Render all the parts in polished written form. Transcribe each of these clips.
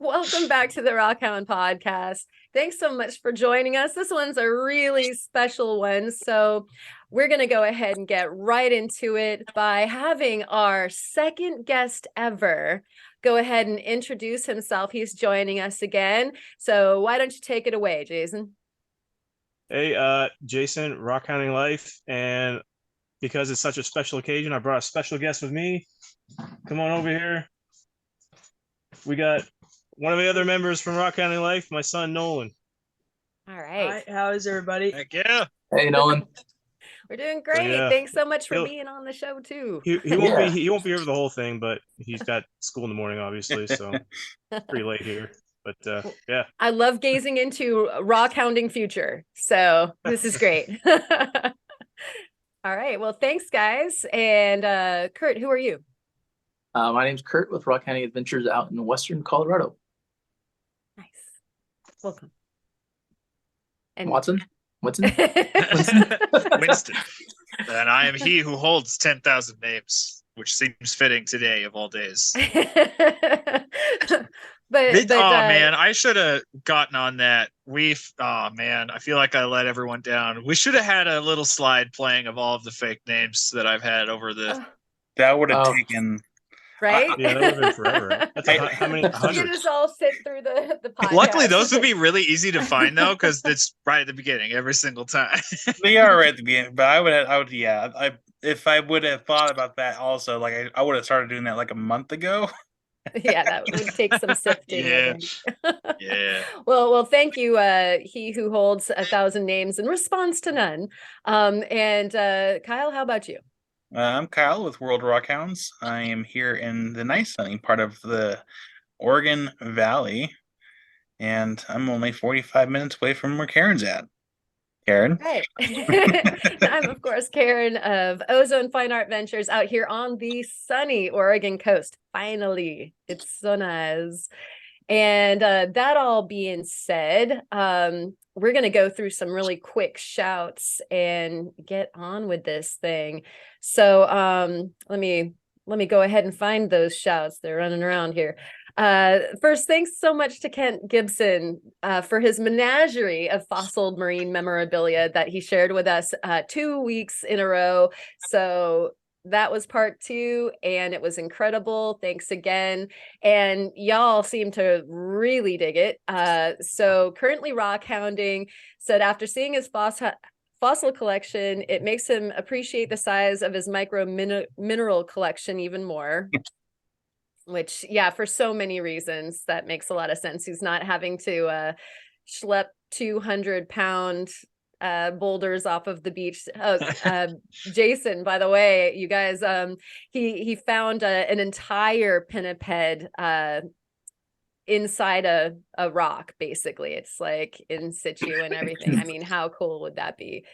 Welcome back to the Rockhound Podcast. Thanks so much for joining us. This one's a really special one. So we're going to go ahead and get right into it by having our second guest ever go ahead and introduce himself. He's joining us again. So why don't you take it away, Jason? Hey, Jason, Rockhounding Life. And because it's such a special occasion, I brought a special guest with me. Come on over here. We got one of the other members from Rockhounding Life, my son, Nolan. All right. Hi, how is everybody? Heck yeah. Hey, Nolan. We're doing great. Yeah. Thanks so much for being on the show too. He won't be here for the whole thing, but he's got school in the morning, obviously, so pretty late here. But yeah. I love gazing into rock hounding future. So this is great. All right. Well, thanks, guys. And Kurt, who are you? My name's Kurt with Rock.Hounding.Adventures out in Western Colorado. Nice. Welcome. And Watson? Winston. And I am he who holds 10,000 names, which seems fitting today of all days. Man, I should have gotten on that. I feel like I let everyone down. We should have had a little slide playing of all of the fake names that I've had over the. That would have taken. Right? Yeah, that would have been forever. That's how many You hundreds? just all sit through the podcast. Luckily, those would be really easy to find though, because it's right at the beginning every single time. They are right at the beginning, but if I would have thought about that also, like I would have started doing that like a month ago. Yeah, that would take some sifting. Yeah. Well, thank you, he who holds 1,000 names and responds to none. And Kyle, how about you? I'm Kyle with World Rockhounds. I am here in the nice sunny part of the Oregon Valley, and I'm only 45 minutes away from where Karen's at. Karen? Right. I'm, of course, Karen of Ozone Fine Art Ventures out here on the sunny Oregon coast. Finally, it's so nice. And that all being said, we're going to go through some really quick shouts and get on with this thing. So let me go ahead and find those shouts. They're running around here. First, thanks so much to Kent Gibson for his menagerie of fossil marine memorabilia that he shared with us 2 weeks in a row. So that was part 2, and it was incredible. Thanks again. And y'all seem to really dig it. So currently Rockhounding said after seeing his fossil collection, it makes him appreciate the size of his mineral collection even more. Which, yeah, for so many reasons, that makes a lot of sense. He's not having to schlep 200-pound boulders off of the beach. Jason, by the way, you guys, he found an entire pinniped inside a rock. Basically, it's like in situ and everything. I mean, how cool would that be?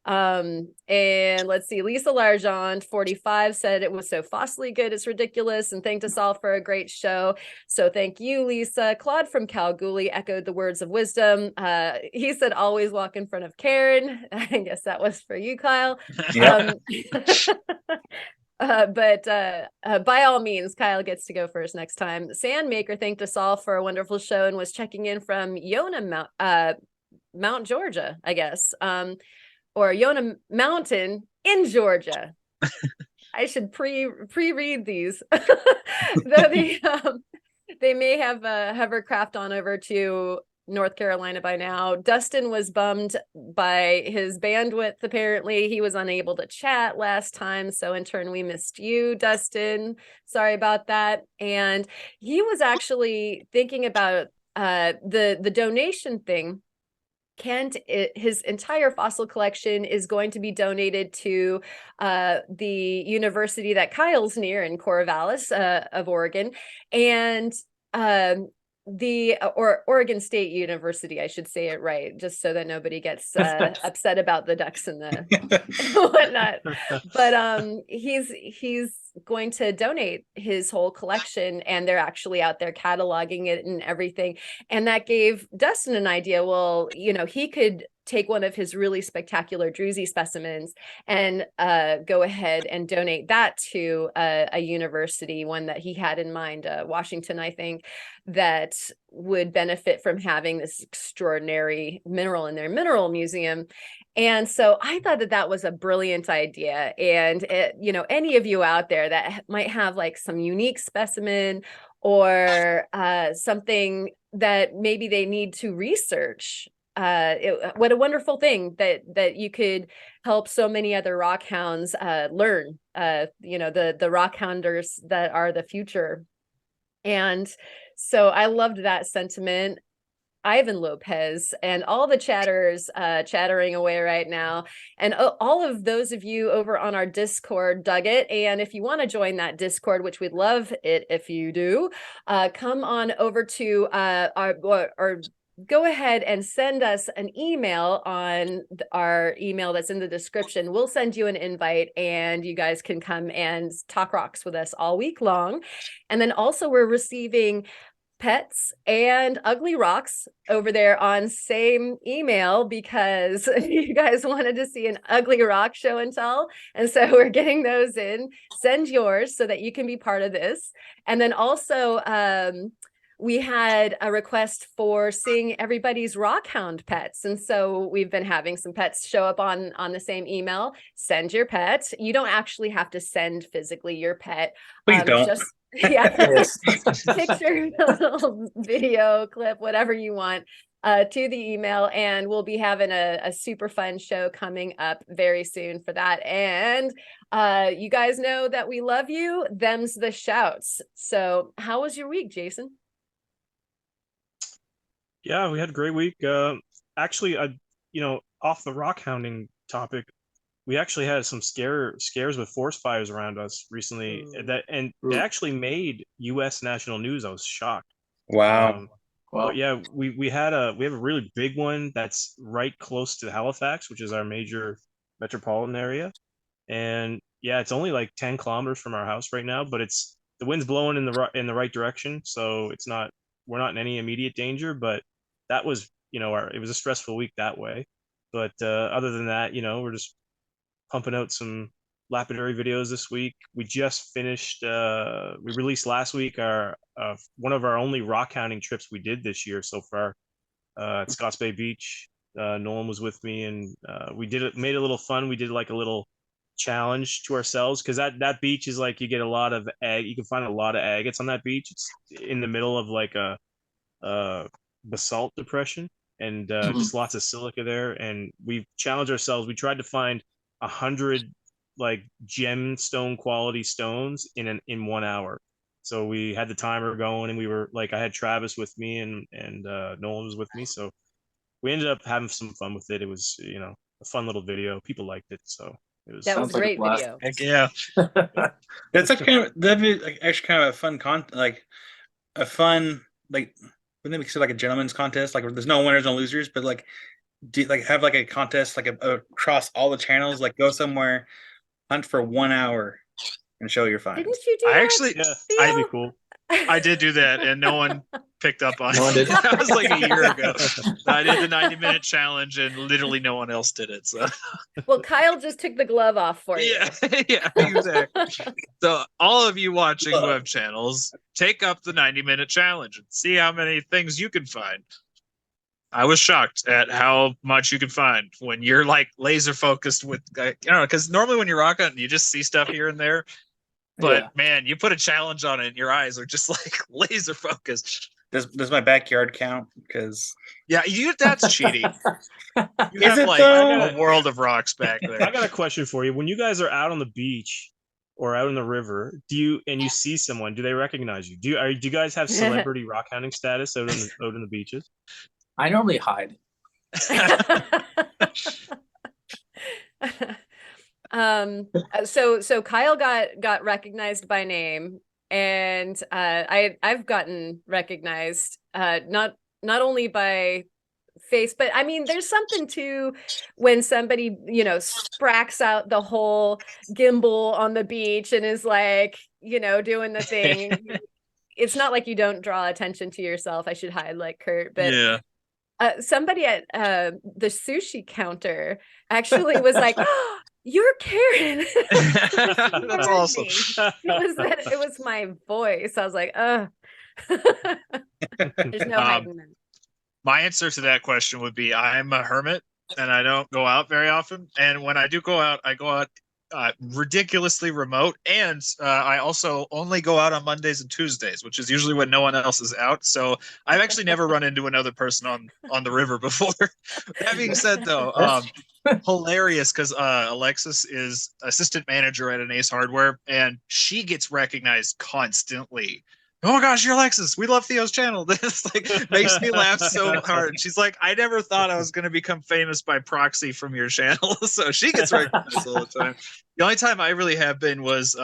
And let's see, Lisa Largent 45 said it was so fossily good it's ridiculous, and thanked us all for a great show. So thank you, Lisa. Claude from Kalgoorlie echoed the words of wisdom. He said always walk in front of Karen. I guess that was for you, Kyle. Yeah. But by all means, Kyle gets to go first next time. Sandmaker thanked us all for a wonderful show and was checking in from Yona Mount Georgia, I guess. Or Yona Mountain in Georgia. I should pre-read these. They may have hovercraft on over to North Carolina by now. Dustin was bummed by his bandwidth. Apparently, he was unable to chat last time. So in turn, we missed you, Dustin. Sorry about that. And he was actually thinking about the donation thing. Kent, his entire fossil collection is going to be donated to the university that Kyle's near in Corvallis of Oregon, and Oregon State University, I should say it right, just so that nobody gets upset about the ducks and the whatnot. But he's going to donate his whole collection, and they're actually out there cataloging it and everything. And that gave Dustin an idea. Well, he could take one of his really spectacular druzy specimens and go ahead and donate that to a university, one that he had in mind, Washington, I think, that would benefit from having this extraordinary mineral in their mineral museum. And so I thought that that was a brilliant idea. And any of you out there that might have like some unique specimen or something that maybe they need to research, what a wonderful thing that you could help so many other rock hounds learn, the rock hounders that are the future. And so I loved that sentiment. Ivan Lopez and all the chatters chattering away right now, and all of those of you over on our Discord dug it. And if you want to join that Discord, which we'd love it if you do, come on over to our go ahead and send us an email on our email that's in the description. We'll send you an invite and you guys can come and talk rocks with us all week long. And then also we're receiving pets and ugly rocks over there on same email because you guys wanted to see an ugly rock show and tell. And so we're getting those in. Send yours so that you can be part of this. And then also, we had a request for seeing everybody's Rockhound pets. And so we've been having some pets show up on the same email. Send your pet. You don't actually have to send physically your pet. Please don't. Just, picture, a little video clip, whatever you want, to the email. And we'll be having a super fun show coming up very soon for that. And you guys know that we love you. Them's the shouts. So how was your week, Jason? Yeah, we had a great week. Actually, off the rock hounding topic, we actually had some scares with forest fires around us recently. It actually made U.S. national news. I was shocked. Wow. But yeah, we have a really big one that's right close to Halifax, which is our major metropolitan area. And yeah, it's only like 10 kilometers from our house right now, but the wind's blowing in the right direction, so we're not in any immediate danger. But that was, it was a stressful week that way. But other than that, we're just pumping out some lapidary videos this week. We just finished, we released last week our one of our only rock hounding trips we did this year so far at Scotts Bay Beach. Nolan was with me, and we made it a little fun. We did like a little challenge to ourselves, because that beach is like, you get a lot of you can find a lot of agates on that beach. It's in the middle of like a basalt depression, and just lots of silica there. And we've challenged ourselves. We tried to find 100 like gemstone quality stones in 1 hour. So we had the timer going, and we were like, I had Travis with me, and Nolan was with me, so we ended up having some fun with it. It was a fun little video. People liked it, so it was. That was a great video. Heck yeah. That's that'd be like actually kind of a fun wouldn't it be like a gentleman's contest? Like there's no winners, no losers, but like have like a contest like across all the channels, like go somewhere, hunt for 1 hour, and show your finds. Didn't you do that? That'd be cool. I did do that, and no one picked up on No one did. it. That was like a year ago. I did the 90-minute challenge, and literally no one else did it. So, well, Kyle just took the glove off for you. Yeah, exactly. So, all of you watching web channels, take up the 90-minute challenge and see how many things you can find. I was shocked at how much you can find when you're like laser focused with, because normally when you're rock hunting, you just see stuff here and there. But man, you put a challenge on it, and your eyes are just like laser focused. Does my backyard count? Because that's cheating. You Is have it like though? a world of rocks back there. I got a question for you. When you guys are out on the beach or out in the river, you see someone, do they recognize you? Do you guys have celebrity rock hounding status out in the beaches? I normally hide. So Kyle got recognized by name, and I've gotten recognized not only by face, but I mean there's something to when somebody spracks out the whole gimbal on the beach and is like doing the thing. It's not like you don't draw attention to yourself. I should hide like Kurt, but Somebody at the sushi counter actually was like, oh, "You're Karen." That's awesome. It was my voice. I was like, "Oh, there's no hiding it." My answer to that question would be I'm a hermit and I don't go out very often. And when I do go out, I go out ridiculously remote. And I also only go out on Mondays and Tuesdays, which is usually when no one else is out. So I've actually never run into another person on the river before. That being said, though, hilarious because Alexis is assistant manager at an Ace Hardware and she gets recognized constantly. Oh my gosh, you're Alexis. We love Theo's channel. This like makes me laugh so hard. She's like, I never thought I was going to become famous by proxy from your channel. So she gets recognized all the time. The only time I really have been was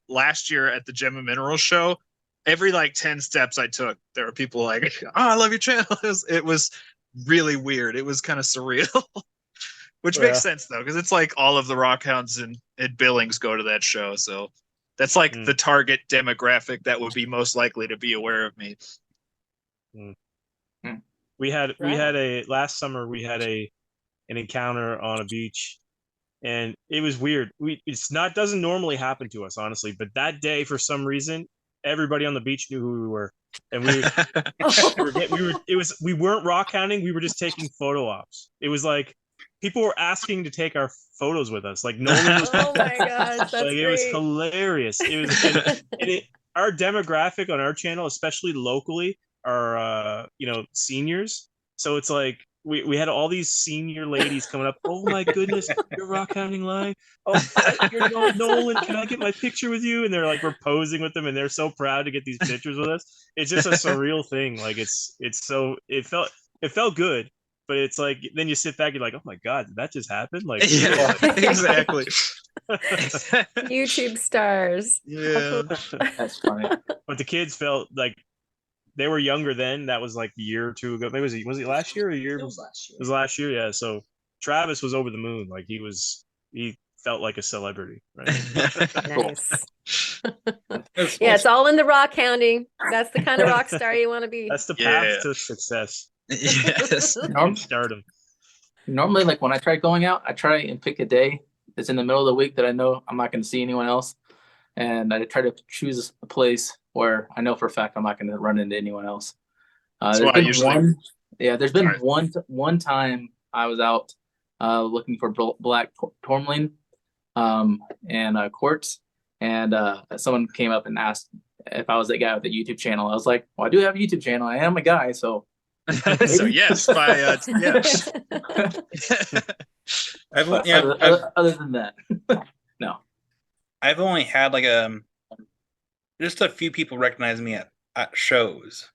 last year at the Gem and Minerals show. Every like 10 steps I took, there were people like, oh, I love your channel. It was really weird. It was kind of surreal. Which makes sense though, because it's like all of the Rockhounds and Billings go to that show. So that's like the target demographic that would be most likely to be aware of me. We had last summer we had an encounter on a beach, and it was weird. Doesn't normally happen to us, honestly, but that day for some reason everybody on the beach knew who we were, and we weren't rock hounding. We were just taking photo ops. It was like people were asking to take our photos with us. Like no one was. Oh my gosh, that's like, great. It was hilarious. It was our demographic on our channel, especially locally, are seniors. So it's like we had all these senior ladies coming up. Oh my goodness, you're rock hounding live. Oh, you're Nolan. Can I get my picture with you? And they're like, we're posing with them, and they're so proud to get these pictures with us. It's just a surreal thing. Like it felt good. But it's like, then you sit back, you're like, oh my God, did that just happen? Like, yeah, exactly. YouTube stars. Yeah. That's funny. But the kids felt like they were younger then. That was like a year or two ago. Maybe was it last year or a year? It was last year. It was last year, yeah. So Travis was over the moon. Like he felt like a celebrity, right? Nice. Yeah, it's all in the rock hounding. That's the kind of rock star you want to be. That's the path to success. Yes. Stardom. Normally, like when I try going out, I try and pick a day that's in the middle of the week that I know I'm not going to see anyone else. And I try to choose a place where I know for a fact I'm not going to run into anyone else. There's been one time I was out looking for black tourmaline and quartz, and someone came up and asked if I was that guy with the YouTube channel. I was like, well, I do have a YouTube channel. I am a guy, so so yes, yes. Other than that, no. I've only had like just a few people recognize me at shows,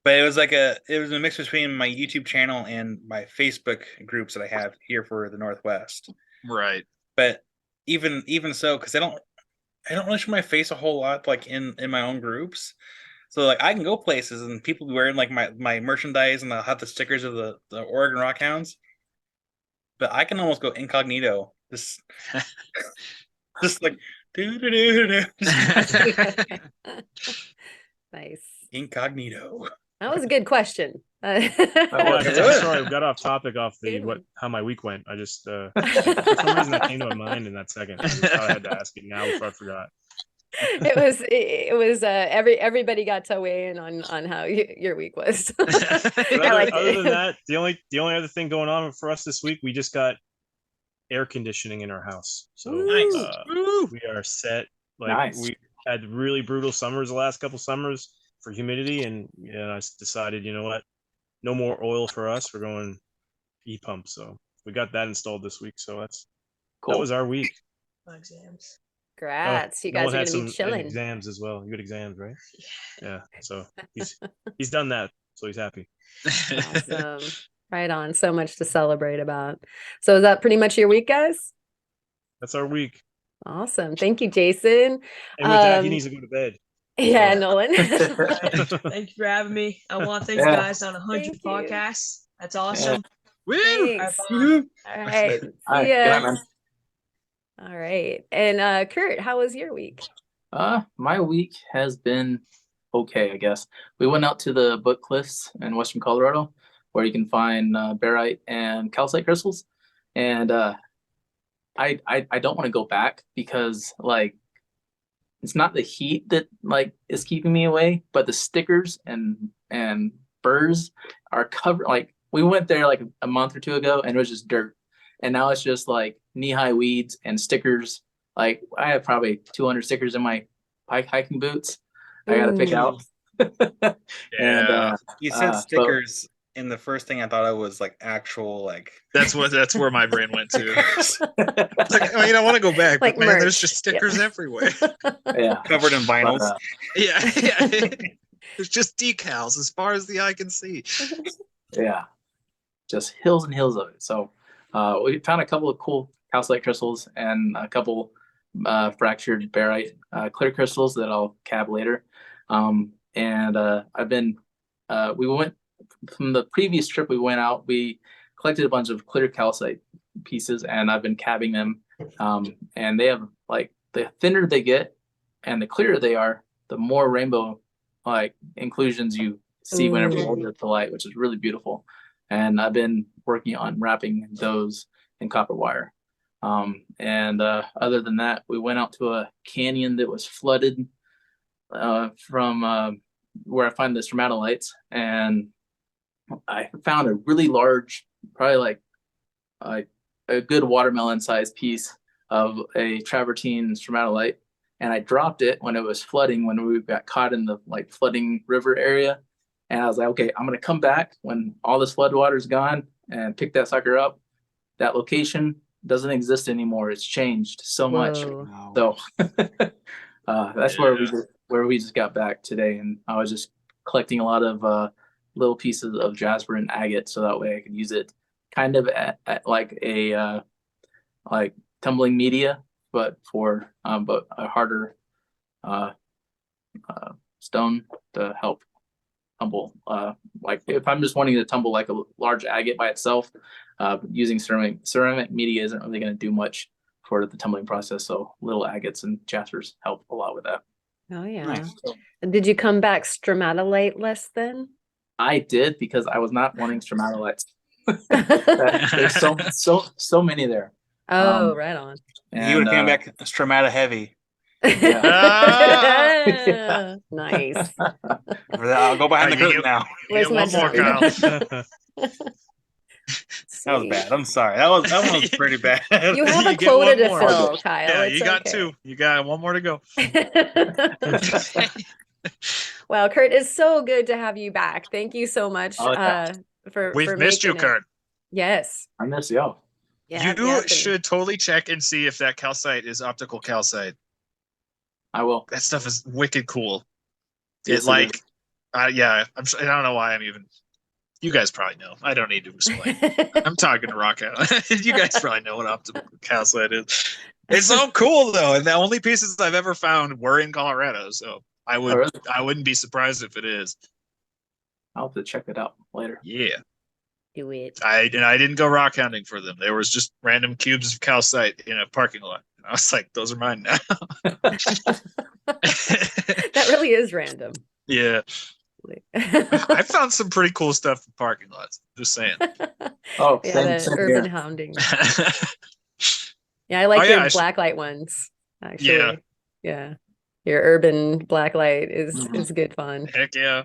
but it was a mix between my YouTube channel and my Facebook groups that I have here for the Northwest. Right. But even so, because I don't really show my face a whole lot, like in my own groups. So like I can go places and people be wearing like my merchandise and I'll have the stickers of the Oregon Rockhounds, but I can almost go incognito. Just like do. Nice. Incognito. That was a good question. Sorry, we got off topic off how my week went. I just for some reason that came to my mind in that second. I thought I had to ask it now before I forgot. It was everybody got to weigh in on how your week was. Other than that, the only other thing going on for us this week, we just got air conditioning in our house, so we are set. Like we had really brutal summers the last couple summers for humidity, and I decided, you know what, no more oil for us. We're going e-pump, so we got that installed this week. So that's cool. That was our week. My exams. Congrats, you guys are gonna be chilling. Exams as well. You got exams, right? Yeah. So he's done that, so he's happy. Awesome. Right on. So much to celebrate about. So is that pretty much your week, guys? That's our week. Awesome. Thank you, Jason. And with that, he needs to go to bed. Yeah, Nolan. Thank you for having me. I want to thank you guys on 100 podcasts. That's awesome. Yeah. Woo! All right. All right. And Kurt, how was your week? My week has been okay, I guess. We went out to the Book Cliffs in Western Colorado, where you can find barite and calcite crystals. And I don't want to go back because like it's not the heat that like is keeping me away, but the stickers and burrs are covered. Like we went there like a month or two ago and it was just dirt, and now it's just like knee-high weeds and stickers. Like I have probably 200 stickers in my hiking boots. I gotta pick out. And You said but stickers, and the first thing I thought of was like actual like. That's where my brain went to. Like, I mean, I want to go back, Like but man, there's merch. just stickers everywhere. yeah, Covered in vinyls. But, Yeah. There's just decals as far as the eye can see. yeah, just hills and hills of it. So we found a couple of cool calcite crystals and a couple fractured barite clear crystals that I'll cab later. And I've been we went from the previous trip we went out, we collected a bunch of clear calcite pieces, and I've been cabbing them. And they have like the thinner they get and the clearer they are, the more rainbow like inclusions you see whenever you hold it to light, which is really beautiful. And I've been working on wrapping those in copper wire. And other than that, we went out to a canyon that was flooded from where I find the stromatolites, and I found a really large, probably like a good watermelon-sized piece of a travertine stromatolite, and I dropped it when it was flooding, when we got caught in the like flooding river area. And I was like, okay, I'm gonna come back when all this flood water is gone and pick that sucker up. That location doesn't exist anymore. It's changed so much. So that's where we just got back today, and I was just collecting a lot of little pieces of jasper and agate, so that way I could use it kind of at like a like tumbling media, but for but a harder stone to help tumble. Like if I'm just wanting to tumble like a large agate by itself, using ceramic media isn't really going to do much for the tumbling process. So little agates and jaspers help a lot with that. Oh yeah. Nice. Did you come back stromatolite less then? I did, because I was not wanting stromatolites. There's so many there. Oh, right on. You would have came back stromata heavy. Yeah. Nice. I'll go behind the curtain now. Where's my One more, jar? Kyle. That was bad. I'm sorry. That one was pretty bad. You have a You get quota one to more. fill, Kyle. Yeah, It's you got okay. two. You got one more to go. Well, Kurt, it's so good to have you back. Thank you so much Oh, yeah. We've for missed you, making it. Kurt. Yes. I miss y'all. Yeah. You should totally check and see if that calcite is optical calcite. I will. That stuff is wicked cool. Yes, It like, yeah, I don't know why I'm even. You guys probably know. I don't need to explain. I'm talking to Rockhound. You guys probably know what optical calcite is. It's so cool though, and the only pieces I've ever found were in Colorado, so I wouldn't be surprised if it is. I'll have to check it out later. Yeah. Do it. I didn't go rock hounding for them. There was just random cubes of calcite in a parking lot. And I was like, those are mine now. That really is random. Yeah. I found some pretty cool stuff in parking lots. Just saying. Oh, Yeah, same the urban here. hounding. Yeah, I like Oh, yeah, your blacklight ones, actually. Yeah. Yeah. Your urban blacklight is good fun. Heck yeah.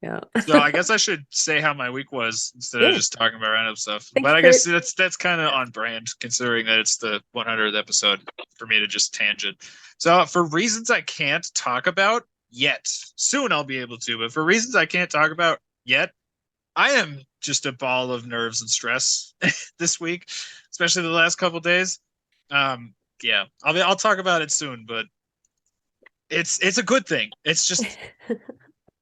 Yeah. So I guess I should say how my week was instead of Yeah. just talking about random stuff. Thanks, But I guess Kurt. that's kind of on brand, considering that it's the 100th episode for me to just tangent. So for reasons I can't talk about yet, soon I'll be able to, but for reasons I can't talk about yet, I am just a ball of nerves and stress this week, especially the last couple days. Yeah, I'll talk about it soon, but it's a good thing. It's just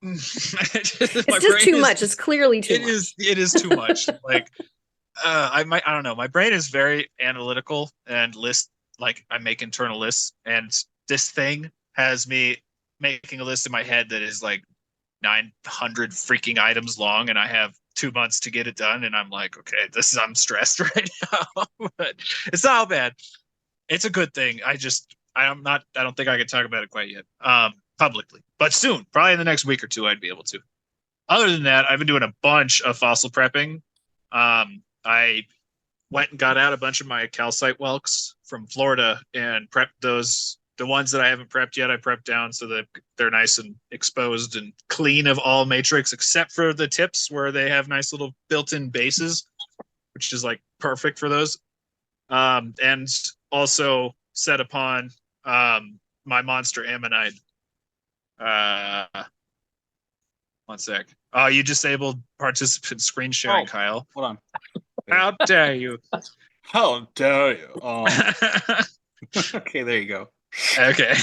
It's just too much. It's clearly too much. It is too much. Like I don't know. My brain is very analytical and I make internal lists, and this thing has me making a list in my head that is like 900 freaking items long, and I have 2 months to get it done, and I'm like, okay, I'm stressed right now. But it's not bad. It's a good thing. I don't think I can talk about it quite yet. Publicly. But soon, probably in the next week or two, I'd be able to. other than that, I've been doing a bunch of fossil prepping. I went and got out a bunch of my calcite whelks from Florida and prepped those. The ones that I haven't prepped yet, I prepped down so that they're nice and exposed and clean of all matrix, except for the tips where they have nice little built-in bases, which is like perfect for those. And also set upon my monster ammonite. One sec. Oh, you disabled participant screen sharing, Kyle. Hold on. How dare you? How dare you? Okay, there you go. Okay.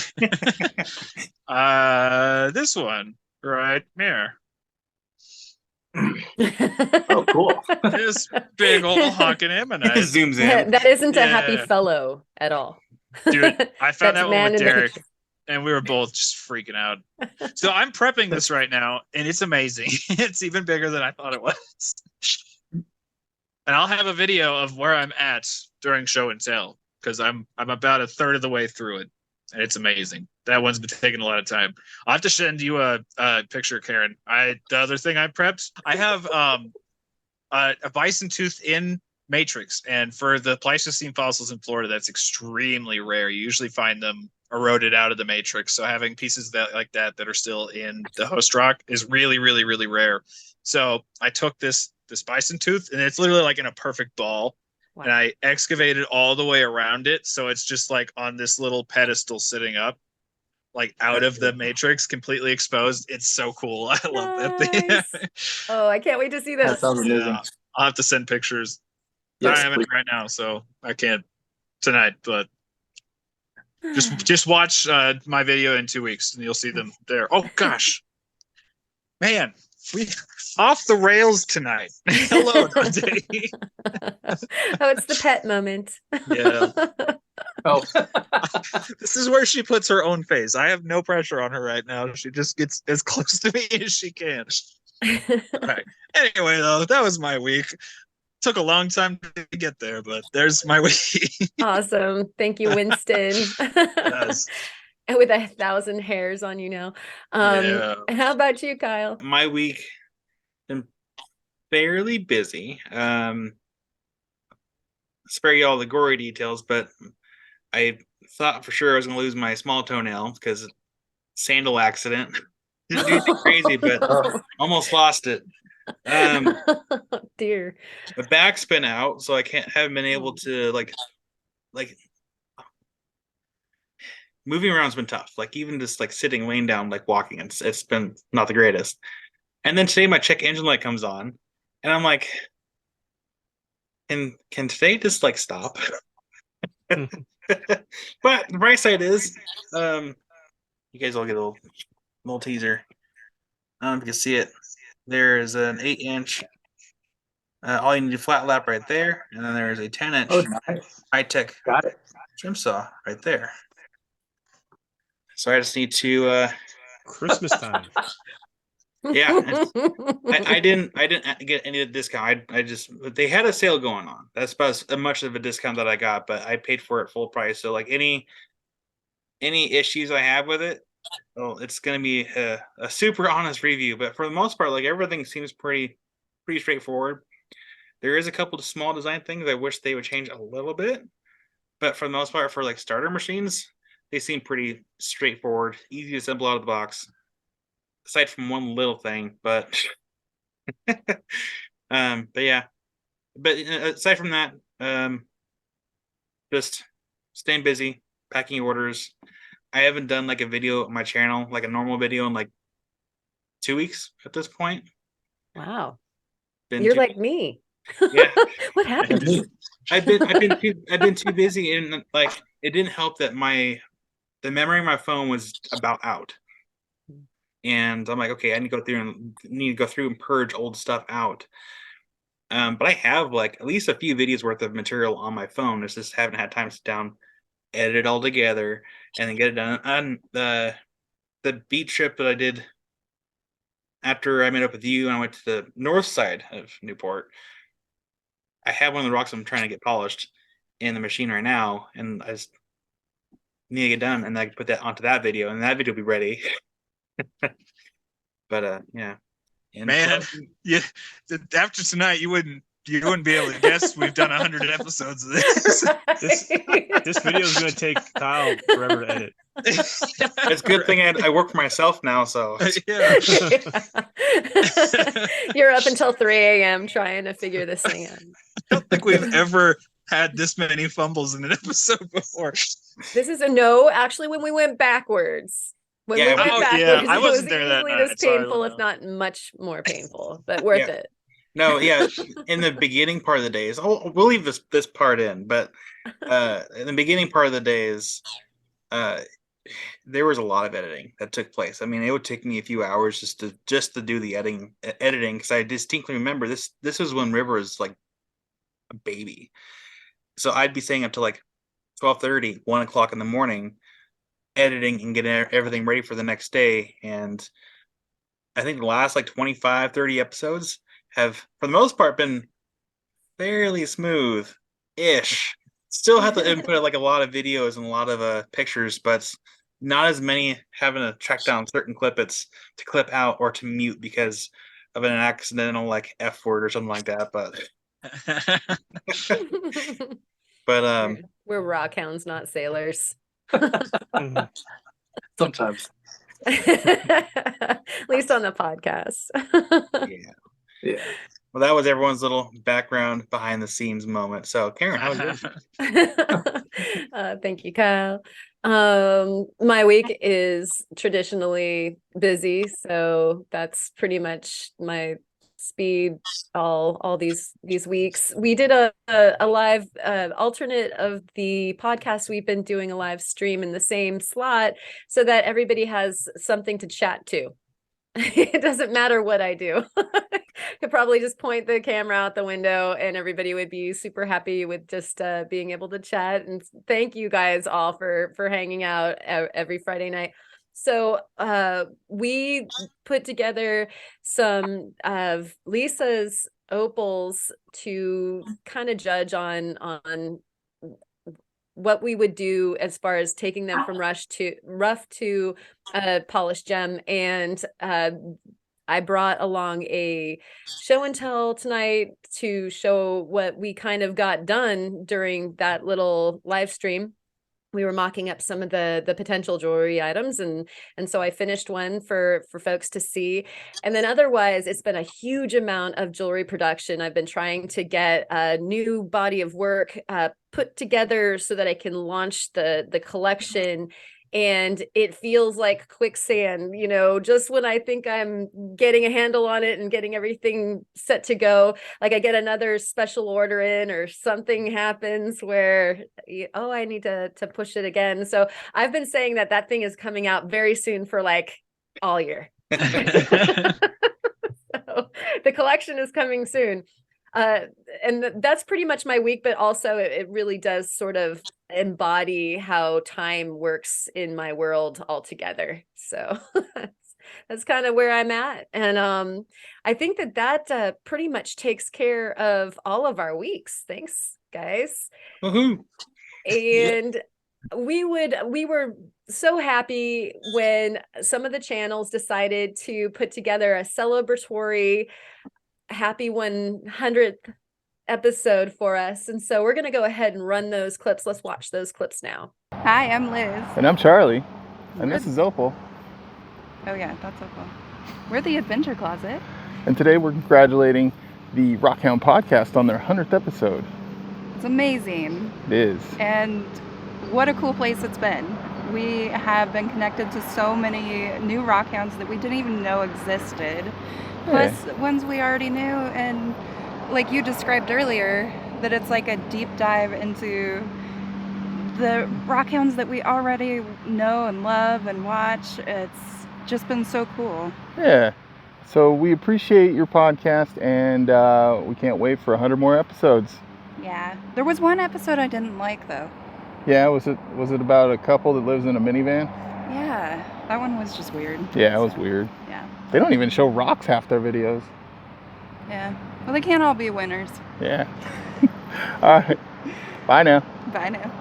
This one right here. Oh, cool. This big old honking ammonite. Zooms in. That isn't a happy Yeah. fellow at all. Dude, I found That's that one man with in the Derek, picture. and we were both just freaking out. So I'm prepping this right now, and it's amazing. It's even bigger than I thought it was. And I'll have a video of where I'm at during show and tell, because I'm about a third of the way through it, and it's amazing. That one's been taking a lot of time. I'll have to send you a picture, Karen. The other thing I prepped, I have a bison tooth in matrix, and for the Pleistocene fossils in Florida, that's extremely rare. You usually find them eroded out of the matrix, so having pieces like that are still in the host rock is really, really, really rare. So I took this bison tooth, and it's literally like in a perfect ball. Wow. And I excavated all the way around it, so it's just like on this little pedestal sitting up, like out of the matrix, completely exposed. It's so cool. I love that. Oh, I can't wait to see That this. sounds amazing. Yeah, I'll have to send pictures. Yes, I am in please. it right now, so I can't tonight, but just watch my video in 2 weeks and you'll see them there. Oh gosh, man, we off the rails tonight. Hello, Dante. Oh, it's the pet moment. Yeah. Oh, This is where she puts her own face. I have no pressure on her right now. She just gets as close to me as she can. All right. Anyway, though, that was my week. Took a long time to get there, but there's my week. Awesome. Thank you, Winston. Yes. With 1,000 hairs on you now. Yeah. How about you, Kyle? My week been fairly busy. Spare you all the gory details, but I thought for sure I was going to lose my small toenail because sandal accident. Didn't do anything crazy, but almost lost it. Dear. My back's been out, so I haven't been able to like moving around's been tough. Like even just like sitting, laying down, like walking, it's been not the greatest. And then today my check engine light comes on, and I'm like, can today just like stop? But the bright side is, you guys all get a little teaser. I don't know if you can see it. There is an 8-inch. All you need to flat lap right there, and then there is a 10-inch oh, nice. high-tech Got it. trim saw right there. So I just need to. Christmas time. Yeah, I didn't get any of the discount. I just they had a sale going on. That's about as much of a discount that I got, but I paid for it full price. So like any issues I have with it, well, it's gonna be a super honest review. But for the most part, like everything seems pretty straightforward. There is a couple of small design things I wish they would change a little bit, but for the most part, for like starter machines, they seem pretty straightforward, easy to assemble out of the box. Aside from one little thing, but yeah. But aside from that, just staying busy, packing orders. I haven't done like a video on my channel, like a normal video, in like 2 weeks at this point. Wow. Been You're too- like me. Yeah. What happened? I've been too busy, and like it didn't help that the memory of my phone was about out. And I'm like, okay, I need to go through and purge old stuff out. But I have like at least a few videos worth of material on my phone. It's just haven't had time to sit down, edit it all together, and then get it done. On the beach trip that I did after I met up with you and I went to the north side of Newport, I have one of the rocks I'm trying to get polished in the machine right now, and I just need to get done, and I can put that onto that video, and that video will be ready. But yeah, And Man, yeah. After tonight, you wouldn't be able to guess we've done 100 episodes of this. This video is going to take Kyle forever to edit. it's a good thing I work for myself now, so Yeah. You're up until 3 a.m. trying to figure this thing out. I don't think we've ever had this many fumbles in an episode before. This is actually when we went backwards. When we went backwards, I it wasn't was there that easily night. this Sorry, painful, Luna. if not much more painful, but worth it. No, yeah. In the beginning part of the days, we'll leave this part in, but in the beginning part of the days, there was a lot of editing that took place. I mean, it would take me a few hours just to do the editing, because I distinctly remember this was when River was like a baby, so I'd be staying up to like 12:30, 1 o'clock in the morning, editing and getting everything ready for the next day. And I think the last like 25, 30 episodes have, for the most part, been fairly smooth-ish. Still have to input like a lot of videos and a lot of pictures, but not as many having to track down certain clippets to clip out or to mute because of an accidental like F word or something like that. But we're rockhounds, not sailors. Sometimes. At least on the podcast. yeah. Well, that was everyone's little background behind the scenes moment. So, Karen, how was yours? Thank you, Kyle. My week is traditionally busy, so that's pretty much my speed all these weeks. We did a live alternate of the podcast. We've been doing a live stream in the same slot so that everybody has something to chat to. It doesn't matter what I do. Could probably just point the camera out the window and everybody would be super happy with just being able to chat. And thank you guys all for hanging out every Friday night. So we put together some of Lisa's opals to kind of judge on what we would do as far as taking them from rough to polished gem. And I brought along a show and tell tonight to show what we kind of got done during that little live stream. We were mocking up some of the potential jewelry items, and so I finished one for folks to see. And then otherwise, it's been a huge amount of jewelry production. I've been trying to get a new body of work put together so that I can launch the collection. And it feels like quicksand, just when I think I'm getting a handle on it and getting everything set to go, like I get another special order in or something happens where, I need to push it again. So I've been saying that thing is coming out very soon for like all year. So the collection is coming soon. And that's pretty much my week, but also it really does sort of embody how time works in my world altogether. So that's kind of where I'm at. And I think that pretty much takes care of all of our weeks. Thanks, guys. Woohoo. And we were so happy when some of the channels decided to put together a celebratory happy 100th episode for us. And so we're going to go ahead and run those clips. Let's watch those clips now. Hi, I'm Liz. And I'm Charlie. And this is Opal. Oh yeah, that's Opal. We're the Adventure Closet. And today we're congratulating the Rockhound Podcast on their 100th episode. It's amazing. It is. And what a cool place it's been. We have been connected to so many new rockhounds that we didn't even know existed. Plus ones we already knew, and like you described earlier, that it's like a deep dive into the rockhounds that we already know and love and watch. It's just been so cool. Yeah. So we appreciate your podcast, and we can't wait for 100 more episodes. Yeah. There was one episode I didn't like though. Yeah, was it about a couple that lives in a minivan? Yeah, that one was just weird. Yeah, it was weird. Yeah. They don't even show rocks half their videos. Yeah. Well, they can't all be winners. Yeah. All right. Bye now. Bye now.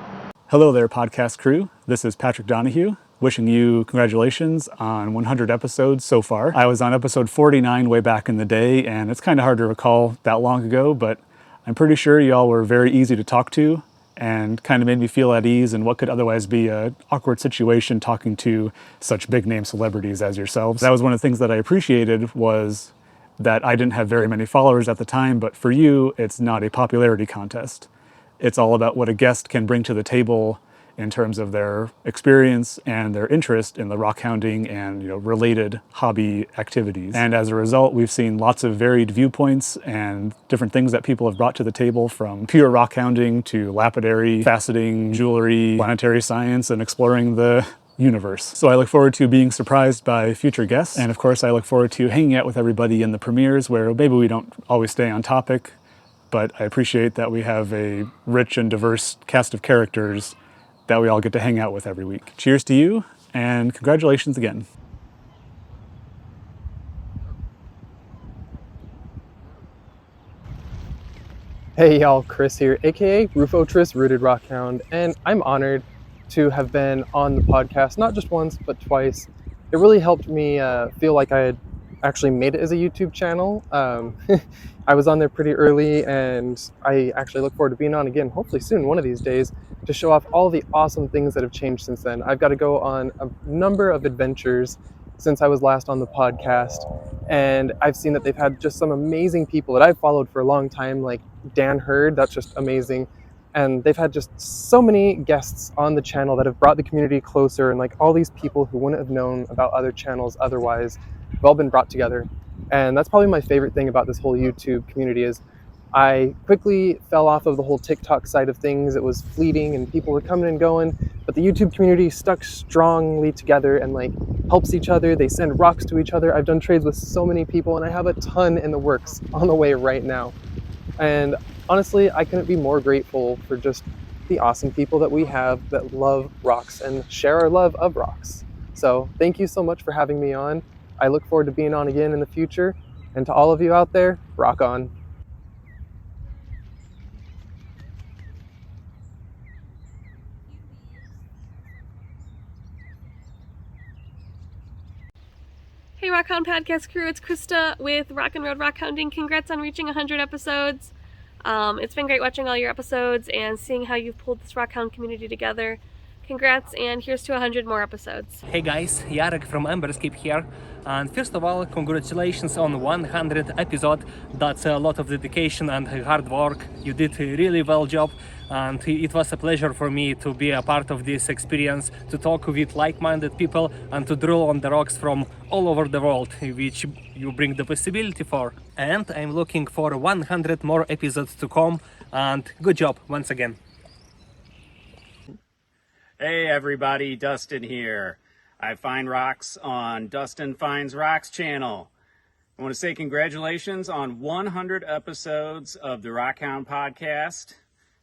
Hello there, podcast crew. This is Patrick Donahue. wishing you congratulations on 100 episodes so far. I was on episode 49 way back in the day, and it's kind of hard to recall that long ago, but I'm pretty sure y'all were very easy to talk to and kind of made me feel at ease in what could otherwise be an awkward situation talking to such big name celebrities as yourselves. That was one of the things that I appreciated, was that I didn't have very many followers at the time, but for you, it's not a popularity contest. It's all about what a guest can bring to the table in terms of their experience and their interest in the rock hounding and related hobby activities. And as a result, we've seen lots of varied viewpoints and different things that people have brought to the table, from pure rock hounding to lapidary, faceting, jewelry, planetary science, and exploring the universe. So I look forward to being surprised by future guests. And of course, I look forward to hanging out with everybody in the premieres, where maybe we don't always stay on topic, but I appreciate that we have a rich and diverse cast of characters that we all get to hang out with every week. Cheers to you, and congratulations again. Hey y'all, Chris here, aka Rufotris Rooted Rockhound, and I'm honored to have been on the podcast, not just once, but twice. It really helped me feel like I had actually made it as a YouTube channel. I was on there pretty early, and I actually look forward to being on again, hopefully soon, one of these days, to show off all the awesome things that have changed since then. I've got to go on a number of adventures since I was last on the podcast, and I've seen that they've had just some amazing people that I've followed for a long time, like Dan Hurd, that's just amazing. And they've had just so many guests on the channel that have brought the community closer, and like all these people who wouldn't have known about other channels otherwise have all been brought together. And that's probably my favorite thing about this whole YouTube community, is I quickly fell off of the whole TikTok side of things. It was fleeting and people were coming and going, but the YouTube community stuck strongly together and like helps each other. They send rocks to each other. I've done trades with so many people, and I have a ton in the works on the way right now. And honestly, I couldn't be more grateful for just the awesome people that we have that love rocks and share our love of rocks. So thank you so much for having me on. I look forward to being on again in the future. And to all of you out there, rock on. Hey Rockhound Podcast crew, it's Krista with Rock and Road Rockhounding. Congrats on reaching 100 episodes. It's been great watching all your episodes and seeing how you've pulled this Rockhound community together. Congrats, and here's to 100 more episodes. Hey guys, Jarek from Emberscape here. And first of all, congratulations on 100 episode. That's a lot of dedication and hard work. You did a really well job, and it was a pleasure for me to be a part of this experience, to talk with like-minded people and to drill on the rocks from all over the world, which you bring the possibility for. And I'm looking for 100 more episodes to come, and good job once again. Hey everybody, Dustin here. I find rocks on Dustin Finds Rocks channel. I want to say congratulations on 100 episodes of the Rockhound Podcast.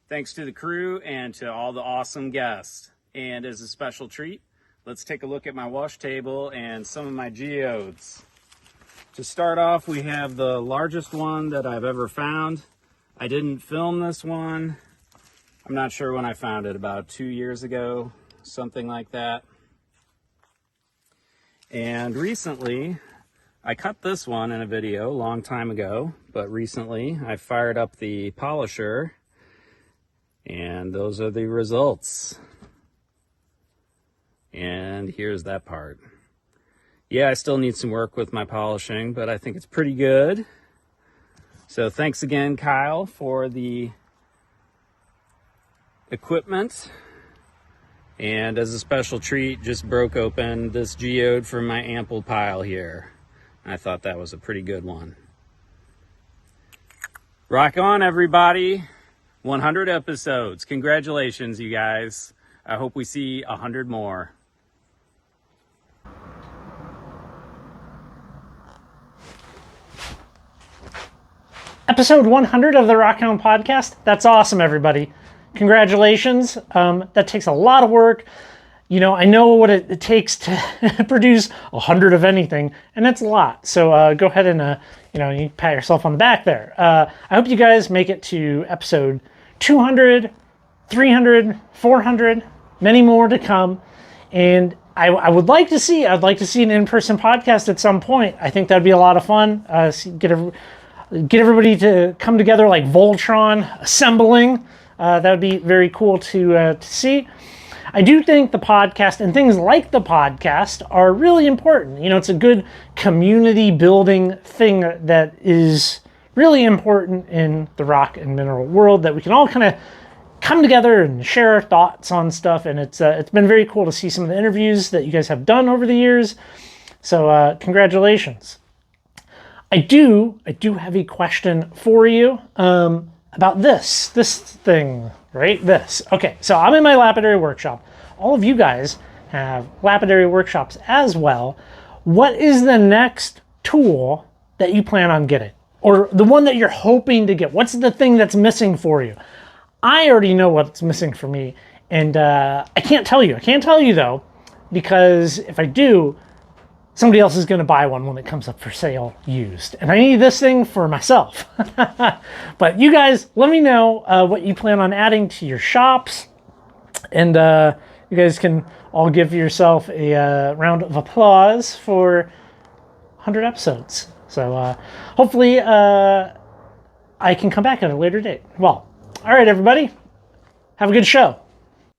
Thanks to the crew and to all the awesome guests. And as a special treat, let's take a look at my wash table and some of my geodes. To start off, we have the largest one that I've ever found. I didn't film this one. I'm not sure when I found it, about 2 years ago, something like that. And recently, I cut this one in a video a long time ago, but recently I fired up the polisher, and those are the results. And here's that part. Yeah, I still need some work with my polishing, but I think it's pretty good. So thanks again, Kyle, for the equipment. And as a special treat, just broke open this geode from my ample pile here. I thought that was a pretty good one. Rock on, everybody. 100 episodes. Congratulations, you guys. I hope we see 100 more. Episode 100 of the Rockhound Podcast. That's awesome, everybody. Congratulations. That takes a lot of work. You know, I know what it takes to produce 100 of anything, and that's a lot. So go ahead and, you pat yourself on the back there. I hope you guys make it to episode 200, 300, 400, many more to come. And I would like to see. I'd like to see an in-person podcast at some point. I think that'd be a lot of fun. Get everybody to come together like Voltron assembling. That would be very cool to see. I do think the podcast and things like the podcast are really important. You know, it's a good community building thing that is really important in the rock and mineral world, that we can all kind of come together and share our thoughts on stuff. And it's been very cool to see some of the interviews that you guys have done over the years. So congratulations. I do have a question for you about this thing, right? This. Okay, so I'm in my lapidary workshop. All of you guys have lapidary workshops as well. What is the next tool that you plan on getting? Or the one that you're hoping to get? What's the thing that's missing for you? I already know what's missing for me, and I can't tell you. I can't tell you, though, because if I do, somebody else is going to buy one when it comes up for sale used. And I need this thing for myself. But you guys, let me know what you plan on adding to your shops. And you guys can all give yourself a round of applause for 100 episodes. So hopefully I can come back at a later date. Well, all right, everybody. Have a good show.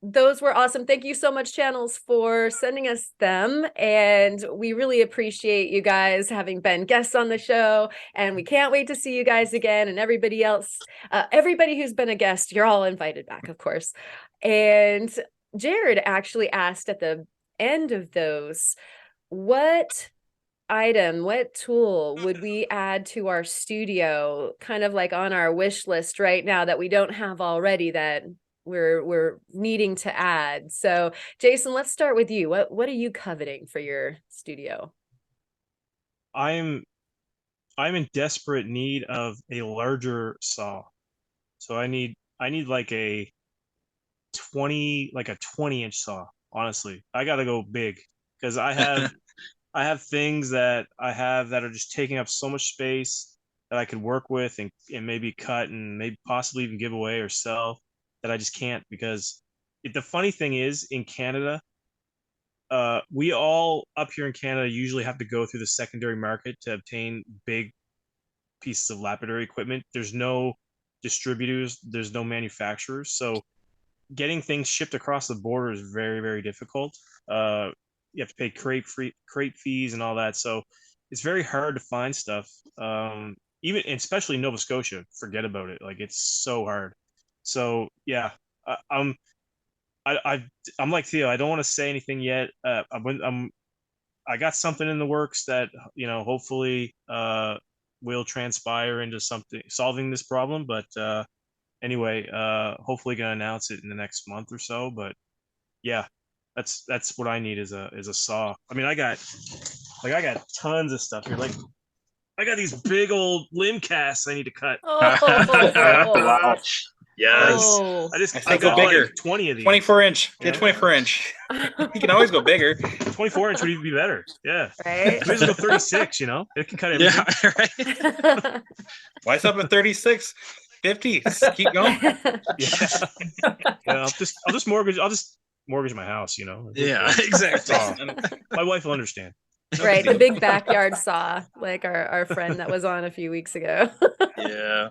Those were awesome. Thank you so much, Channels, for sending us them. And we really appreciate you guys having been guests on the show. And we can't wait to see you guys again. And everybody else, everybody who's been a guest, you're all invited back, of course. And Jared actually asked at the end of those, what tool would we add to our studio, kind of like on our wish list right now that we don't have already, that we're needing to add? So Jason, let's start with you. What are you coveting for your studio? I'm in desperate need of a larger saw. So I need like a 20-inch saw. Honestly, I gotta go big, because I have things that are just taking up so much space that I could work with and maybe cut and maybe possibly even give away or sell, that I just can't. Because the funny thing is, in Canada, we all up here in Canada usually have to go through the secondary market to obtain big pieces of lapidary equipment. There's no distributors, there's no manufacturers, so getting things shipped across the border is very, very difficult. You have to pay crate fees and all that, so it's very hard to find stuff. Even especially Nova Scotia, forget about it. Like, it's so hard. So yeah, I'm like Theo. I don't want to say anything yet. I got something in the works that, you know, hopefully will transpire into something solving this problem. But anyway, hopefully gonna announce it in the next month or so. But yeah, that's what I need is a saw. I mean, I got tons of stuff here. Like, I got these big old limb casts I need to cut. Wow. Yes. Oh. I go bigger. Like 20 of these. 24-inch. Get 24-inch. You can always go bigger. 24-inch would even be better. Yeah. Right. Maybe go 36. You know, it can cut everything. Yeah. Right. Why stop at 36? 50. Keep going. Yeah. I'll just mortgage my house. You know. Yeah. Exactly. My wife will understand. Right, the big backyard saw, like our friend that was on a few weeks ago. Yeah.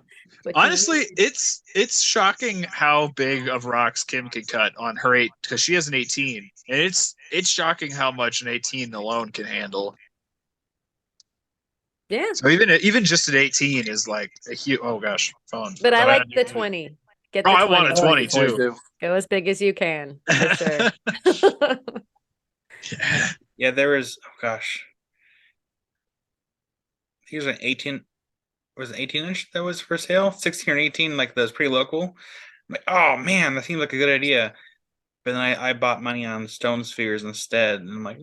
Honestly, it's shocking how big of rocks Kim can cut on her 8, because she has an 18, and it's shocking how much an 18 alone can handle. Yeah. So even just an 18 is like a huge. Oh gosh, phone. But I like the 20. Get the 20. I want a 20 too. Go as big as you can. For sure. Yeah, there was, oh gosh. I think it was an 18. Was an 18-inch that was for sale? 16 or 18, like that was pretty local. I'm like, oh man, that seemed like a good idea. But then I bought money on stone spheres instead, and I'm like,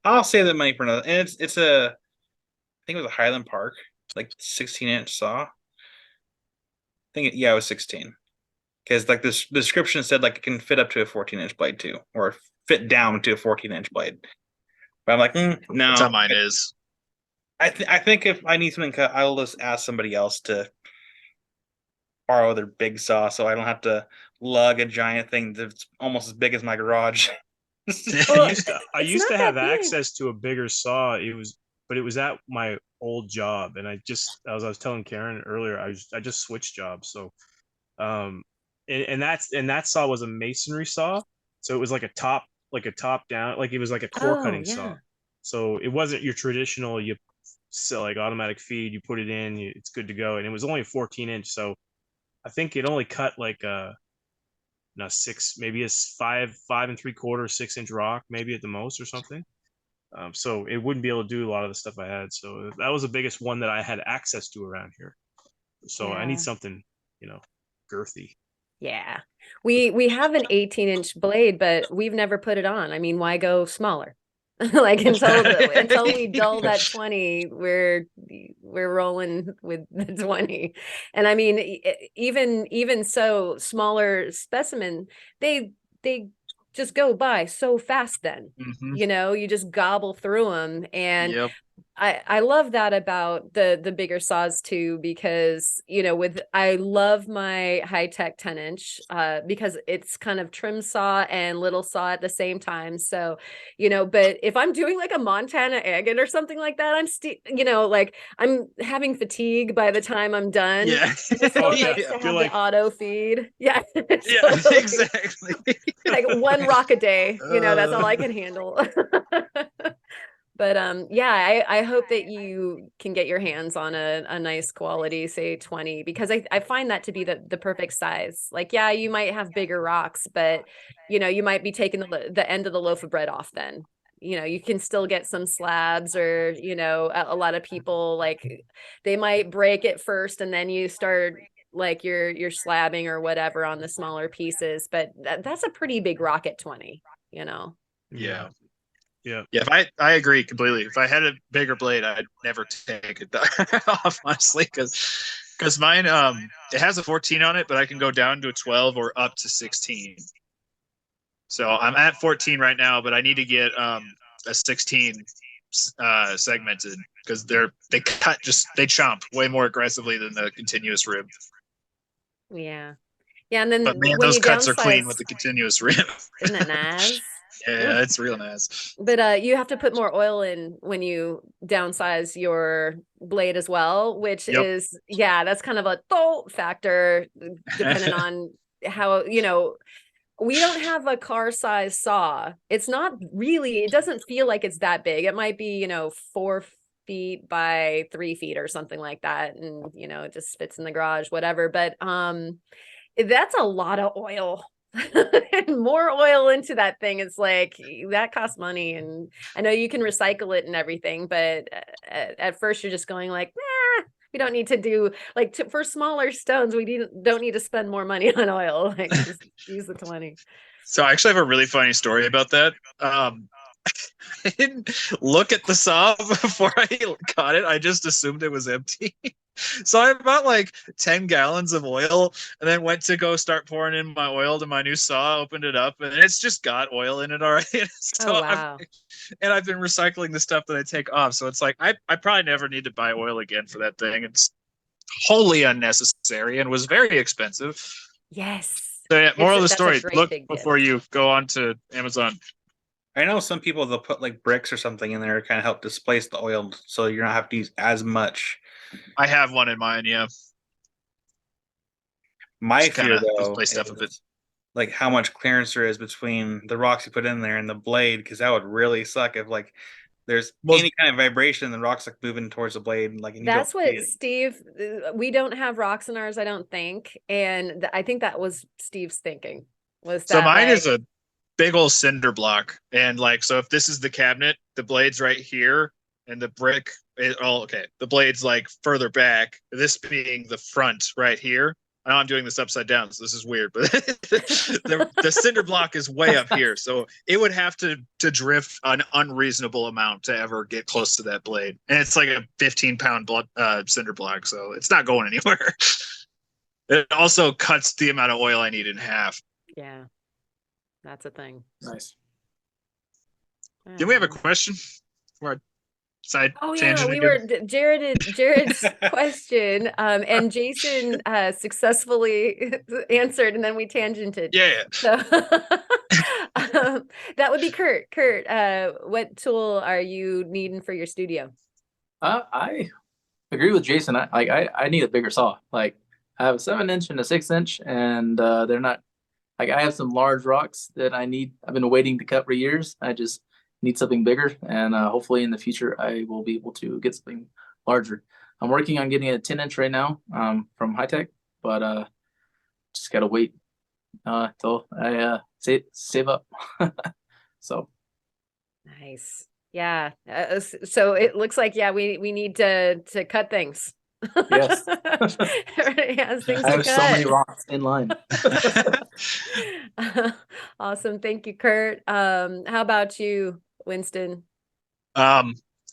I'll save that money for another. And it's I think it was a Highland Park, like 16-inch saw. It was 16. Because like this description said, like it can fit up to a 14-inch blade too, or fit down to a 14-inch blade. But I'm like, no. That's how mine is. I think if I need something cut, I'll just ask somebody else to borrow their big saw, so I don't have to lug a giant thing that's almost as big as my garage. I used to have access to a bigger saw. But it was at my old job, and as I was telling Karen earlier, I just switched jobs. So, and that saw was a masonry saw, so it was like a top down, like it was like a core cutting saw. So it wasn't your traditional like automatic feed. You put it in, it's good to go, and it was only a 14-inch. So I think it only cut like maybe a 5 3/4, 6-inch rock, maybe at the most or something. So it wouldn't be able to do a lot of the stuff I had. So that was the biggest one that I had access to around here. So I need something, girthy. Yeah. We have an 18-inch blade, but we've never put it on. I mean, why go smaller? Like until we dull that 20, we're rolling with the 20. And I mean, even so, smaller specimen, they just go by so fast then. You just gobble through them. And I love that about the bigger saws too, because I love my high-tech 10-inch because it's kind of trim saw and little saw at the same time. So but if I'm doing like a Montana agate or something like that, I'm having fatigue by the time I'm done. It's so nice to have the auto feed. Exactly. Like one rock a day, that's all I can handle. But I hope that you can get your hands on a nice quality, say 20, because I find that to be the perfect size. Like, you might have bigger rocks, but you might be taking the end of the loaf of bread off then. You can still get some slabs, or a lot of people, like, they might break it first and then you start like you're slabbing or whatever on the smaller pieces, but that's a pretty big rock at 20. Yeah. If I agree completely. If I had a bigger blade, I'd never take it off, honestly, because mine it has a 14 on it, but I can go down to a 12 or up to 16. So I'm at 14 right now, but I need to get a 16 segmented, because they chomp way more aggressively than the continuous rib. Yeah, and then but man, those cuts are clean with the continuous rib. Isn't that nice? Yeah, it's real nice. But you have to put more oil in when you downsize your blade as well, which is that's kind of a factor depending on how we don't have a car size saw. It's not really, it doesn't feel like it's that big. It might be 4 feet by 3 feet or something like that, and it just fits in the garage, whatever. But that's a lot of oil. And more oil into that thing, it's like that costs money. And I know you can recycle it and everything, but at first you're just going like, we don't need to do like for smaller stones, we don't need to spend more money on oil. Like, just use the 20. So I actually have a really funny story about that. I didn't look at the saw before I got it. I just assumed it was empty. So I bought like 10 gallons of oil, and then went to go start pouring in my oil to my new saw, opened it up, and it's just got oil in it already. So wow. I've been recycling the stuff that I take off. So it's like, I probably never need to buy oil again for that thing. It's wholly unnecessary and was very expensive. Yes. So yeah, moral of the story, look before you go on to Amazon. I know some people, they'll put like bricks or something in there to kind of help displace the oil, so you're not having to use as much. I have one in mind, yeah. My fear, though, display stuff a bit. Like how much clearance there is between the rocks you put in there and the blade, because that would really suck if like there's any kind of vibration and the rocks like moving towards the blade. Like, and that's what Steve. We don't have rocks in ours, I don't think, and I think that was Steve's thinking. Was that so mine is a big old cinder block, and like, so if this is the cabinet, the blade's right here, and the brick the blade's like further back, this being the front right here. I know I'm doing this upside down, so this is weird, but the cinder block is way up here, so it would have to drift an unreasonable amount to ever get close to that blade, and it's like a 15-pound cinder block, so it's not going anywhere. It also cuts the amount of oil I need in half. Yeah, that's a thing. Nice. Do we have a question? Side Oh yeah, tangent we again. were Jared's question, and Jason successfully answered, and then we tangented. Yeah. So that would be Kurt. Kurt, what tool are you needing for your studio? I agree with Jason. I need a bigger saw. Like I have a 7-inch and a 6-inch, and they're not like I have some large rocks that I need. I've been waiting to cut for years. I just need something bigger, and hopefully in the future I will be able to get something larger. I'm working on getting a 10-inch right now from High Tech, but just gotta wait till I save up. So Nice. Yeah. So it looks like we need to cut things. yes, Everybody has things I to have so many cut. rocks in line. Awesome. Thank you, Kurt. How about you, Winston?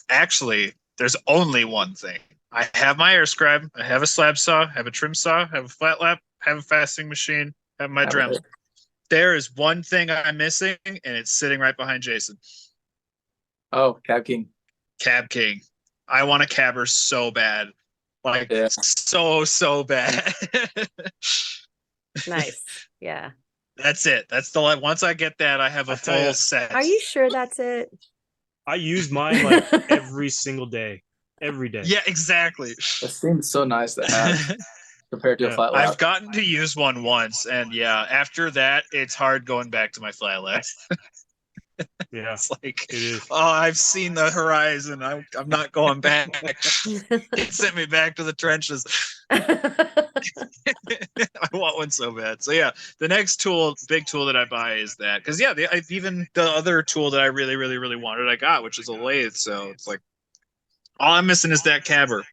Actually, there's only one thing. I have my air scribe, I have a slab saw, I have a trim saw, I have a flat lap, I have a fasting machine, I have my Dremel. There is one thing I'm missing, and it's sitting right behind Jason. Oh, Cab King. Cab King. I want a cabber so bad. Like, so bad. Nice. Yeah. That's it. That's the once I get that, I have a full set. Are you sure that's it? I use mine like every single day. Every day. Yeah, exactly. It seems so nice to have compared to a flat lap. I've gotten to use one once, and yeah, after that, it's hard going back to my flat lap. Yeah, it's like, I've seen the horizon. I'm not going back. It sent me back to the trenches. I want one so bad. So yeah, the next big tool that I buy is that, because even the other tool that I really, really, really wanted, I got, which is a lathe. So it's like, all I'm missing is that cabber.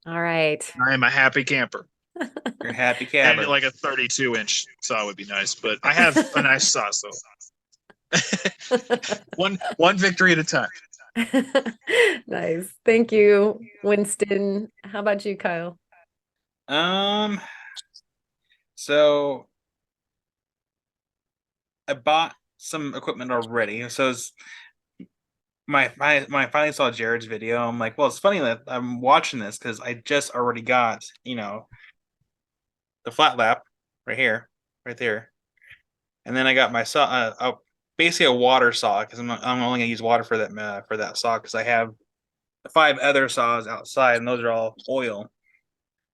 All right. I am a happy camper. You're a happy camper. And like a 32-inch saw would be nice, but I have a nice saw, so one victory at a time. Nice. Thank you, Winston. How about you, Kyle? So I bought some equipment already. So my finally saw Jared's video. I'm like, well, it's funny that I'm watching this because I just already got, the flat lap right there, and then I got my saw, basically a water saw, because I'm only gonna use water for that saw because I have 5 other saws outside and those are all oil.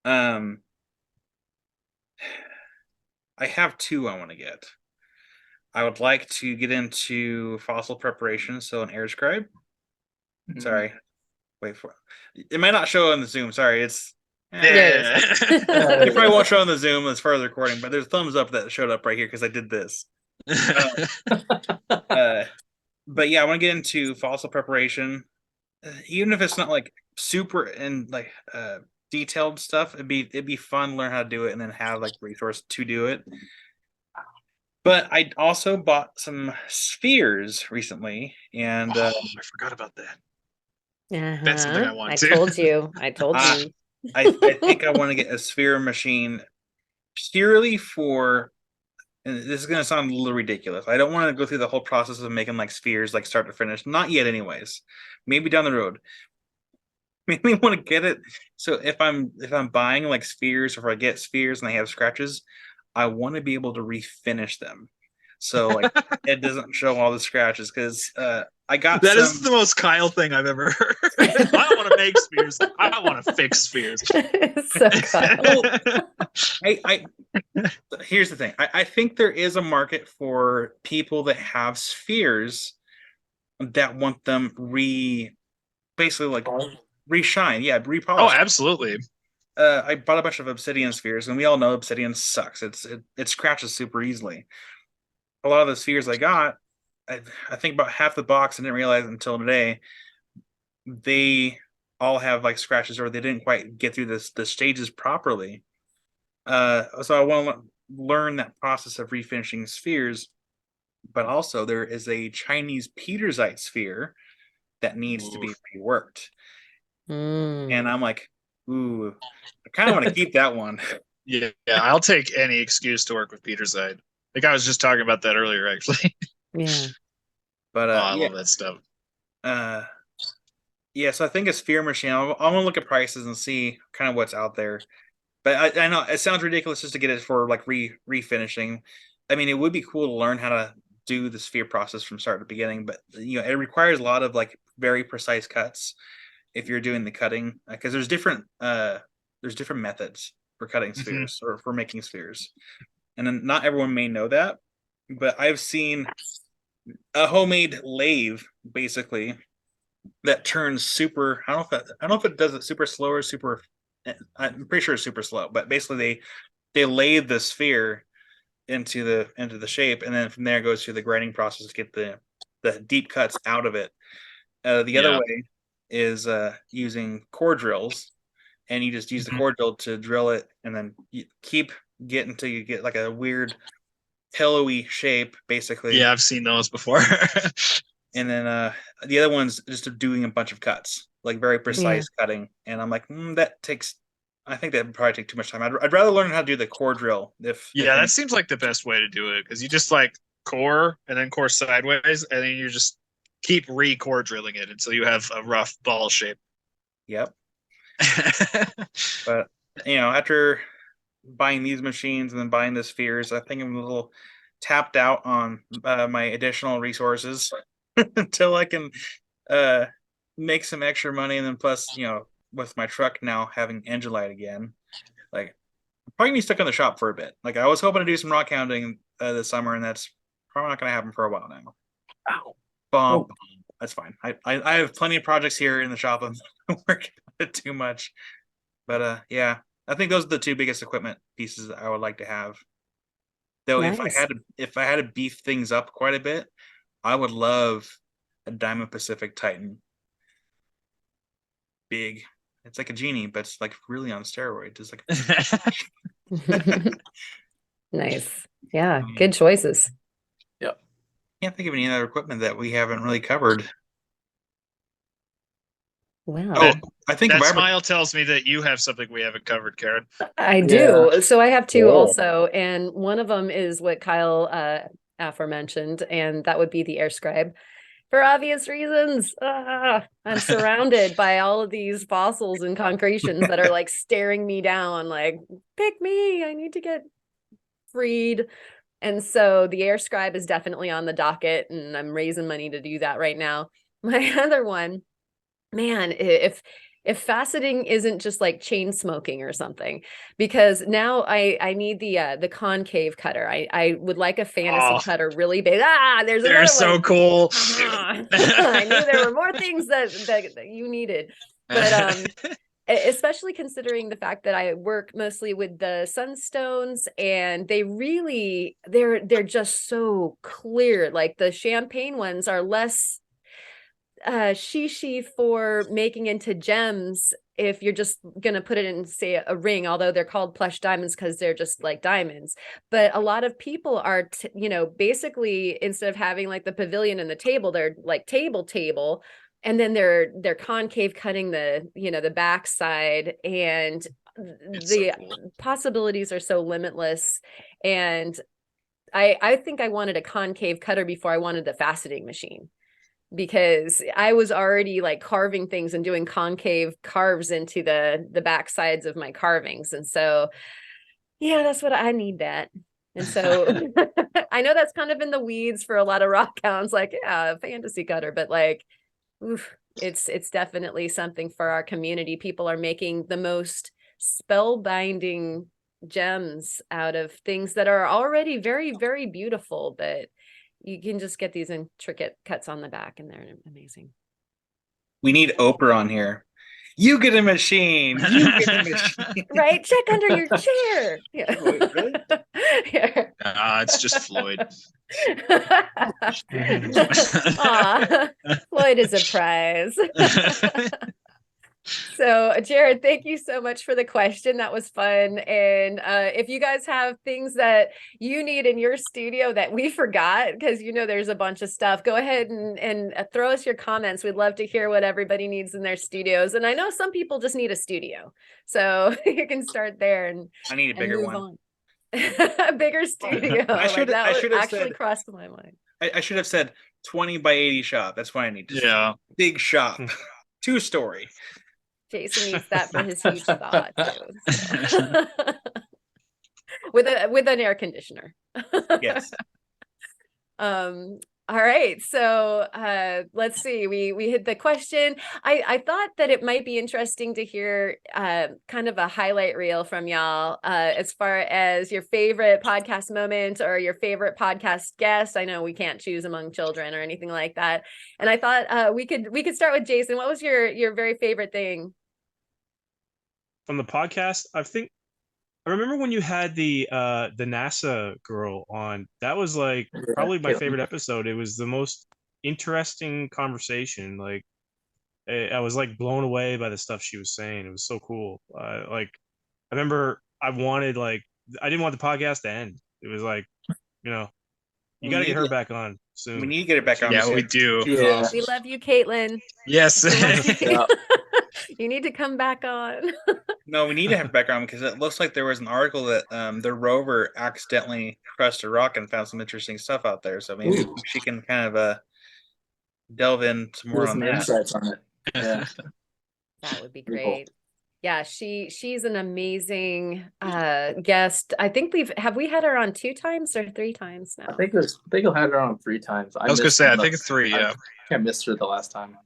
I have 2 I want to get. I would like to get into fossil preparation, so an air scribe. Mm-hmm. Sorry, wait for it. It might not show on the Zoom. Sorry, it's it probably won't show on the Zoom as far as recording, but there's a thumbs up that showed up right here because I did this. But yeah, I want to get into fossil preparation, even if it's not like super and like detailed stuff. It'd be fun to learn how to do it and then have like resource to do it. But I also bought some spheres recently, and I forgot about that. That's something I want to. I told you. I think I want to get a sphere machine purely for, and this is going to sound a little ridiculous. I don't want to go through the whole process of making like spheres, like start to finish. Not yet, anyways. Maybe down the road. Maybe want to get it. So if I'm buying like spheres, or if I get spheres and they have scratches, I want to be able to refinish them, so like it doesn't show all the scratches. Because I got that is the most Kyle thing I've ever heard. I don't want to make spheres. I want to fix spheres. So Kyle. Here's the thing. I think there is a market for people that have spheres that want them basically like reshine. Yeah, repolish. Oh, absolutely. I bought a bunch of obsidian spheres, and we all know obsidian sucks. It scratches super easily. A lot of the spheres I got, I think about half the box, I didn't realize until today, they all have like scratches, or they didn't quite get through the stages properly. So I want to learn that process of refinishing spheres. But also there is a Chinese Petersite sphere that needs to be reworked. And I'm like, ooh, I kind of want to keep that one. Yeah, I'll take any excuse to work with Petersite. I think I was just talking about that earlier, actually. Yeah. But I love that stuff. Yeah, so I think a sphere machine. I want to look at prices and see kind of what's out there. But I know it sounds ridiculous just to get it for like refinishing. I mean, it would be cool to learn how to do the sphere process from start to beginning, but it requires a lot of like very precise cuts if you're doing the cutting, because there's different methods for cutting spheres or for making spheres, and then not everyone may know that, but I've seen a homemade lathe basically that turns super. I don't know if it does it super slow or super. I'm pretty sure it's super slow, but basically they lathe the sphere into the shape, and then from there it goes through the grinding process to get the deep cuts out of it. The other way is using core drills, and you just use the core drill to drill it, and then you keep getting until you get like a weird pillowy shape, basically. Yeah, I've seen those before. And then the other one's just doing a bunch of cuts, like very precise cutting. And I'm like, I think that would probably take too much time. I'd rather learn how to do the core drill. That seems like the best way to do it, because you just like core and then core sideways, and then you just keep core drilling it until you have a rough ball shape. Yep. But after buying these machines and then buying the spheres, I think I'm a little tapped out on my additional resources until I can make some extra money. And then plus, with my truck now having engine light again, like I'm probably gonna be stuck in the shop for a bit. Like I was hoping to do some rock hounding this summer, and that's probably not gonna happen for a while now. Wow. That's fine. I have plenty of projects here in the shop. I'm working on it too much. But yeah, I think those are the two biggest equipment pieces that I would like to have. Though if I had to beef things up quite a bit, I would love a Diamond Pacific Titan. Big. It's like a genie, but it's like really on steroids. It's like Nice. Yeah, good choices. Yep. Can't think of any other equipment that we haven't really covered. Wow. Oh, I think that smile tells me that you have something we haven't covered, Karen. I do. Yeah. So I have two also, and one of them is what Kyle aforementioned, and that would be the air scribe. For obvious reasons, I'm surrounded by all of these fossils and concretions that are like staring me down, like, pick me, I need to get freed. And so the air scribe is definitely on the docket, and I'm raising money to do that right now. My other one, man, if faceting isn't just like chain smoking or something, because now I need the concave cutter. I would like a fantasy cutter really big. There's another one. They're so cool. I knew there were more things that you needed, but especially considering the fact that I work mostly with the sunstones, and they're just so clear. Like the champagne ones are less shishi for making into gems if you're just gonna put it in, say, a ring, although they're called plush diamonds because they're just like diamonds. But a lot of people are basically, instead of having like the pavilion and the table, they're like table, and then they're concave cutting the back side, and the possibilities are so limitless. And I think I wanted a concave cutter before I wanted the faceting machine, because I was already like carving things and doing concave carves into the back sides of my carvings. And so, yeah, that's what I need that. And so I know that's kind of in the weeds for a lot of rock hounds, like, yeah, fantasy cutter, but like, it's definitely something for our community. People are making the most spellbinding gems out of things that are already very, very beautiful, but you can just get these intricate cuts on the back, and they're amazing. We need Oprah on here. You get a machine. You get a machine. Right? Check under your chair. Yeah. Wait, really? It's just Floyd. Floyd is a prize. So, Jared, thank you so much for the question. That was fun. And if you guys have things that you need in your studio that we forgot, because there's a bunch of stuff, go ahead and throw us your comments. We'd love to hear what everybody needs in their studios. And I know some people just need a studio, so you can start there. And I need a bigger one. A bigger studio. I should have actually said, crossed my mind. I should have said 20 by 80 shop. That's what I need. Yeah. Big shop. two-story. Jason needs that for his huge thaw too. So. with an air conditioner. Yes. All right, so let's see. We hit the question. I thought that it might be interesting to hear kind of a highlight reel from y'all as far as your favorite podcast moment or your favorite podcast guest. I know we can't choose among children or anything like that. And I thought we could start with Jason. What was your very favorite thing from the podcast? I remember when you had the NASA girl on. That was like probably my favorite episode. It was the most interesting conversation. Like I was like blown away by the stuff she was saying. It was so cool. Like I remember I didn't want the podcast to end. It was like, you got to get her back on soon. We need to get her back on. Yeah, we do. Yeah. We love you, Caitlin. Yes. You need to come back on. No, we need to have background because it looks like there was an article that the rover accidentally crushed a rock and found some interesting stuff out there. So maybe she can kind of delve in some more on that. Insights on it. Yeah, that would be great. Yeah, she's an amazing guest. I think have we had her on 2 times or 3 times now? I think you'll have her on 3 times. I was gonna say I think it's 3. Yeah, I missed her the last time.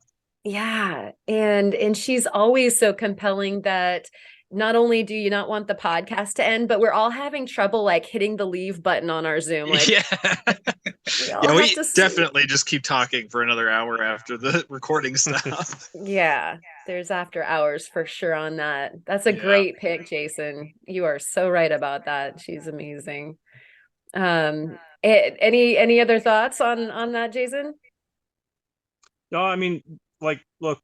Yeah, and she's always so compelling that not only do you not want the podcast to end, but we're all having trouble like hitting the leave button on our Zoom. Like, we definitely just keep talking for another hour after the recording stops. Yeah, there's after hours for sure on that. That's a great pick, Jason. You are so right about that. She's amazing. Any other thoughts on that, Jason? No, I mean, like, look,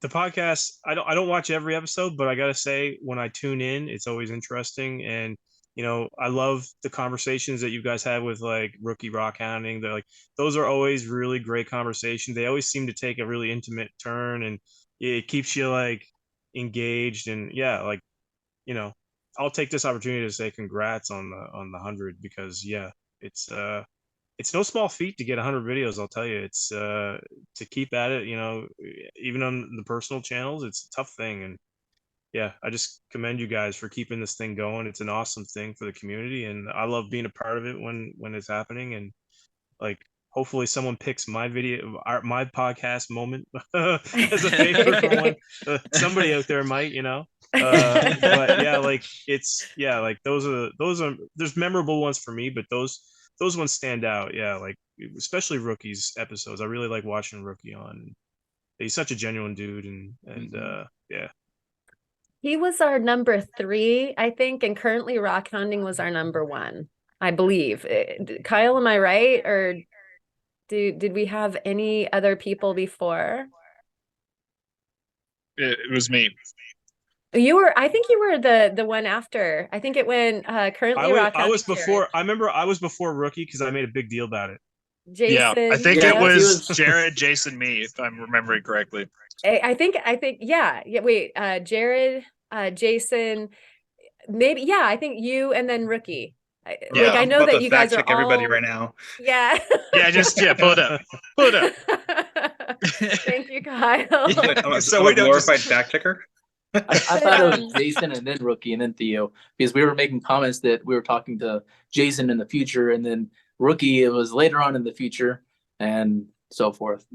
the podcast, I don't watch every episode, but I gotta say, when I tune in, it's always interesting. And I love the conversations that you guys have with like Rookie Rockhounding. They're like, those are always really great conversations. They always seem to take a really intimate turn, and it keeps you like engaged. And like, I'll take this opportunity to say congrats on the 100, because it's no small feat to get 100 videos. I'll tell you, it's to keep at it, even on the personal channels, it's a tough thing. And I just commend you guys for keeping this thing going. It's an awesome thing for the community, and I love being a part of it when it's happening. And like, hopefully someone picks my podcast moment as a favorite one. Somebody out there might, but like like those are there's memorable ones for me, but those ones stand out. Like especially Rookie's episodes. I really like watching Rookie on. He's such a genuine dude, and he was our number 3, I think, and currently Rockhounding was our number 1, I believe. Kyle, am I right? Or did we have any other people before? It was me. I think you were the one after. I think it went currently Rockhounding. I was before. I remember I was before Rookie because I made a big deal about it. Jason, I think it was Jared, Jason, me, if I'm remembering correctly. I think yeah. Wait, Jared, Jason, maybe I think you and then Rookie. Like I know that you guys are all... everybody right now. Yeah. Pull it up. Thank you, Kyle. So we don't glorified fact checker. I thought it was Jason and then Rookie and then Theo, because we were making comments that we were talking to Jason in the future, and then Rookie, it was later on in the future, and so forth.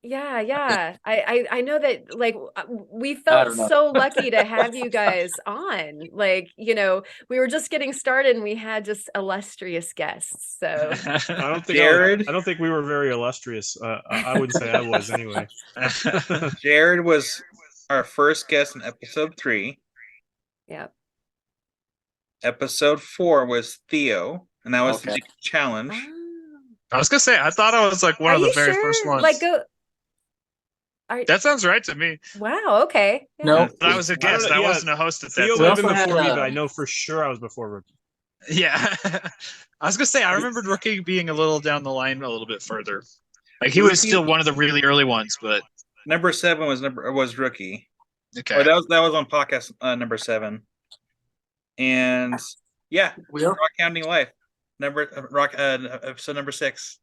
Yeah. I know that, like, we felt so lucky to have you guys on. Like, we were just getting started and we had just illustrious guests. So I don't think we were very illustrious. I would say I was anyway. Jared was our first guest in episode 3. Yep. Episode 4 was Theo, and that was the big challenge. I was gonna say, I thought I was like one of the very first ones. Like, that sounds right to me. Wow. Okay. Yeah. No, I was a guest. I wasn't a host at that Theo time. might have been before me, but I know for sure I was before Rookie. Yeah, I was gonna say I remembered Rookie being a little down the line, a little bit further. Like he was still one of the really early ones, but number 7 was Rookie. Okay, or that was on podcast number 7, and Rockhounding Life episode number 6.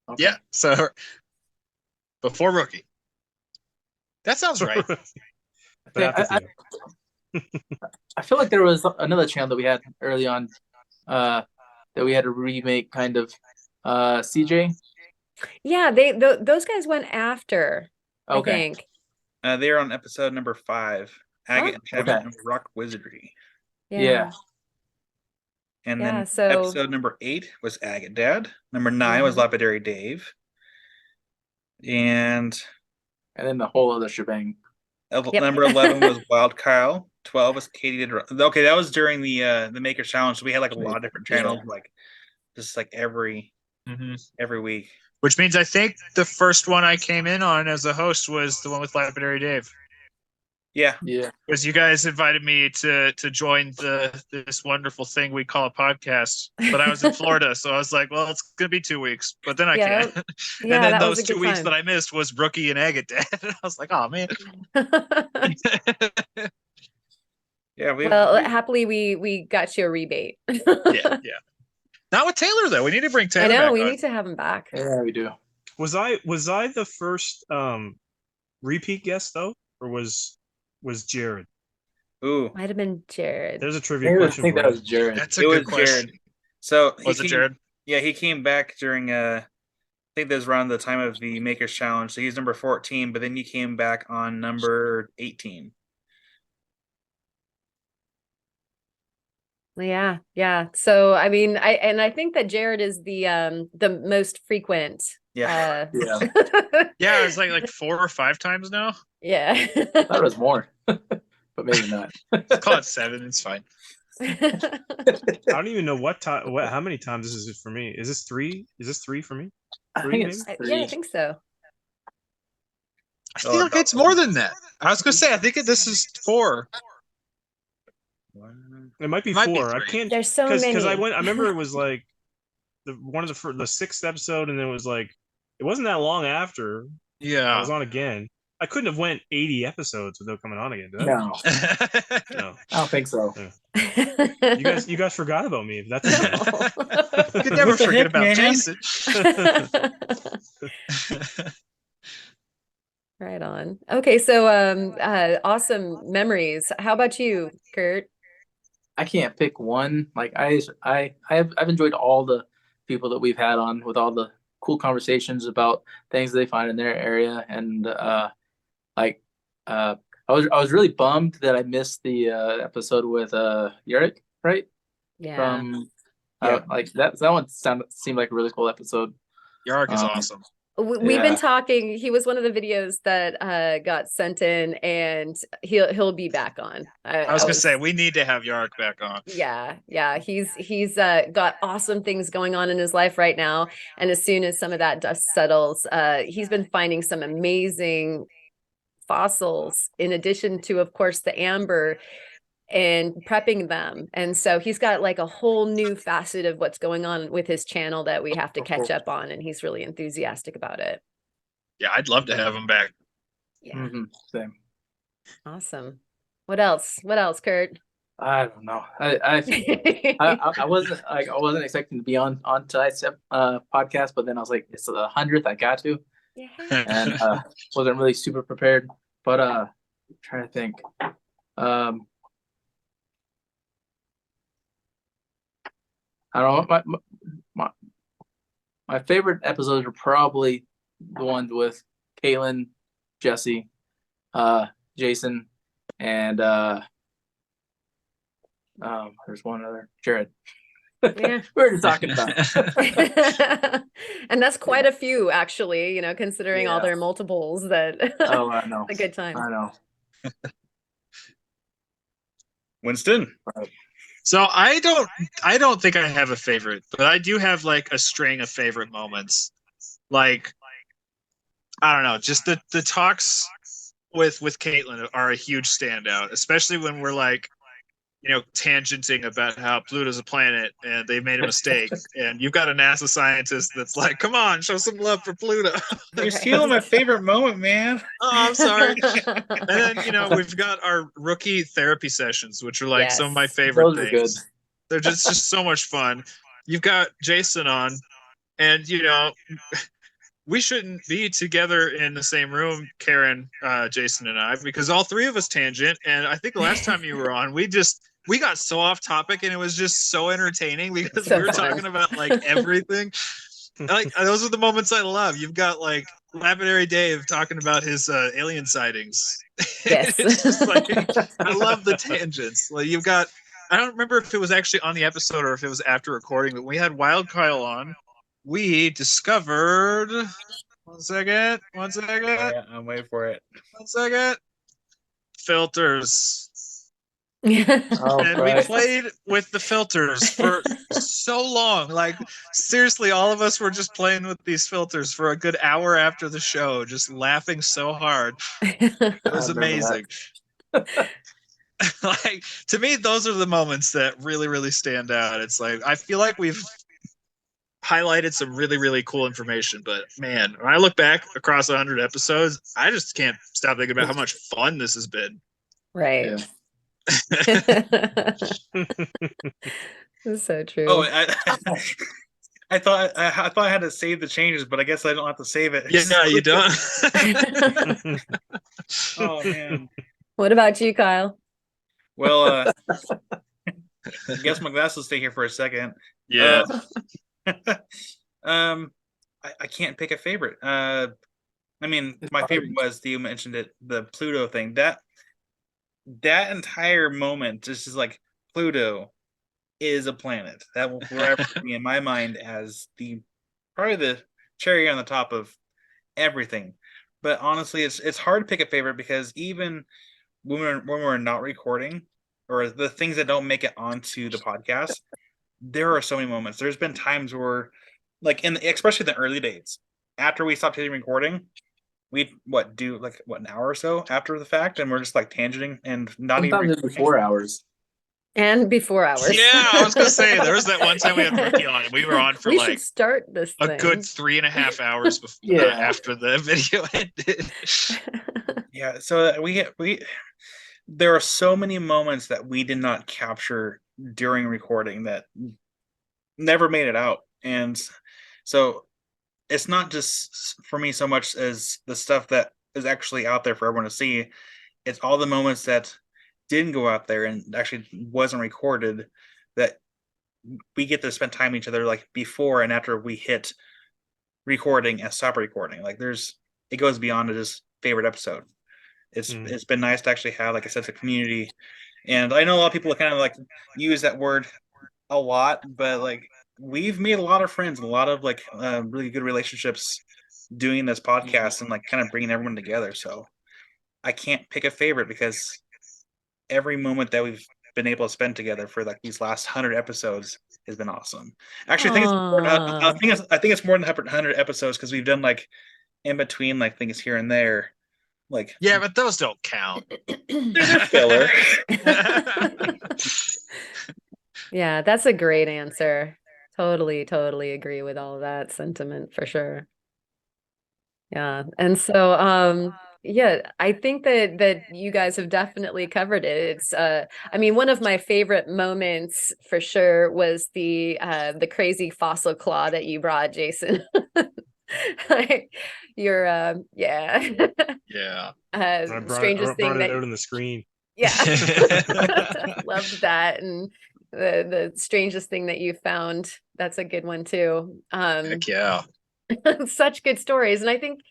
Okay. Yeah, so before Rookie. That sounds right. I feel like there was another channel that we had early on that we had to remake, kind of. CJ. Yeah, those guys went after. Okay. I think. They're on episode number 5, Agate Enchantment and Rock Wizardry. Yeah. And Yeah, then so- episode number 8 was Agate Dad. Number 9 was Lapidary Dave. And then the whole other shebang. Number 11 was Wild Kyle. 12 was Katie. Okay, that was during the Maker Challenge. So we had like a lot of different channels, like just like every week. Which means I think the first one I came in on as a host was the one with Lapidary Dave. Yeah. Because you guys invited me to join this wonderful thing we call a podcast, but I was in Florida, so I was like, well, it's gonna be 2 weeks, but then I can't. Yeah, and then that was those a good 2 weeks time. that I missed was Rookie and Agate Dad. I was like, oh man. Yeah. Well, happily we got you a rebate. yeah. Not with Taylor though. We need to bring Taylor. I know back we on. need to have him back. Yeah, we do. Was I the first repeat guest though, or was Jared? Ooh, Might have been Jared. There's a trivia question. I think for that you. was Jared. That's a it good was question. Jared. So Was it Jared? Yeah, he came back during I think that was around the time of the Makers Challenge. So he's number 14, but then he came back on number 18. Yeah. So I mean, I think that Jared is the most frequent. Yeah. Yeah, it's like 4 or 5 times now. Yeah. I thought it was more, but maybe not. Call it 7. It's fine. I don't even know how many times this is for me. Is this 3? Is this 3 for me? I think it's 3. Yeah, I think so. I feel like it's more than that. I was gonna say I think this is 4. It might be Might be 4. I 3. can't. There's so many. Because I remember it was like the 6th episode, and then it was like it wasn't that long after. Yeah, I was on again. I couldn't have went 80 episodes without coming on again. Did I? No, No. I don't think so. Yeah. You guys forgot about me. If that's you could never forget about Jason. Right on. Okay, so awesome memories. How about you, Kurt? I can't pick one. Like I've enjoyed all the people that we've had on, with all the cool conversations about things they find in their area, and I was really bummed that I missed the episode with Yurik, right? Yeah. From like that one seemed like a really cool episode. Yurik is awesome. We've been talking. He was one of the videos that got sent in, and he'll be back on. I was gonna say we need to have Yurik back on. Yeah. He's got awesome things going on in his life right now, and as soon as some of that dust settles, he's been finding some amazing fossils, in addition to, of course, the amber, and prepping them. And so he's got like a whole new facet of what's going on with his channel that we have to catch up on, and he's really enthusiastic about it. Yeah, I'd love to have him back. Yeah. Same. Awesome. What else, Kurt? I don't know. I wasn't expecting to be on tonight's podcast, but then I was like, it's the 100th, I got to. Yeah. And wasn't really super prepared, but I'm trying to think. I don't know. My favorite episodes are probably the ones with Caitlin, Jesse, Jason, and there's one other, Jared. Yeah. We were just talking about it. And that's quite a few, actually, considering all Yeah. their multiples. That Oh, I know. a good time. I know. Winston. So I don't think I have a favorite, but I do have like a string of favorite moments. Like, I don't know, just the talks with Caitlin are a huge standout, especially when we're like, tangenting about how Pluto's a planet and they made a mistake, and you've got a NASA scientist that's like, come on, show some love for Pluto. You're stealing my favorite moment, man. Oh, I'm sorry. And then, we've got our rookie therapy sessions, which are like some of my favorite Those are things. good. They're just so much fun. You've got Jason on, and we shouldn't be together in the same room, Karen, Jason, and I, because all three of us tangent. And I think the last time you were on, we got so off topic, and it was just so entertaining because So we were fun. talking about like everything. Like those are the moments I love. You've got like Lapidary Dave talking about his alien sightings. Yes. It's just like I love the tangents. Like you've got, I don't remember if it was actually on the episode or if it was after recording, but we had Wild Kyle on. We discovered. One second. Yeah, I'm waiting for it. 1 second. Filters. Oh, And we played with the filters for so long. Like seriously, all of us were just playing with these filters for a good hour after the show, just laughing so hard. It was amazing. Like to me, those are the moments that really, really stand out. It's like I feel like we've highlighted some really, really cool information, but man, when I look back across 100 episodes, I just can't stop thinking about how much fun this has been. Right. Yeah. That's so true. Oh, I thought I had to save the changes, but I guess I don't have to save it. Yeah, no, you don't. Oh man. What about you, Kyle? Well, I guess my glass will stay here for a second. Yeah. I can't pick a favorite. I mean, my favorite was Theo mentioned it, the Pluto thing. That entire moment just is like Pluto is a planet. That will forever be in my mind as probably the cherry on the top of everything. But honestly, it's hard to pick a favorite because even when we're not recording, or the things that don't make it onto the podcast, there are so many moments. There's been times where, like especially the early days, after we stopped hitting recording, we do an hour or so after the fact, and we're just like tangenting and not Sometimes even it's 4 hours. And before hours. Yeah, I was gonna say there was that one time we had Ricky on, and we were on for we like should start this a thing. good 3.5 hours before Yeah. after the video ended. Yeah, so there are so many moments that we did not capture during recording that never made it out. And so it's not just for me so much as the stuff that is actually out there for everyone to see. It's all the moments that didn't go out there and actually wasn't recorded that we get to spend time with each other, like before and after we hit recording and stop recording. Like it goes beyond just favorite episode. It's been nice to actually have like a sense of community. And I know a lot of people kind of like use that word a lot, but like we've made a lot of friends, a lot of like really good relationships doing this podcast and like kind of bringing everyone together. So I can't pick a favorite because every moment that we've been able to spend together for like these last 100 episodes has been awesome. Actually, I think it's more than 100 episodes because we've done like in between like things here and there. Like yeah, but those don't count. They're filler. Yeah, that's a great answer. Totally agree with all of that sentiment for sure. Yeah. And so yeah, I think that you guys have definitely covered it. It's I mean, one of my favorite moments for sure was the crazy fossil claw that you brought, Jason. Like your yeah. Yeah. I brought strangest thing it that out on the screen. Yeah. Loved that. And the strangest thing that you found, that's a good one too. Heck yeah. Such good stories. And I think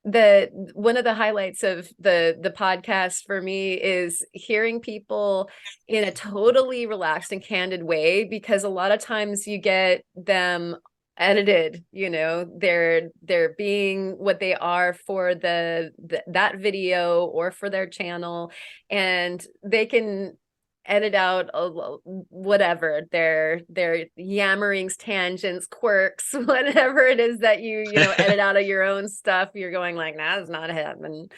that one of the highlights of the podcast for me is hearing people in a totally relaxed and candid way, because a lot of times you get them edited, they're being what they are for that video or for their channel, and they can edit out whatever their yammerings, tangents, quirks, whatever it is that you edit out of your own stuff. You're going like, nah, it's not happening.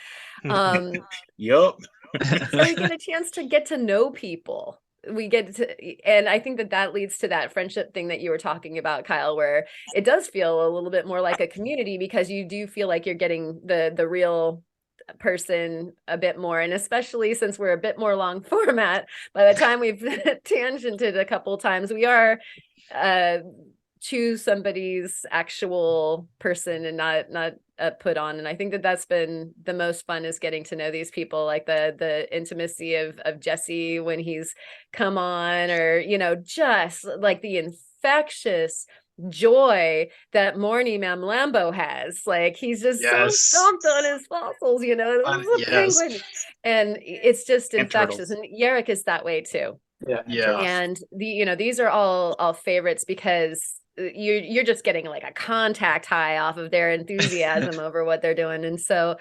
Yup. So we get a chance to get to know people. And I think that leads to that friendship thing that you were talking about, Kyle, where it does feel a little bit more like a community, because you do feel like you're getting the real person a bit more. And especially since we're a bit more long format, by the time we've tangented a couple times, we are choose somebody's actual person and not put on. And I think that that's been the most fun, is getting to know these people, like the intimacy of Jesse when he's come on, or, you know, just like the infectious joy that Morny Mam Lambo has. Like, he's just so stoked on his fossils, you know. It's a penguin. And it's just infectious. And Yarrick is that way too. Yeah. And these are all favorites, because you're just getting like a contact high off of their enthusiasm over what they're doing. And so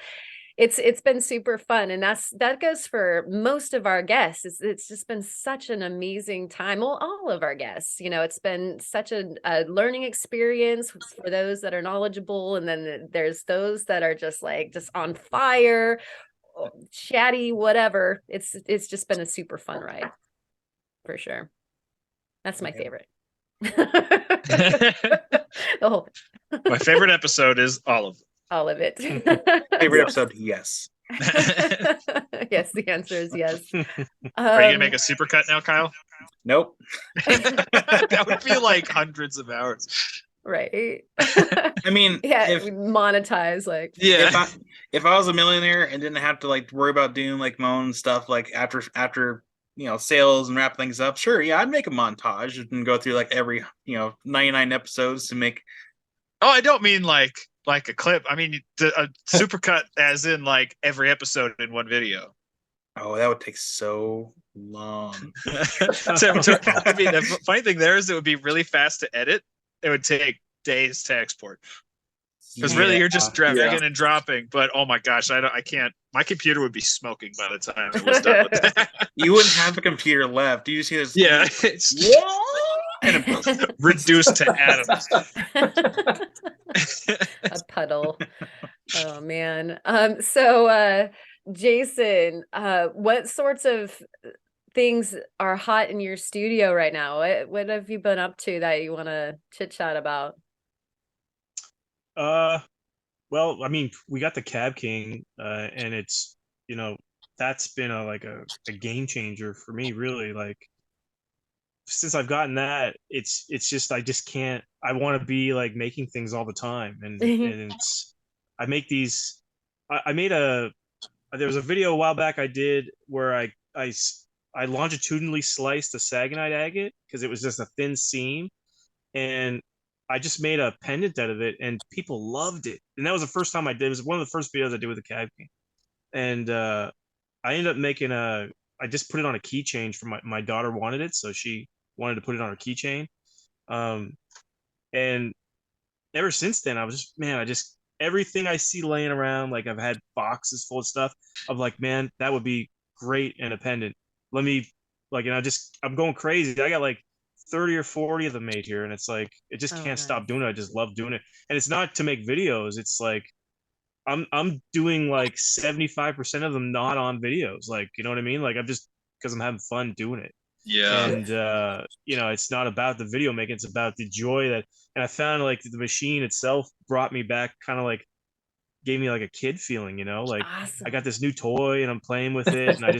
it's been super fun. And that goes for most of our guests. It's just been such an amazing time. Well, all of our guests, you know, it's been such a learning experience for those that are knowledgeable. And then there's those that are just on fire, chatty, whatever. It's just been a super fun ride, for sure. That's my favorite. The whole thing. My favorite episode is all of it. Favorite episode, yes. Yes, the answer is yes. Are you gonna make a supercut now, Kyle? Nope. That would be like hundreds of hours. Right. I mean, yeah, we monetize, like, if I was a millionaire and didn't have to like worry about doing like my own stuff, like after sales and wrap things up, sure, yeah, I'd make a montage and go through like every 99 episodes to make. Oh, I don't mean like a clip. I mean a supercut, as in like every episode in one video. Oh, that would take so long. I mean, the funny thing there is it would be really fast to edit. It would take days to export. Because really, you're just dragging and dropping. But oh my gosh, I can't. My computer would be smoking by the time it was done with that. You wouldn't have a computer left. You see this? Yeah, it's and reduced to atoms. A puddle. Oh man. So Jason, what sorts of things are hot in your studio right now? What have you been up to that you want to chit chat about? Well, I mean, we got the Cab King, and it's, that's been a game changer for me, really. Like, since I've gotten that, it's just, I want to be like making things all the time. And I make these, there was a video a while back I did where I longitudinally sliced a sagonite agate because it was just a thin seam, and I just made a pendant out of it, and people loved it. And that was the first time I did. It was one of the first videos I did with the Cab King. And I ended up making I just put it on a keychain for my daughter wanted it, so she wanted to put it on her keychain. And ever since then, I was just, everything I see laying around, like I've had boxes full of stuff. I'm like, man, that would be great in a pendant. Let me, I'm going crazy. I got like 30 or 40 of them made here, and it's like, it just can't stop doing it. I just love doing it. And it's not to make videos. It's like I'm doing like 75% of them not on videos. Like, you know what I mean? Like, I'm just, because I'm having fun doing it. Yeah. And it's not about the video making, it's about the joy that, and I found like the machine itself brought me back, kind of like gave me like a kid feeling, like awesome. I got this new toy and I'm playing with it, and I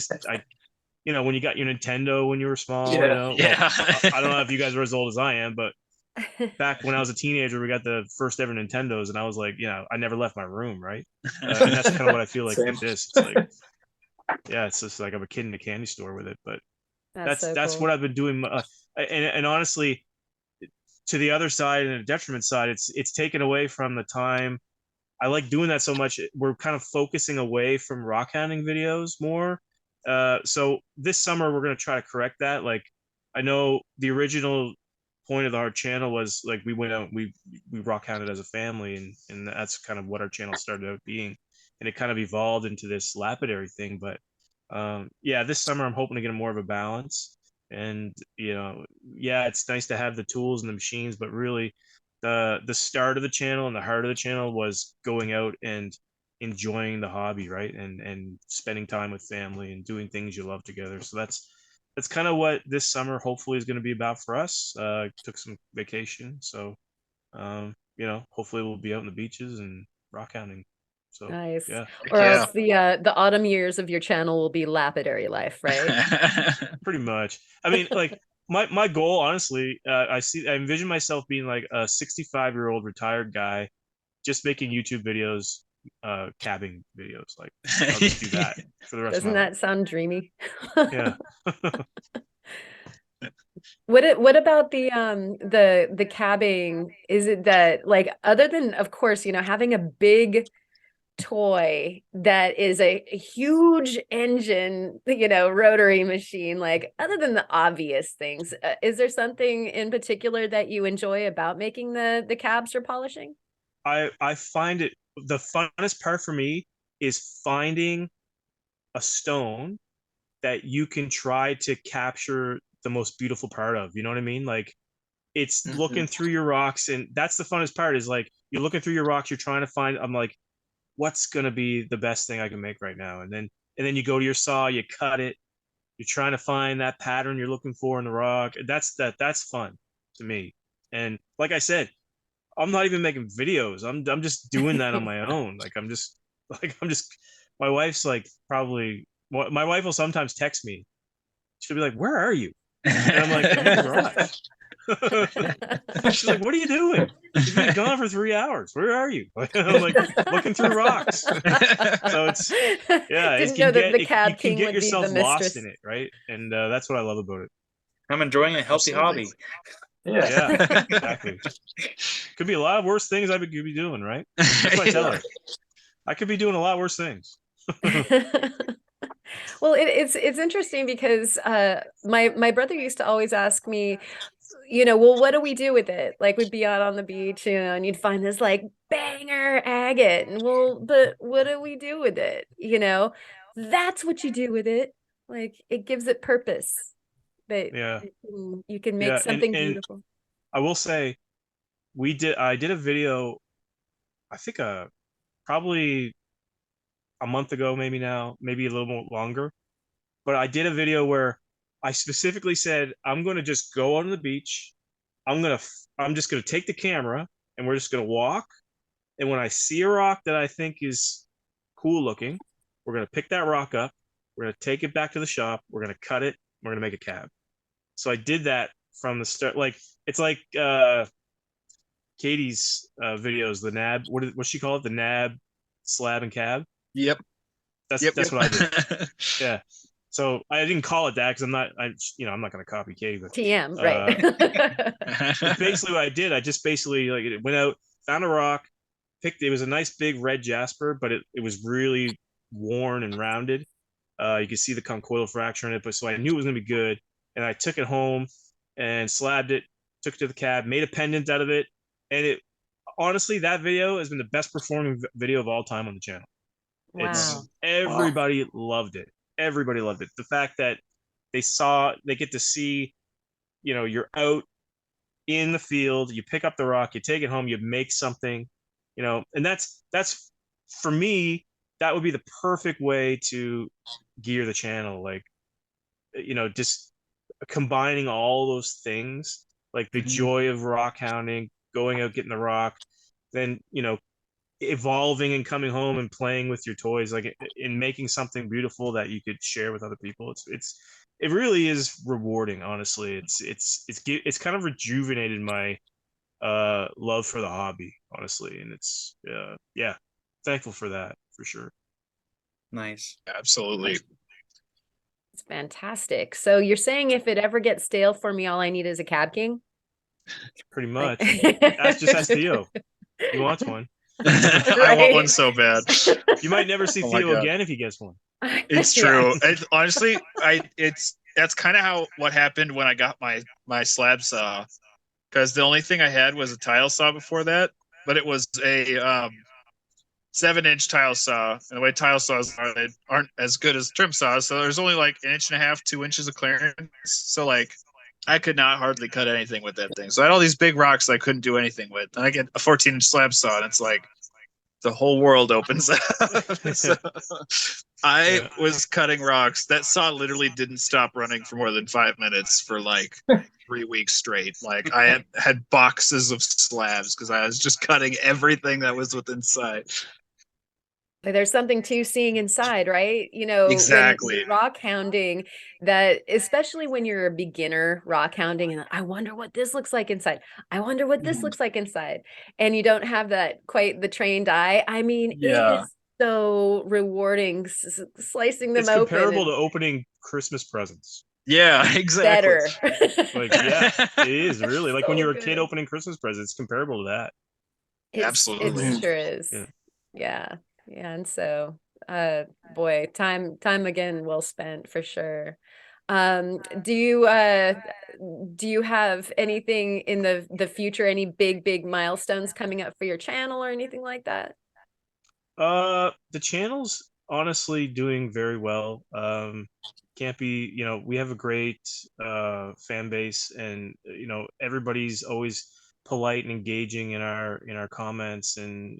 when you got your Nintendo when you were small, Well, I don't know if you guys were as old as I am, but back when I was a teenager, we got the first ever Nintendos, and I was like, I never left my room, right? And that's kind of what I feel like with this. It's like, it's just like I'm a kid in a candy store with it. But that's cool. what I've been doing. And honestly, to the other side and the detriment side, it's taken away from the time. I like doing that so much. We're kind of focusing away from rock hounding videos more. So this summer we're going to try to correct that. Like, I know the original point of our channel was like, we went out, we rock hounded as a family, and that's kind of what our channel started out being, and it kind of evolved into this lapidary thing. But this summer I'm hoping to get more of a balance, and it's nice to have the tools and the machines, but really the start of the channel and the heart of the channel was going out and enjoying the hobby, right? And spending time with family and doing things you love together. So that's kind of what this summer hopefully is going to be about for us. Took some vacation, so hopefully we'll be out in the beaches and rock hounding. So nice. Yeah. Or else the autumn years of your channel will be lapidary life, right? Pretty much. I mean, like, my goal, honestly, I envision myself being like a 65-year-old retired guy, just making YouTube videos, cabbing videos. Like I'll just do that for the rest Doesn't of my that life. sound dreamy? Yeah. What about the cabbing? Is it that, like, other than, of course, having a big toy that is a huge engine, rotary machine, like, other than the obvious things, is there something in particular that you enjoy about making the cabs or polishing? I find it, the funnest part for me is finding a stone that you can try to capture the most beautiful part of. You know what I mean? Like, it's looking through your rocks, and that's the funnest part, is like you're looking through your rocks, you're trying to find, I'm like, what's gonna be the best thing I can make right now? And then you go to your saw, you cut it, you're trying to find that pattern you're looking for in the rock. That's fun to me. And like I said, I'm not even making videos. I'm just doing that on my own. I'm just my wife's like, probably, my wife will sometimes text me. She'll be like, "Where are you?" And I'm like, "I'm in the garage." She's like, "What are you doing? You've been gone for 3 hours. Where are you?" I'm like, looking through rocks. So it's, yeah, Didn't know that the cab you can king get would be the yourself lost mistress. in it, right? And that's what I love about it. I'm enjoying a healthy hobby. Yeah, exactly. Could be a lot of worse things I could be doing, right? That's what I tell her. I could be doing a lot worse things. Well, it's interesting because my brother used to always ask me, well, what do we do with it? Like, we'd be out on the beach, and you'd find this like banger agate, and but what do we do with it? That's what you do with it. Like, it gives it purpose. But Yeah, you can make yeah, something and beautiful. I will say, I did a video, I think probably a month ago, maybe now, maybe a little more longer. But I did a video where I specifically said, I'm going to just go on the beach. I'm just going to take the camera, and we're just going to walk. And when I see a rock that I think is cool looking, we're going to pick that rock up. We're going to take it back to the shop. We're going to cut it. We're going to make a cab. So I did that from the start. Like, it's like Katie's videos, the NAB, what's she call it? The NAB slab and cab. Yep. That's what I did. Yeah. So I didn't call it that because I'm not going to copy Katie, but TM, right? Basically what I did, I just basically went out, found a rock, it was a nice big red jasper, but it was really worn and rounded. You could see the conchoidal fracture in it, but so I knew it was gonna be good. And I took it home and slabbed it, took it to the cab, made a pendant out of it. And it, honestly, that video has been the best performing video of all time on the channel. Wow. Everybody loved it. Everybody loved it. The fact that they get to see, you're out in the field, you pick up the rock, you take it home, you make something, and that's for me, that would be the perfect way to gear the channel. Like, just combining all those things, like the joy of rock hounding, going out, getting the rock, then, evolving and coming home and playing with your toys, like in making something beautiful that you could share with other people. It really is rewarding, honestly. It's kind of rejuvenated my love for the hobby, honestly, and it's thankful for that, for sure. Nice. Absolutely. It's fantastic. So you're saying if it ever gets stale for me, all I need is a cab king? Pretty much. Ask Theo. He wants one. I want one so bad. You might never see Theo again if he gets one. It's true. Honestly, that's kind of what happened when I got my slab saw, because the only thing I had was a tile saw before that, but it was a 7-inch tile saw, and the way tile saws are, they aren't as good as trim saws, so there's only like 1.5 inches, 2 inches of clearance. So like, I could not hardly cut anything with that thing. So I had all these big rocks that I couldn't do anything with. And I get a 14-inch slab saw, and it's like the whole world opens up. So I was cutting rocks. That saw literally didn't stop running for more than 5 minutes for like 3 weeks straight. Like, I had boxes of slabs because I was just cutting everything that was within sight. There's something to seeing inside, right? You know, Exactly. when rock hounding, that especially when you're a beginner rock hounding, and I wonder what this looks like inside. I wonder what this looks like inside. And you don't have that quite the trained eye. I mean, it is so rewarding slicing them It's open. comparable to opening Christmas presents. Yeah, exactly. Better. Like, yeah, it is really like when So you're a good. kid opening Christmas presents. It's comparable to that. Absolutely. It sure is. Yeah. And so boy, time again well spent for sure. Do you have anything in the future, any big milestones coming up for your channel or anything like that? The channel's honestly doing very well. Can't be, we have a great fan base, and everybody's always polite and engaging in our comments, and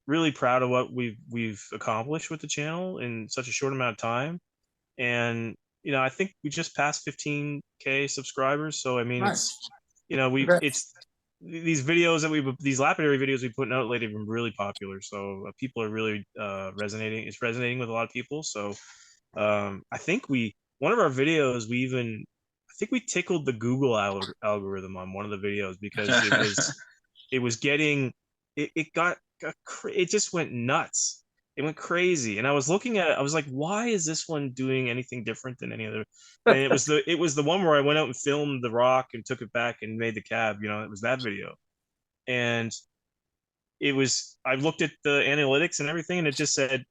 really proud of what we've accomplished with the channel in such a short amount of time. And I think we just passed 15K subscribers, so I mean, Nice. it's these videos that these lapidary videos we put out lately have been really popular, so people are really resonating. It's resonating with a lot of people. So I think one of our videos, I think we tickled the Google algorithm on one of the videos, because it was getting it just went nuts. It went crazy, and I was looking at it. I was like, why is this one doing anything different than any other? And it was the one where I went out and filmed the rock and took it back and made the cab. It was that video. And I looked at the analytics and everything, and it just said,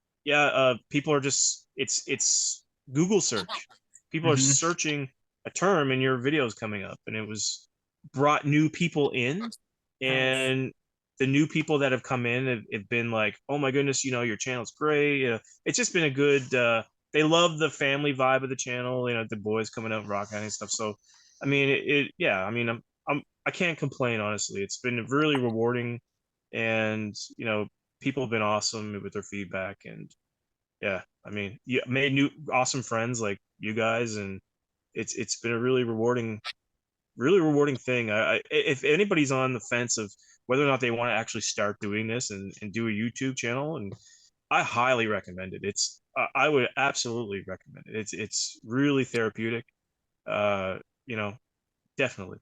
people are just, it's Google search. People are searching a term and your video's coming up, and it was brought new people in. And the new people that have come in have been like, oh my goodness, your channel's great. It's just been a good, they love the family vibe of the channel, the boys coming out and rock and stuff. So, I mean, I can't complain, honestly. It's been really rewarding, and, people have been awesome with their feedback, and yeah, I mean, you made new awesome friends like you guys, and it's been a really rewarding thing. If anybody's on the fence of whether or not they want to actually start doing this and do a YouTube channel, and I highly recommend it. I would absolutely recommend it. It's really therapeutic. Definitely,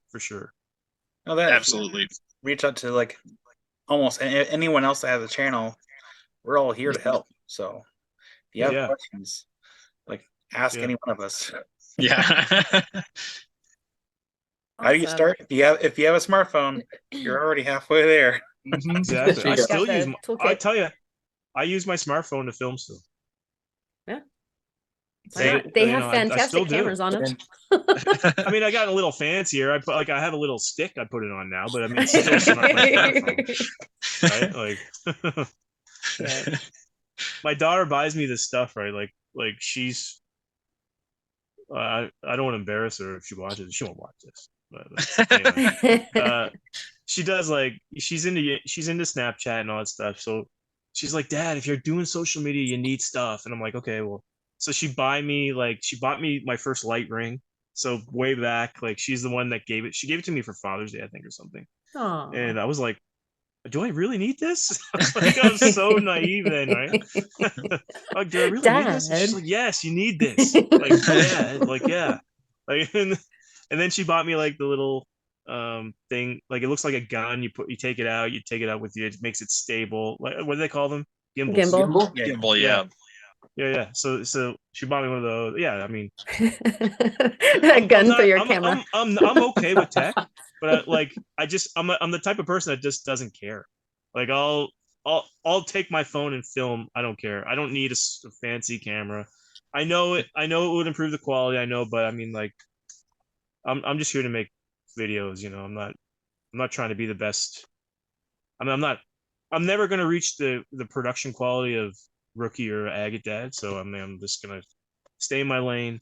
for sure. No, that Absolutely. Reach out to like almost anyone else that has a channel. We're all here to help. So if you have questions, like ask any one of us. Yeah. How do you start? If you have a smartphone, you're already halfway there. Exactly. I tell you, I use my smartphone to film still. Yeah. They have fantastic cameras on them. I mean, I got a little fancier. I have a little stick I put it on now, but I mean, it's still not my smartphone, right? Like, my daughter buys me this stuff, right? Like she's, I don't want to embarrass her if she watches it. She won't watch this. But anyway, she does, like, she's into Snapchat and all that stuff. So she's like, Dad, if you're doing social media, you need stuff. And I'm like, okay, well. So she bought me my first light ring. So way back, like, she's the one that gave it. She gave it to me for Father's Day, I think, or something. Aww. And I was like, do I really need this? Like, I was so naive then, right? Like, do I really need this? And she's like, yes, you need this. Like, yeah. Like, and then she bought me like the little thing, like, it looks like a gun. You take it out with you. It makes it stable. Like, what do they call them? Gimbals. Gimbal, yeah. Yeah. So she bought me one of those. Yeah, I mean, a gun for your camera. I'm okay with tech, but I'm the type of person that just doesn't care. Like, I'll take my phone and film. I don't care. I don't need a fancy camera. I know it would improve the quality. I know, but I mean, like, I'm just here to make videos. I'm not trying to be the best. I mean, I'm never going to reach the production quality of Rookie or Agate Dad. So I'm just going to stay in my lane,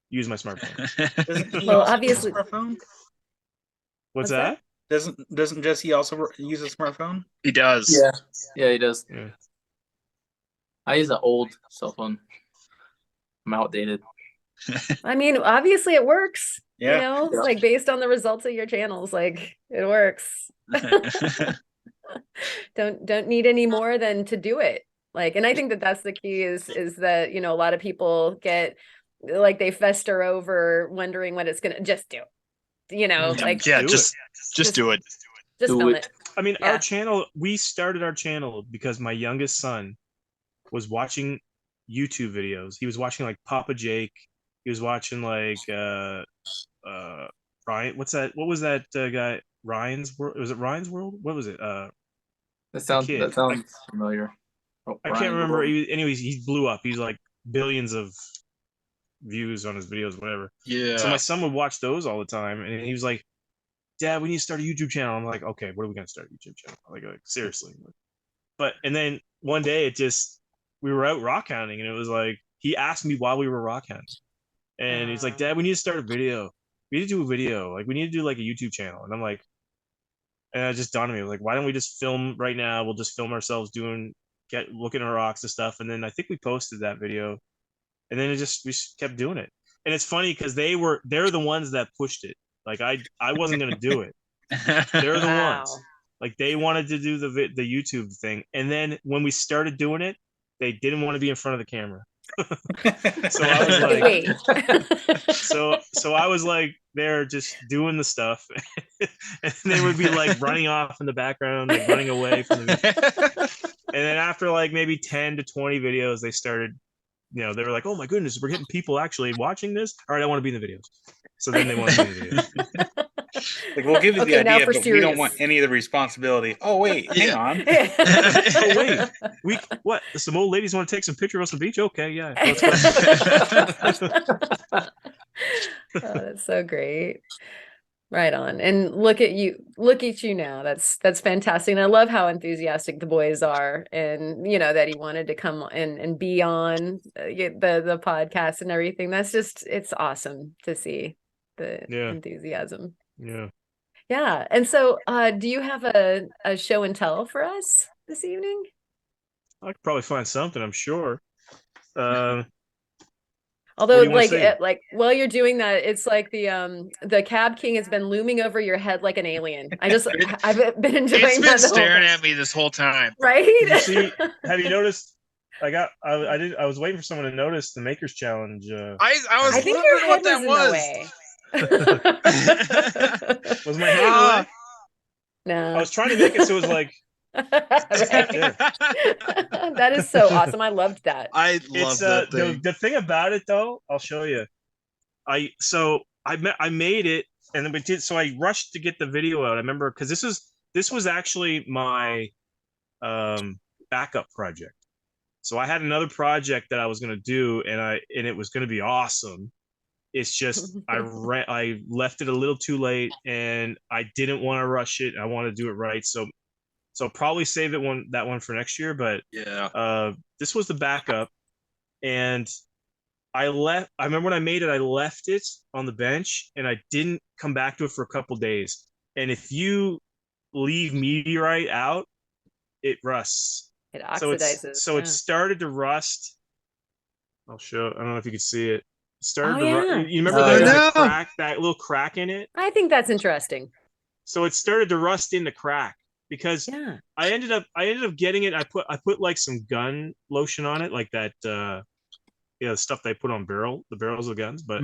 use my smartphone. Well, obviously. What's that? Doesn't Jesse also use a smartphone? He does. Yeah, he does. Yeah. I use an old cell phone. I'm outdated. I mean, obviously it works. Yeah. Like, based on the results of your channels, like, it works. Don't need any more than to do it. Like, and I think that that's the key is that, you know, a lot of people get like they fester over wondering what it's gonna just do. You know, like just do it. Just film it. I mean, Yeah. our channel, we started our channel because my youngest son was watching YouTube videos. He was watching like Papa Jake. He was watching like Ryan. What was that guy? Ryan's World? Was it Ryan's World? What was it? That sounds familiar. Oh, I Ryan can't remember. World. Anyways, he blew up. He's like billions of views on his videos, whatever. Yeah. So my son would watch those all the time, and he was like, "Dad, we need to start a YouTube channel." I'm like, "Okay, what are we gonna start a YouTube channel?" Like seriously. But and then one day we were out rock hounding, and it was like he asked me while we were rock hounding, and he's like, "Dad, we need to start a video. We need to do a video. Like we need to do like a YouTube channel." And I'm like, and it just dawned on me, like, why don't we just film right now? We'll just film ourselves looking at our rocks and stuff. And then I think we posted that video, and then we just kept doing it. And it's funny because they're the ones that pushed it. Like I wasn't gonna do it. They're the ones. Like they wanted to do the YouTube thing, and then when we started doing it, they didn't want to be in front of the camera. So I was like, wait. so I was like, they're just doing the stuff, and they would be like running off in the background, like running away from the. And then after like maybe 10 to 20 videos, they started, you know, they were like, "Oh my goodness, we're getting people actually watching this. All right, I want to be in the videos." So then they want to be in the videos. Like we'll give you the idea, but serious. we don't want any of the responsibility. Oh wait, hang on. Oh wait, what? Some old ladies want to take some picture of us on the beach? Okay, yeah, let's go. Oh, that's so great. Right on. And look at you now. That's fantastic. And I love how enthusiastic the boys are, and you know that he wanted to come and be on the podcast and everything. It's awesome to see the enthusiasm. Yeah. And so do you have a show and tell for us this evening? I could probably find something, I'm sure. Although like while you're doing that, it's like the Cab King has been looming over your head like an alien. I've been enjoying It's been that staring at me this whole time. Right? Have you noticed? I was waiting for someone to notice the Makers Challenge. I think wondering your head what that was. Was my head in the way? No. I was trying to make it so it was like. That is so awesome. I loved that. I love that thing. The thing about it though, I'll show you. I made it, and then we did. So I rushed to get the video out. I remember because this was actually my backup project. So I had another project that I was going to do, and it was going to be awesome. It's just I left it a little too late, and I didn't want to rush it. I want to do it right. So probably save that one for next year. But this was the backup, and I remember when I made it, I left it on the bench, and I didn't come back to it for a couple days. And if you leave meteorite out, it rusts. It oxidizes. So it started to rust. I'll show. I don't know if you can see it. Started to rust. You remember the crack, that little crack in it? I think that's interesting. So it started to rust in the crack because I ended up getting it. I put like some gun lotion on it, like that the stuff they put on the barrels of guns, but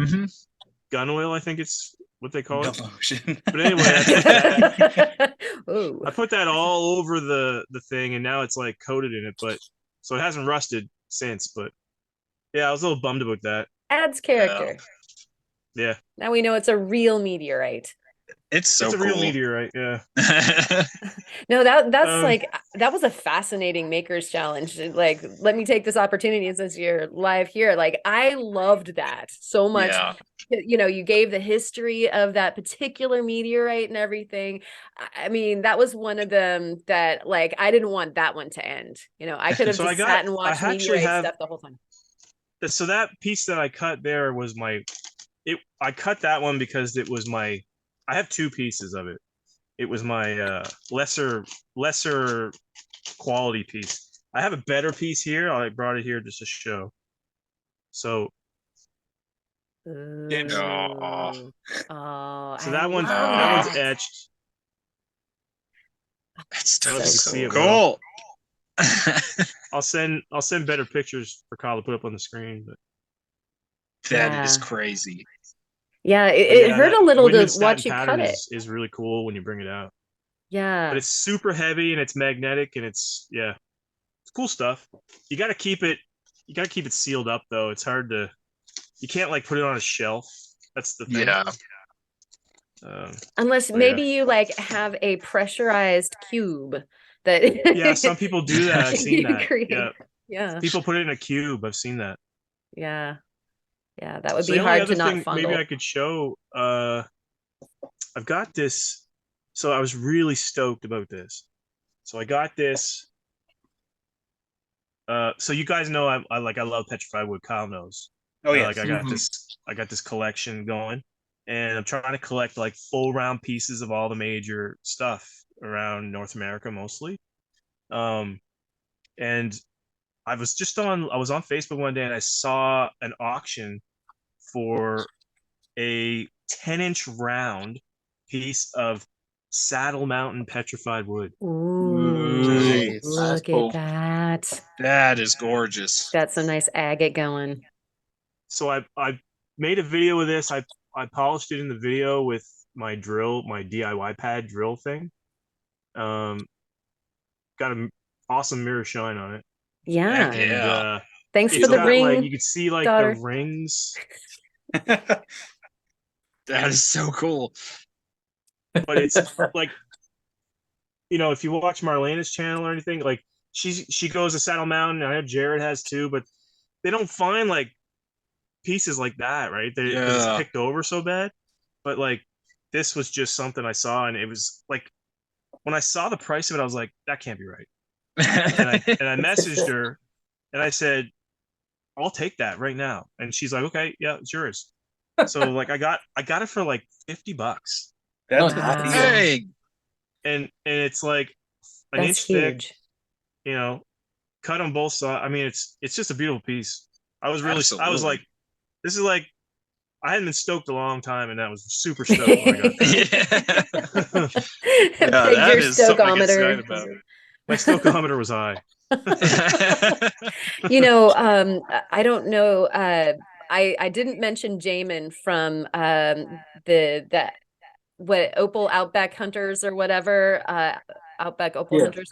gun oil, I think it's what they call it. Lotion. But anyway, I put that all over the thing, and now it's like coated in it, but so it hasn't rusted since. But yeah, I was a little bummed about that. Adds character. Yeah. Now we know it's a real meteorite. It's a real meteorite, yeah. No, that's like that was a fascinating Makers Challenge. Like, let me take this opportunity since you're live here. Like, I loved that so much. Yeah. You know, you gave the history of that particular meteorite and everything. I mean, that was one of them that like I didn't want that one to end. You know, I could have just sat and watched meteorite stuff the whole time. So that piece that I cut there was I cut that one because it was I have two pieces of it. It was my lesser quality piece. I have a better piece here. I brought it here just to show. So that one's etched. That's So totally see it, cool. I'll send better pictures for Kyle to put up on the screen. But That is Yeah. crazy. Yeah, but it yeah, hurt that a little to Widman watch statin you pattern cut it. is really cool when you bring it out. Yeah. But it's super heavy and it's magnetic and it's cool stuff. You got to keep it sealed up though. It's hard to, you can't like put it on a shelf. That's the thing. Yeah. Unless maybe you like have a pressurized cube that Yeah, some people do that. I've seen you that. create. Yeah. People put it in a cube. I've seen that. Yeah. Yeah, that would So be the only hard other to not thing fondle. maybe I could show, I've got this. So I was really stoked about this. So I got this. So you guys know I love petrified wood. Kyle knows. Oh yeah. Like I got this collection going, and I'm trying to collect like full round pieces of all the major stuff around North America mostly. And I was on Facebook one day and I saw an auction for a 10-inch round piece of Saddle Mountain petrified wood. Ooh, Nice. look Cool. at that. That is gorgeous. Got some nice agate going. So I made a video with this. I polished it in the video with my DIY pad drill thing. Got an awesome mirror shine on it. Yeah. And thanks it's for the got, ring. like, you could see like daughter. the rings. That is so cool. But it's like, if you watch Marlena's channel or anything, like she goes to Saddle Mountain, and I know Jared has too, but they don't find like pieces like that, right? It's picked over so bad. But like this was just something I saw, and it was like when I saw the price of it, I was like, that can't be right. and I messaged her and I said, I'll take that right now. And she's like, okay, yeah, it's yours. So like I got it for like $50. That's Hey. And it's like an inch thick, cut on both sides. I mean, it's just a beautiful piece. I was like, this is like, I hadn't been stoked a long time, and I was super stoked when I got that. That is something to get excited about. My stokometer was high. I don't know. I didn't mention Jamin from what Opal Outback Hunters or whatever, Outback Opal Hunters,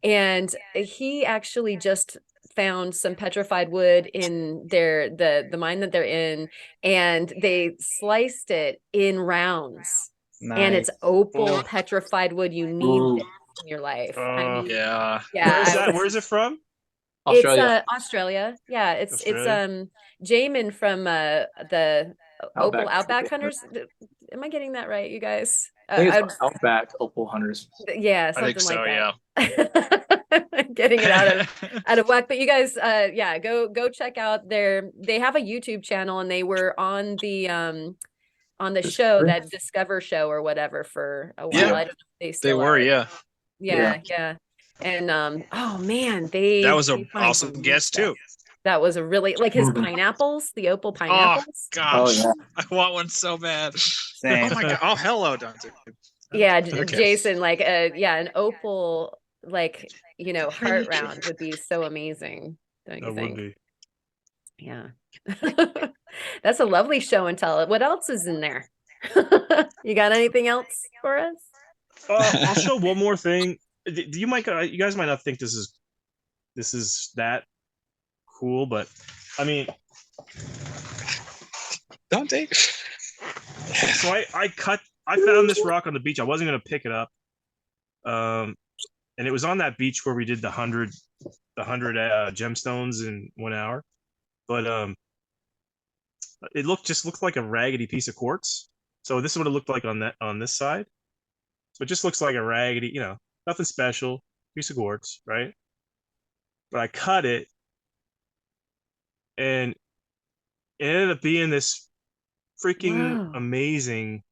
and he actually just found some petrified wood in the mine that they're in, and they sliced it in rounds. Nice. And it's opal petrified wood. You need this in your life. I mean, yeah. Where's it from? Australia. It's Australia. Yeah, it's Jamin from the Opal Outback Hunters. Am I getting that right, you guys? I think it's Outback Opal Hunters. Yeah, something I think so, like that. Yeah. Getting it out of whack. But you guys, go check out they have a YouTube channel, and they were on the show, that Discover show or whatever, for a while. Yeah, I don't know if they were, are. Yeah. And oh man, that was an awesome guest too. That was a really, like, his pineapples, the opal pineapples. Oh gosh, I want one so bad. Same. Oh my god. Oh hello, Dante. Yeah, Jason, like an opal, like, heart round would be so amazing, don't you think? Would be. Yeah. That's a lovely show and tell. What else is in there? You got anything else for us? I'll show one more thing. You guys might not think this is that cool, but I mean, Dante. So I found this rock on the beach. I wasn't gonna pick it up, and it was on that beach where we did the 100 gemstones in 1 hour, but it looked like a raggedy piece of quartz. So this is what it looked like on this side. So it just looks like a raggedy, nothing special piece of quartz, right? But I cut it, and it ended up being this freaking amazing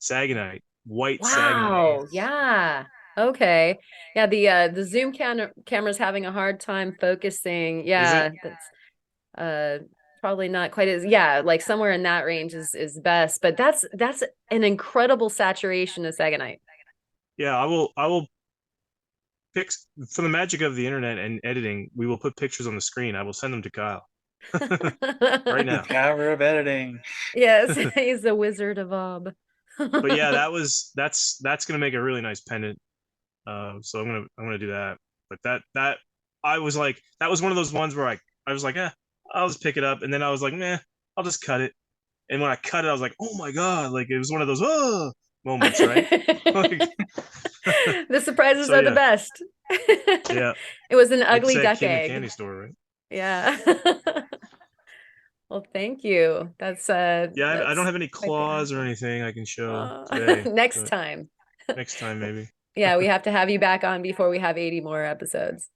sagonite, white sagonite. Wow. Yeah. Okay. Yeah. The zoom camera's having a hard time focusing. Yeah. That's probably not quite as, like somewhere in that range is best, but that's an incredible saturation of sagonite. Yeah, I will pick for the magic of the internet and editing. We will put pictures on the screen. I will send them to Kyle right now. Power of editing. Yes, he's the Wizard of Ob. But yeah, that's gonna make a really nice pendant. So I'm gonna do that. But that I was like, that was one of those ones where I was like, I'll just pick it up, and then I was like, meh, I'll just cut it. And when I cut it, I was like, oh my god, like it was one of those moments, right? Like, The surprises So, are the yeah. best. yeah, It was an like ugly that duck kid in the egg. candy store, right? Yeah. Well, thank you. That's Yeah, I that's don't have any quite the claws or answer. anything I can show today. Next but time. Next time, maybe. Yeah, we have to have you back on before we have 80 more episodes.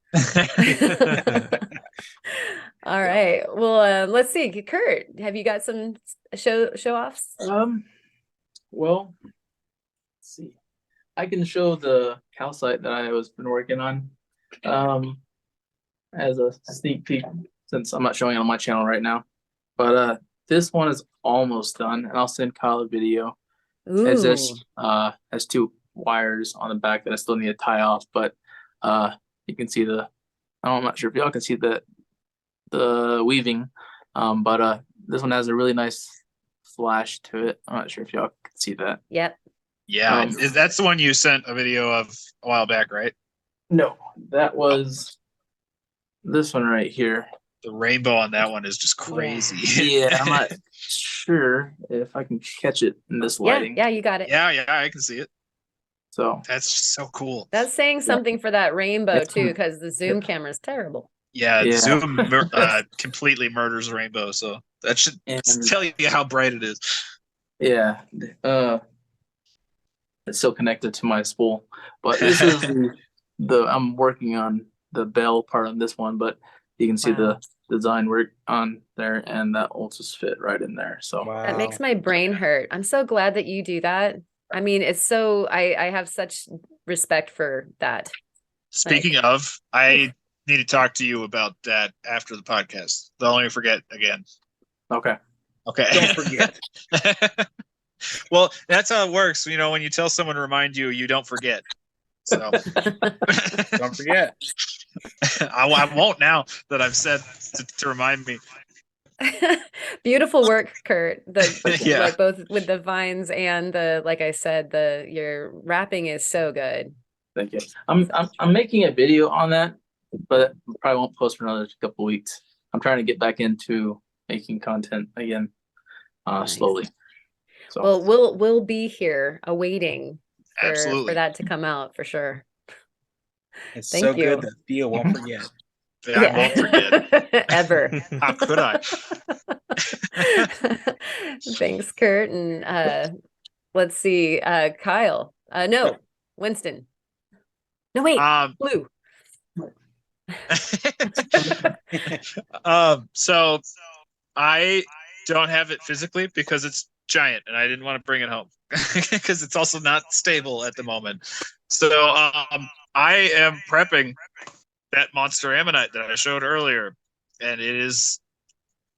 All right. Well, let's see. Kurt, have you got some show offs? Well, let's see. I can show the calcite that I was been working on as a sneak peek, since I'm not showing it on my channel right now. But this one is almost done, and I'll send Kyle a video. It's just has two wires on the back that I still need to tie off, but you can see I'm not sure if y'all can see the weaving, but this one has a really nice flash to it. I'm not sure if y'all can see that. Yep. Yeah, that's the one you sent a video of a while back, right? No, that was this one right here. The rainbow on that one is just crazy. Yeah, I'm not sure if I can catch it in this lighting. Yeah, you got it. Yeah, I can see it. So that's just so cool. That's saying something for that rainbow too, because the zoom camera is terrible. Yeah, Zoom completely murders rainbow, so that should tell you how bright it is. Yeah, it's still connected to my spool, but this is I'm working on the bell part on this one, but you can see the design work on there, and that will just fit right in there. So that makes my brain hurt. I'm so glad that you do that. I mean, it's so I have such respect for that. Speaking of, I need to talk to you about that after the podcast. Don't let me forget again. Okay. Don't forget. Well, that's how it works. You know, when you tell someone to remind you, you don't forget. So don't forget. I won't now that I've said to remind me. Beautiful work, Kurt. Yeah. Like both with the vines and like I said, your wrapping is so good. Thank you. I'm making a video on that, but probably won't post for another couple weeks. I'm trying to get back into making content again, slowly. So. Well, we'll be here awaiting for Absolutely that to come out for sure. It's Thank so you. good that Theo won't forget. I won't forget. Ever. How could I? Thanks, Kurt. And let's see, Kyle. No, Winston. No, wait, Blue. So I don't have it physically because it's giant and I didn't want to bring it home because it's also not stable at the moment. So I am prepping that monster ammonite that I showed earlier, and it is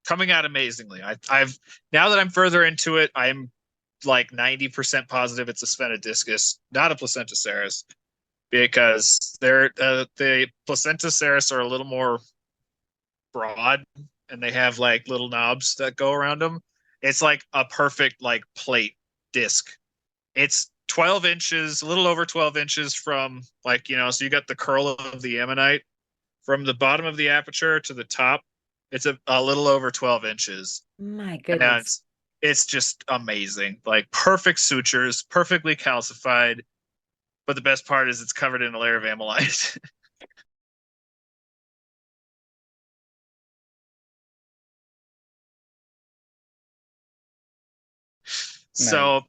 coming out amazingly. I've now that I'm further into it, I'm like 90% positive it's a Sphenodiscus, not a Placentaceras, because the Placentaceras are a little more broad and they have like little knobs that go around them. It's like a perfect like plate disc. It's 12 inches, a little over 12 inches from like, so you got the curl of the ammonite from the bottom of the aperture to the top. It's a little over 12 inches. My goodness. And it's just amazing. Like perfect sutures, perfectly calcified. But the best part is it's covered in a layer of ammonite. So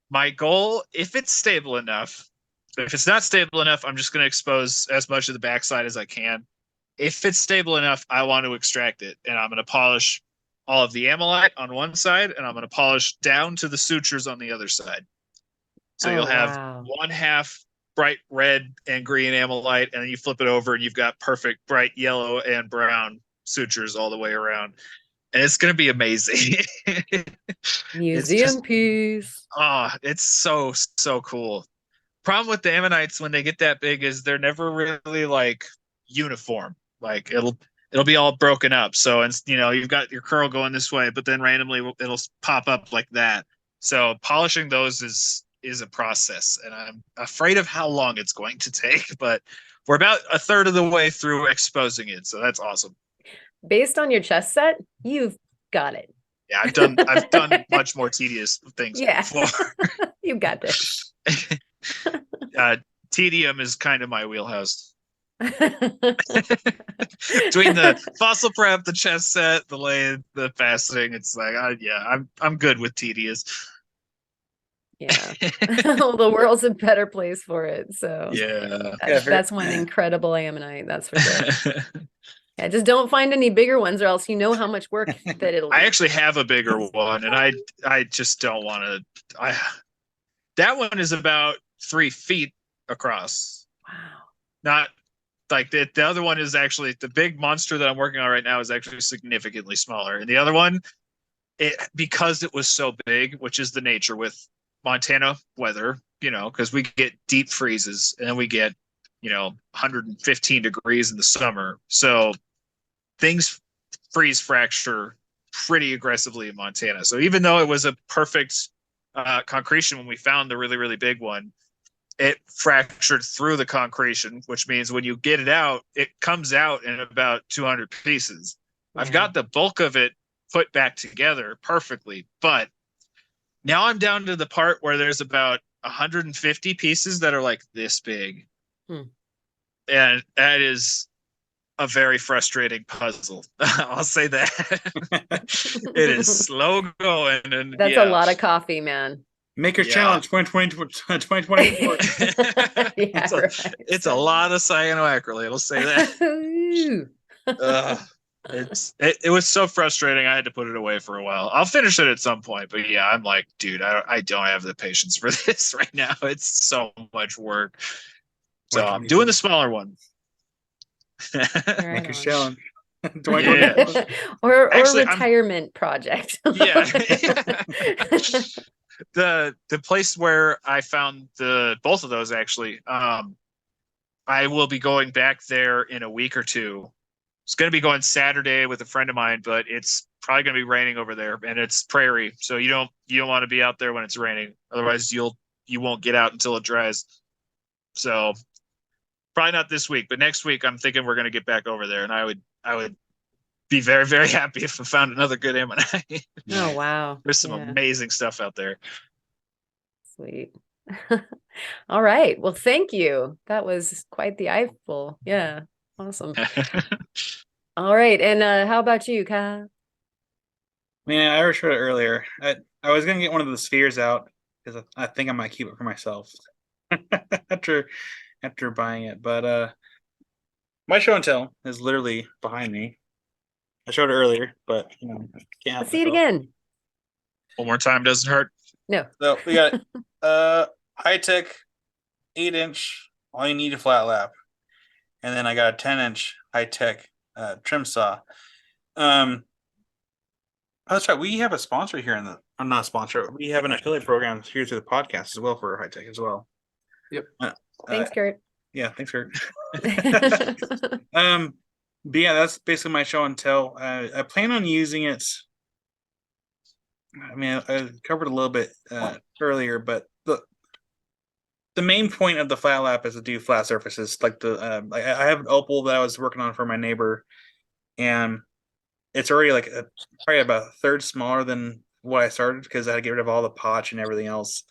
my goal, if it's stable enough, if it's not stable enough, I'm just going to expose as much of the backside as I can. If it's stable enough, I want to extract it, and I'm going to polish all of the ammonite on one side, and I'm going to polish down to the sutures on the other side. So you'll have one half bright red and green ammonite, and then you flip it over, and you've got perfect bright yellow and brown sutures all the way around. And it's going to be amazing. Museum piece. Oh, it's so cool. problem with the ammonites when they get that big is they're never really like uniform. Like it'll be all broken up. So, and you've got your curl going this way, but then randomly it'll pop up like that. So polishing those is a process, and I'm afraid of how long it's going to take, but we're about a third of the way through exposing it. So that's awesome. Based on your chest set, you've got it. Yeah, I've done much more tedious things before. You've got this. Tedium is kind of my wheelhouse. Between the fossil prep, the chest set, the lathe, the fastening, it's like, I'm good with tedious. Yeah. The world's a better place for it. So that's one incredible ammonite, that's for sure. Yeah, just don't find any bigger ones, or else you know how much work that it'll. I actually have a bigger one, and I just don't want to. That one is about 3 feet across. Wow. Not like the other one is actually, the big monster that I'm working on right now is actually significantly smaller, and the other one, because it was so big, which is the nature with Montana weather, because we get deep freezes and then we get 115 degrees in the summer, so things freeze fracture pretty aggressively in Montana. So even though it was a perfect concretion when we found the really, really big one, it fractured through the concretion, which means when you get it out, it comes out in about 200 pieces. Yeah. I've got the bulk of it put back together perfectly, but now I'm down to the part where there's about 150 pieces that are like this big. And that is a very frustrating puzzle. I'll say that. It is slow going. And that's a lot of coffee, man. Maker Challenge 2024. It's a lot of cyanoacrylate. I'll say that. It was so frustrating. I had to put it away for a while. I'll finish it at some point, but I'm like, dude, I don't have the patience for this right now. It's so much work. So I'm doing the smaller one. Maker Challenge. Or actually, retirement project. The place where I found both of those, actually, I will be going back there in a week or two. It's going to be going Saturday with a friend of mine, but it's probably going to be raining over there, and it's prairie, so you don't want to be out there when it's raining. Otherwise, you won't get out until it dries. So probably not this week, but next week I'm thinking we're going to get back over there, and I would be very, very happy if I found another good ammonite. Oh wow, there's some amazing stuff out there. Sweet. All right, well, thank you. That was quite the eyeful. Yeah, awesome. All right, and how about you, Kyle? Man, I already showed it earlier. I was gonna get one of the spheres out because I think I might keep it for myself after buying it. But my show and tell is literally behind me. I showed it earlier, but can't have see it again. One more time doesn't hurt. No. So we got high tech 8-inch all you need a flat lap, and then I got a 10-inch high tech trim saw. Oh, that's right. We have a sponsor here I'm not a sponsor. We have an affiliate program here through the podcast as well for high tech as well. Yep. Thanks, Kurt. Yeah, thanks, Kurt. But yeah, that's basically my show and tell. I plan on using it. I mean, I covered a little bit earlier, but the main point of the flat lap is to do flat surfaces. Like I have an opal that I was working on for my neighbor, and it's already like probably about a third smaller than what I started because I had to get rid of all the potch and everything else.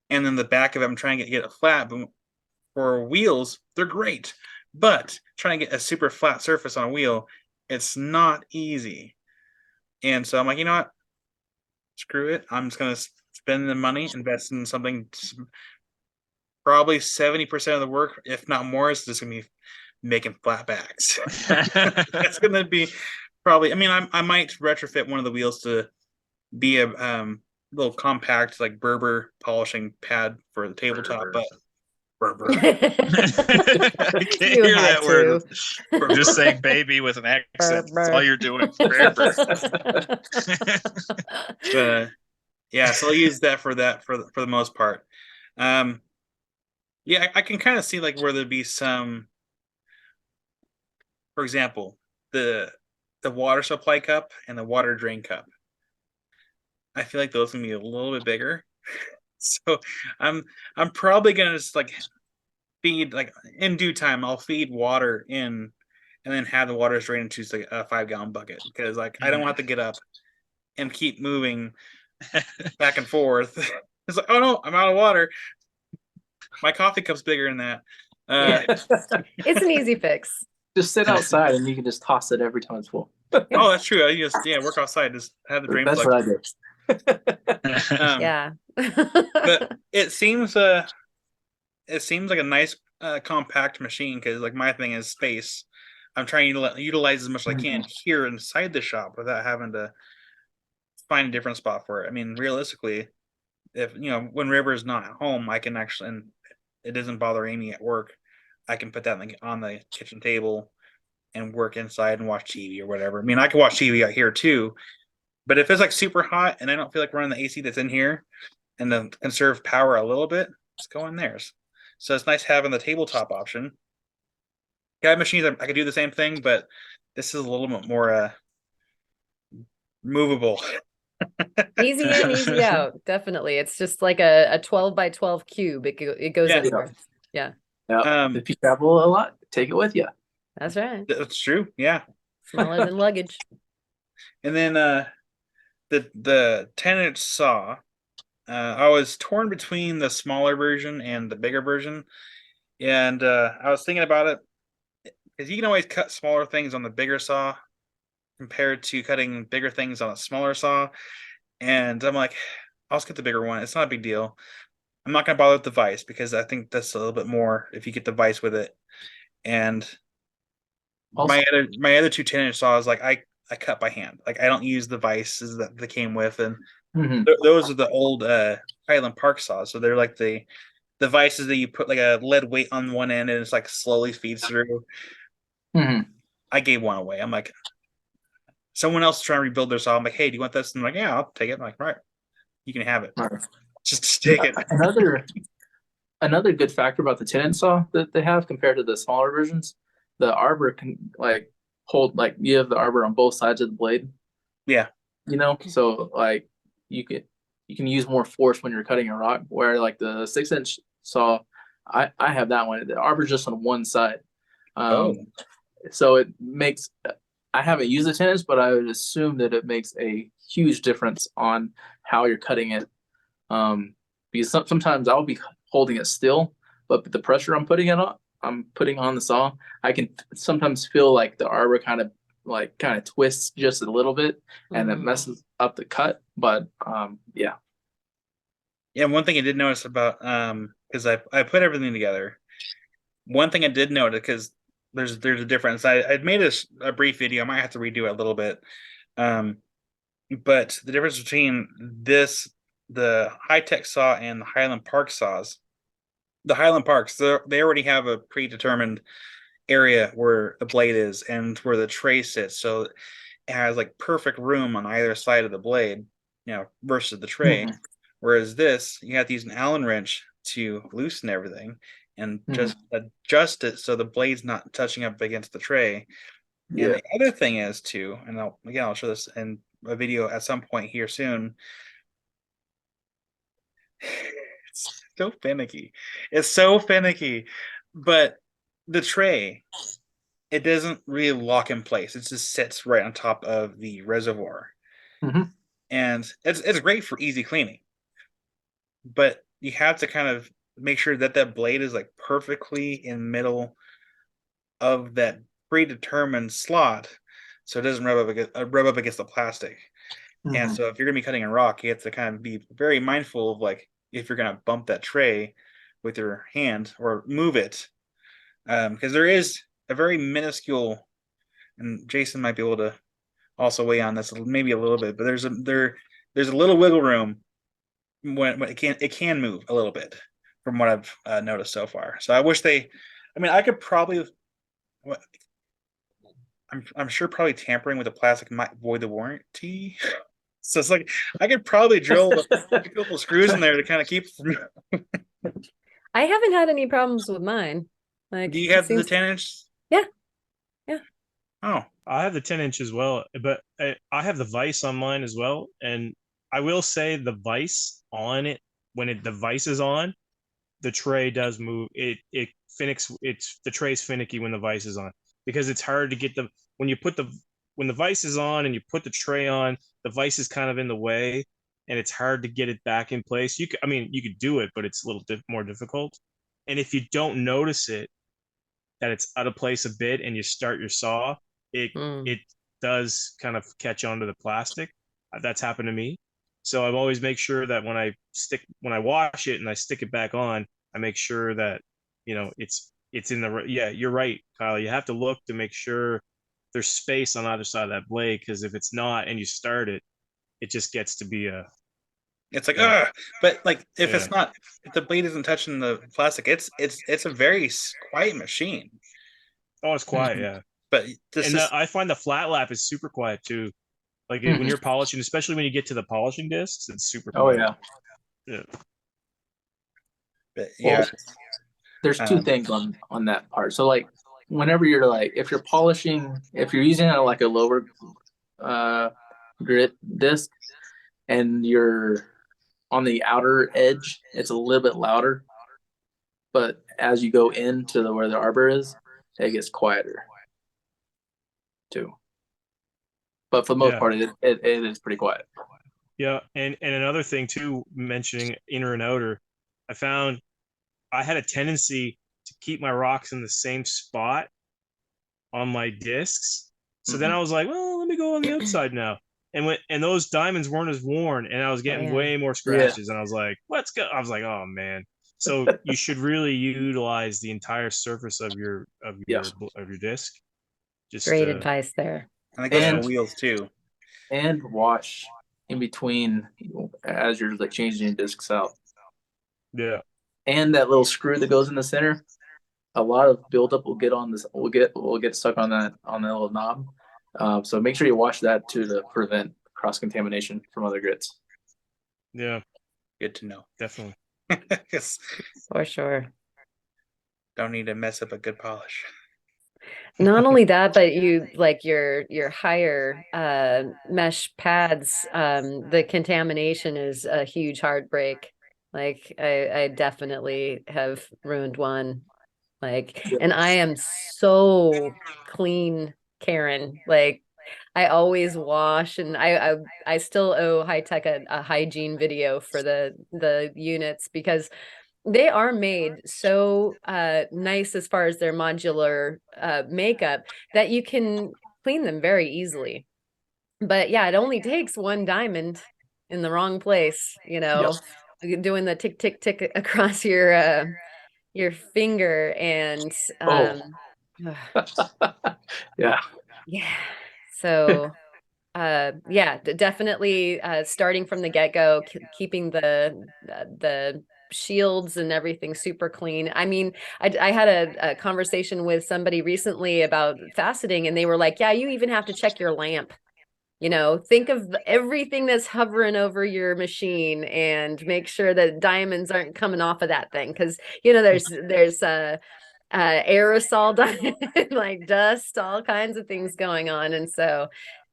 And then the back of it, I'm trying to get it flat, but for wheels, they're great. But trying to get a super flat surface on a wheel, it's not easy. And so I'm like, you know what? Screw it. I'm just going to spend the money, invest in something. Probably 70% of the work, if not more, is just going to be making flat backs. That's going to be probably, I mean, I might retrofit one of the wheels to be a little compact, like Berber polishing pad for the tabletop, but Berber. I can't hear that word. We're just saying baby with an accent. That's all you're doing. Yeah, so I'll use that for the most part. Yeah, I can kind of see like where there'd be some, for example, the water supply cup and the water drain cup. I feel like those can be a little bit bigger. So I'm probably gonna just like feed, like in due time, I'll feed water in and then have the water drain into like a 5-gallon bucket, because like I don't want to get up and keep moving back and forth. It's like, oh no, I'm out of water. My coffee cup's bigger than that. It's an easy fix. Just sit outside and you can just toss it every time it's full. Oh, that's true. I just work outside. Just have the drain. That's what I do. Yeah. But it seems like a nice compact machine, because like my thing is space. I'm trying to utilize as much as I can here inside the shop without having to find a different spot for it. I mean, realistically, if when River's not at home, I can actually, and it doesn't bother Amy at work, I can put that on the kitchen table and work inside and watch TV or whatever. I mean, I can watch TV out here too, but if it's like super hot and I don't feel like running the AC that's in here and then conserve power a little bit, let's go in theirs. So it's nice having the tabletop option. Guide machines, I could do the same thing, but this is a little bit more movable. Easy in, easy out. Definitely. It's just like a 12 by 12 cube. It goes anywhere. Yeah. If you travel a lot, take it with you. That's right. That's true. Yeah. Smaller than luggage. And then the 10-inch saw, I was torn between the smaller version and the bigger version. And I was thinking about it, because you can always cut smaller things on the bigger saw compared to cutting bigger things on a smaller saw. And I'm like, I'll just get the bigger one. It's not a big deal. I'm not going to bother with the vise, because I think that's a little bit more if you get the vise with it. And also, my other two 10-inch saws, like I cut by hand. Like I don't use the vices that they came with. And those are the old Highland Park saws. So they're like the vices that you put like a lead weight on one end and it's like slowly feeds through. I gave one away. I'm like, someone else is trying to rebuild their saw. I'm like, hey, do you want this? And I'm like, yeah, I'll take it. I'm like, right, you can have it. Just take it. Another good factor about the 10-inch saw that they have compared to the smaller versions, the arbor can like hold, like you have the arbor on both sides of the blade. Yeah. So like you can use more force when you're cutting a rock, where like the 6-inch saw, I have that one. The arbor's just on one side. So it makes, I haven't used the 10-inch, but I would assume that it makes a huge difference on how you're cutting it. Because sometimes I'll be holding it still, but the pressure I'm putting on the saw, I can sometimes feel like the arbor kind of twists just a little bit, and it messes up the cut. But yeah. One thing I did notice about, because I put everything together. One thing I did notice, because there's a difference. I made a brief video. I might have to redo it a little bit. But the difference between the high-tech saw and the Highland Park saws, the Highland Parks, they already have a predetermined area where the blade is and where the tray sits. So it has like perfect room on either side of the blade, versus the tray. Whereas this, you have to use an Allen wrench to loosen everything and just adjust it so the blade's not touching up against the tray. Yeah. And the other thing is too, and I'll show this in a video at some point here soon. It's so finicky. It's so finicky. But the tray, it doesn't really lock in place. It just sits right on top of the reservoir. And it's great for easy cleaning. But you have to kind of make sure that blade is like perfectly in the middle of that predetermined slot, so it doesn't rub up against the plastic. And so if you're gonna be cutting a rock, you have to kind of be very mindful of like if you're gonna bump that tray with your hand or move it, because there is a very minuscule, and Jason might be able to also weigh on this maybe a little bit, but there's a little wiggle room when it can move a little bit from what I've noticed so far. So I wish I could probably, I'm sure probably tampering with the plastic might void the warranty. So it's like I could probably drill a couple screws in there to kind of keep. I haven't had any problems with mine. Like, Do you it have the seems 10-inch? yeah. Oh, I have the 10-inch as well, but I have the vise on mine as well. And I will say the vise on it, when the vise is on, the tray does move. It the tray's finicky when the vise is on, because it's hard to get when the vise is on and you put the tray on, the vise is kind of in the way, and it's hard to get it back in place. You could do it, but it's a little more difficult. And if you don't notice that it's out of place a bit and you start your saw, it does kind of catch onto the plastic. That's happened to me. So I've always make sure that when I wash it and I stick it back on, I make sure that, it's in the, yeah, you're right, Kyle. You have to look to make sure there's space on either side of that blade, because if it's not and you start it, it just gets to be it's like, ugh. But like, if the blade isn't touching the plastic, it's a very quiet machine. Oh, it's quiet, yeah. But I find the flat lap is super quiet too. Like when you're polishing, especially when you get to the polishing discs, it's super quiet. Oh yeah. But, yeah. Well, there's two things on that part. So like, whenever you're like, if you're polishing, if you're using like a lower grit disc and you're on the outer edge, it's a little bit louder. But as you go into where the arbor is, it gets quieter too. But for the most part, it is pretty quiet. Yeah, and another thing too, mentioning inner and outer, I found I had a tendency to keep my rocks in the same spot on my discs. So then I was like, well, let me go on the outside now. And those diamonds weren't as worn, and I was getting way more scratches. And I was like, let's go. I was like, oh man. So you should really utilize the entire surface of your disc. Just great advice there. And I guess the wheels too. And wash in between as you're like changing your discs out. Yeah. And that little screw that goes in the center, a lot of buildup will get on this. Will get stuck on that little knob. So make sure you wash that too to prevent cross contamination from other grits. Yeah. Good to know. Definitely. For sure. Don't need to mess up a good polish. Not only that, but you like your higher mesh pads, the contamination is a huge heartbreak. Like I definitely have ruined one. Like, and I am so clean, Karen. Like I always wash, and I still owe High Tech a hygiene video for the units, because they are made so nice as far as their modular makeup that you can clean them very easily. But yeah, it only takes one diamond in the wrong place, doing the tick tick tick across your finger, and yeah. So definitely starting from the get-go, keeping the shields and everything super clean. I mean, I had a conversation with somebody recently about faceting, and they were like, yeah, you even have to check your lamp. Think of everything that's hovering over your machine and make sure that diamonds aren't coming off of that thing, because there's aerosol diamond, like dust, all kinds of things going on. And so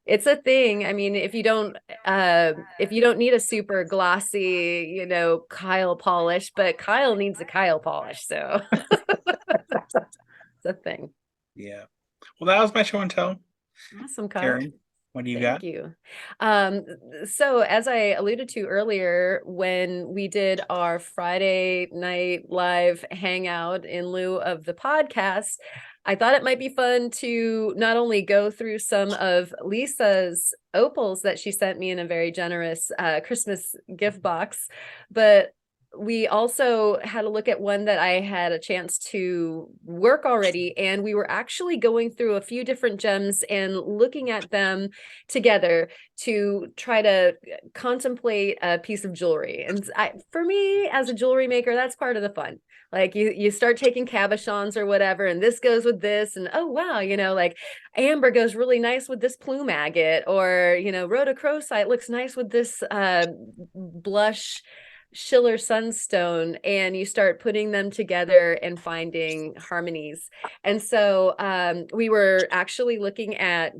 it's a thing. I mean, if you don't need a super glossy, Kyle polish, but Kyle needs a Kyle polish, so it's a thing. Yeah. Well, that was my show and tell. Awesome, Kyle. Karen, what do you got? Thank you. So as I alluded to earlier, when we did our Friday night live hangout in lieu of the podcast, I thought it might be fun to not only go through some of Lisa's opals that she sent me in a very generous Christmas gift box, but we also had a look at one that I had a chance to work already, and we were actually going through a few different gems and looking at them together to try to contemplate a piece of jewelry. And for me, as a jewelry maker, that's part of the fun. Like you start taking cabochons or whatever, and this goes with this, and oh wow, like amber goes really nice with this plume agate, or rhodochrosite looks nice with this blush Schiller Sunstone, and you start putting them together and finding harmonies. And so we were actually looking at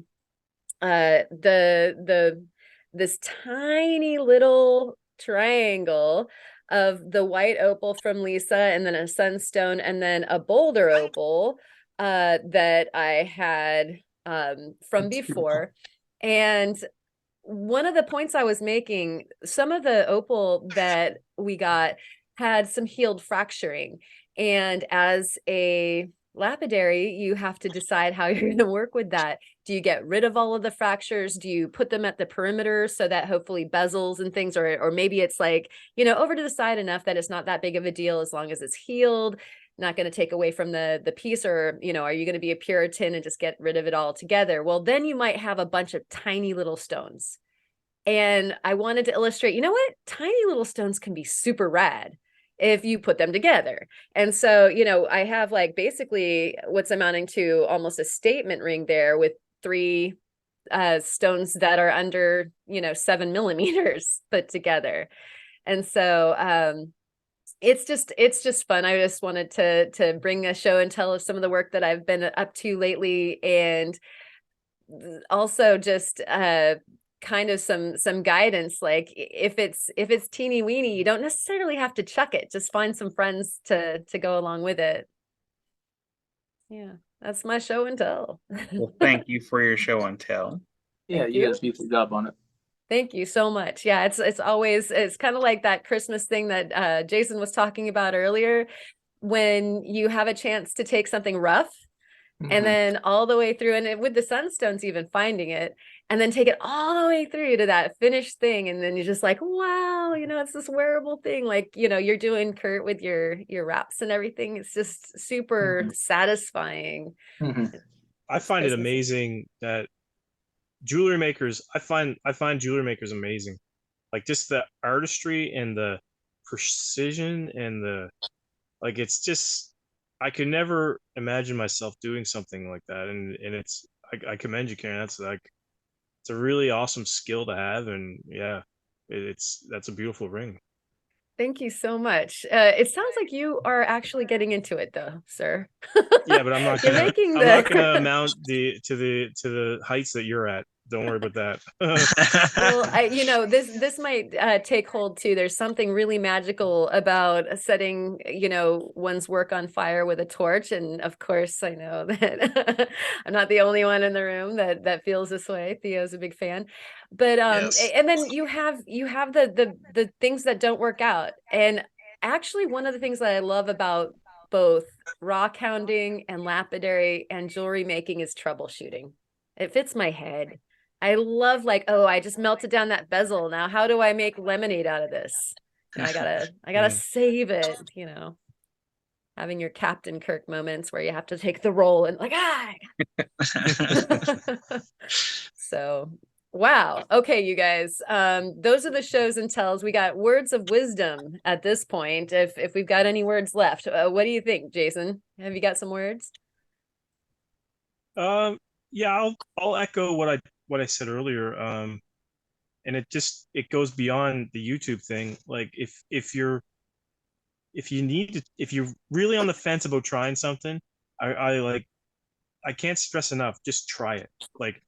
this tiny little triangle of the white opal from Lisa, and then a sunstone, and then a boulder opal that I had from before. And one of the points I was making, some of the opal that we got had some healed fracturing. And as a lapidary, you have to decide how you're going to work with that. Do you get rid of all of the fractures? Do you put them at the perimeter so that hopefully bezels and things, or maybe it's like, you know, over to the side enough that it's not that big of a deal as long as it's healed, not going to take away from the piece? Or, you know, are you going to be a Puritan and just get rid of it all together? Well, then you might have a bunch of tiny little stones. And I wanted to illustrate, you know what? Tiny little stones can be super rad if you put them together. And so, you know, I have like basically what's amounting to almost a statement ring there with 3 stones that are under, you know, 7 millimeters put together. And so it's just fun. I just wanted to bring a show and tell of some of the work that I've been up to lately, and also just kind of some guidance. Like if it's teeny weeny, you don't necessarily have to chuck it. Just find some friends to go along with it. Yeah, that's my show and tell. Well, thank you for your show and tell. Yeah, you guys beat the job on it. Thank you so much. Yeah, it's always, it's kind of like that Christmas thing that Jason was talking about earlier, when you have a chance to take something rough and then all the way through, and with the sunstones, even finding it, and then take it all the way through to that finished thing. And then you're just like, wow, you know, it's this wearable thing. Like, you know, you're doing, Kurt, with your wraps and everything. It's just super satisfying. I find it amazing that jewelry makers, I find jewelry makers amazing. Like just the artistry and the precision and the, like, it's just, I could never imagine myself doing something like that. And it's, I commend you, Karen. That's like, it's a really awesome skill to have. And yeah, that's a beautiful ring. Thank you so much. It sounds like you are actually getting into it though, sir. Yeah, but I'm not gonna amount to the heights that you're at. Don't worry about that. Well, you know, this might take hold too. There's something really magical about setting, you know, one's work on fire with a torch. And of course, I know that I'm not the only one in the room that feels this way. Theo's a big fan. But and then you have the things that don't work out. And actually, one of the things that I love about both rock hounding and lapidary and jewelry making is troubleshooting. It fits my head. I love, like, oh, I just melted down that bezel. Now, how do I make lemonade out of this? You know, I gotta save it, you know, having your Captain Kirk moments where you have to take the roll and like, So, wow. Okay, you guys, those are the shows and tells. We got words of wisdom at this point. If we've got any words left, what do you think, Jason? Have you got some words? Yeah, I'll echo what I said earlier. And it goes beyond the YouTube thing. Like if you're really on the fence about trying something, I can't stress enough, just try it. Like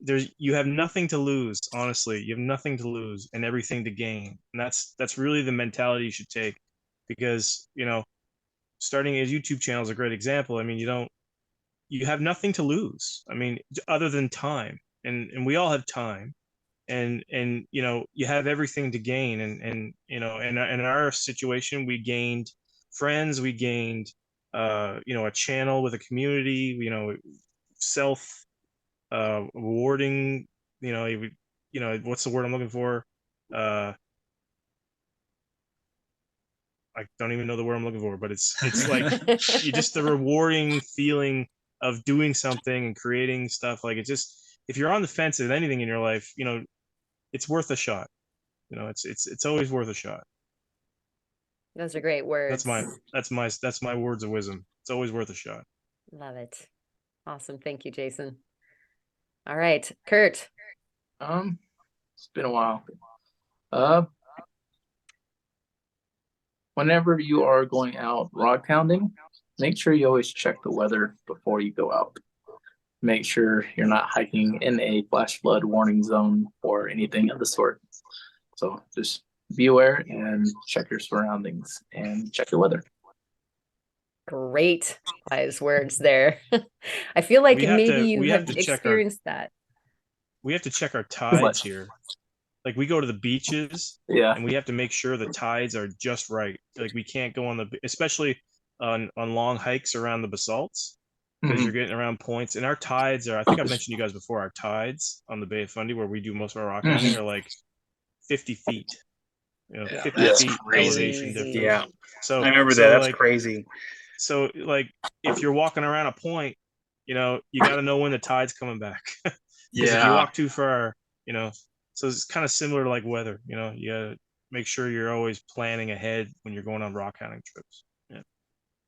you have nothing to lose, honestly. You have nothing to lose and everything to gain. And that's really the mentality you should take, because, you know, starting a YouTube channel is a great example. I mean, you have nothing to lose. I mean, other than time. And we all have time, and you know, you have everything to gain. And you know, in our situation, we gained friends, we gained you know, a channel with a community, you know, self rewarding, you know, what's the word I'm looking for? I don't even know the word I'm looking for, but it's like you just the rewarding feeling of doing something and creating stuff. Like, it just, if you're on the fence with anything in your life, you know, it's worth a shot. You know, it's always worth a shot. Those are great words. That's my words of wisdom. It's always worth a shot. Love it. Awesome. Thank you, Jason. All right, Kurt. It's been a while. whenever you are going out rock hounding, make sure you always check the weather before you go out. Make sure you're not hiking in a flash flood warning zone or anything of the sort. So just be aware and check your surroundings and check the weather. Great wise words there. I feel like maybe you have to experienced that. We have to check our tides here. Like we go to the beaches, yeah, and we have to make sure the tides are just right. Like we can't go especially on long hikes around the basalts, because you're getting around points. And our tides are, I think I've mentioned you guys before, our tides on the Bay of Fundy, where we do most of our rock hunting, are like 50 feet. 50 that's feet crazy. elevation difference. Yeah. So I remember that. That's crazy. So like if you're walking around a point, you got to know when the tide's coming back. Because if you walk too far, so it's kind of similar to like weather. You gotta make sure you're always planning ahead when you're going on rock hunting trips. Yeah.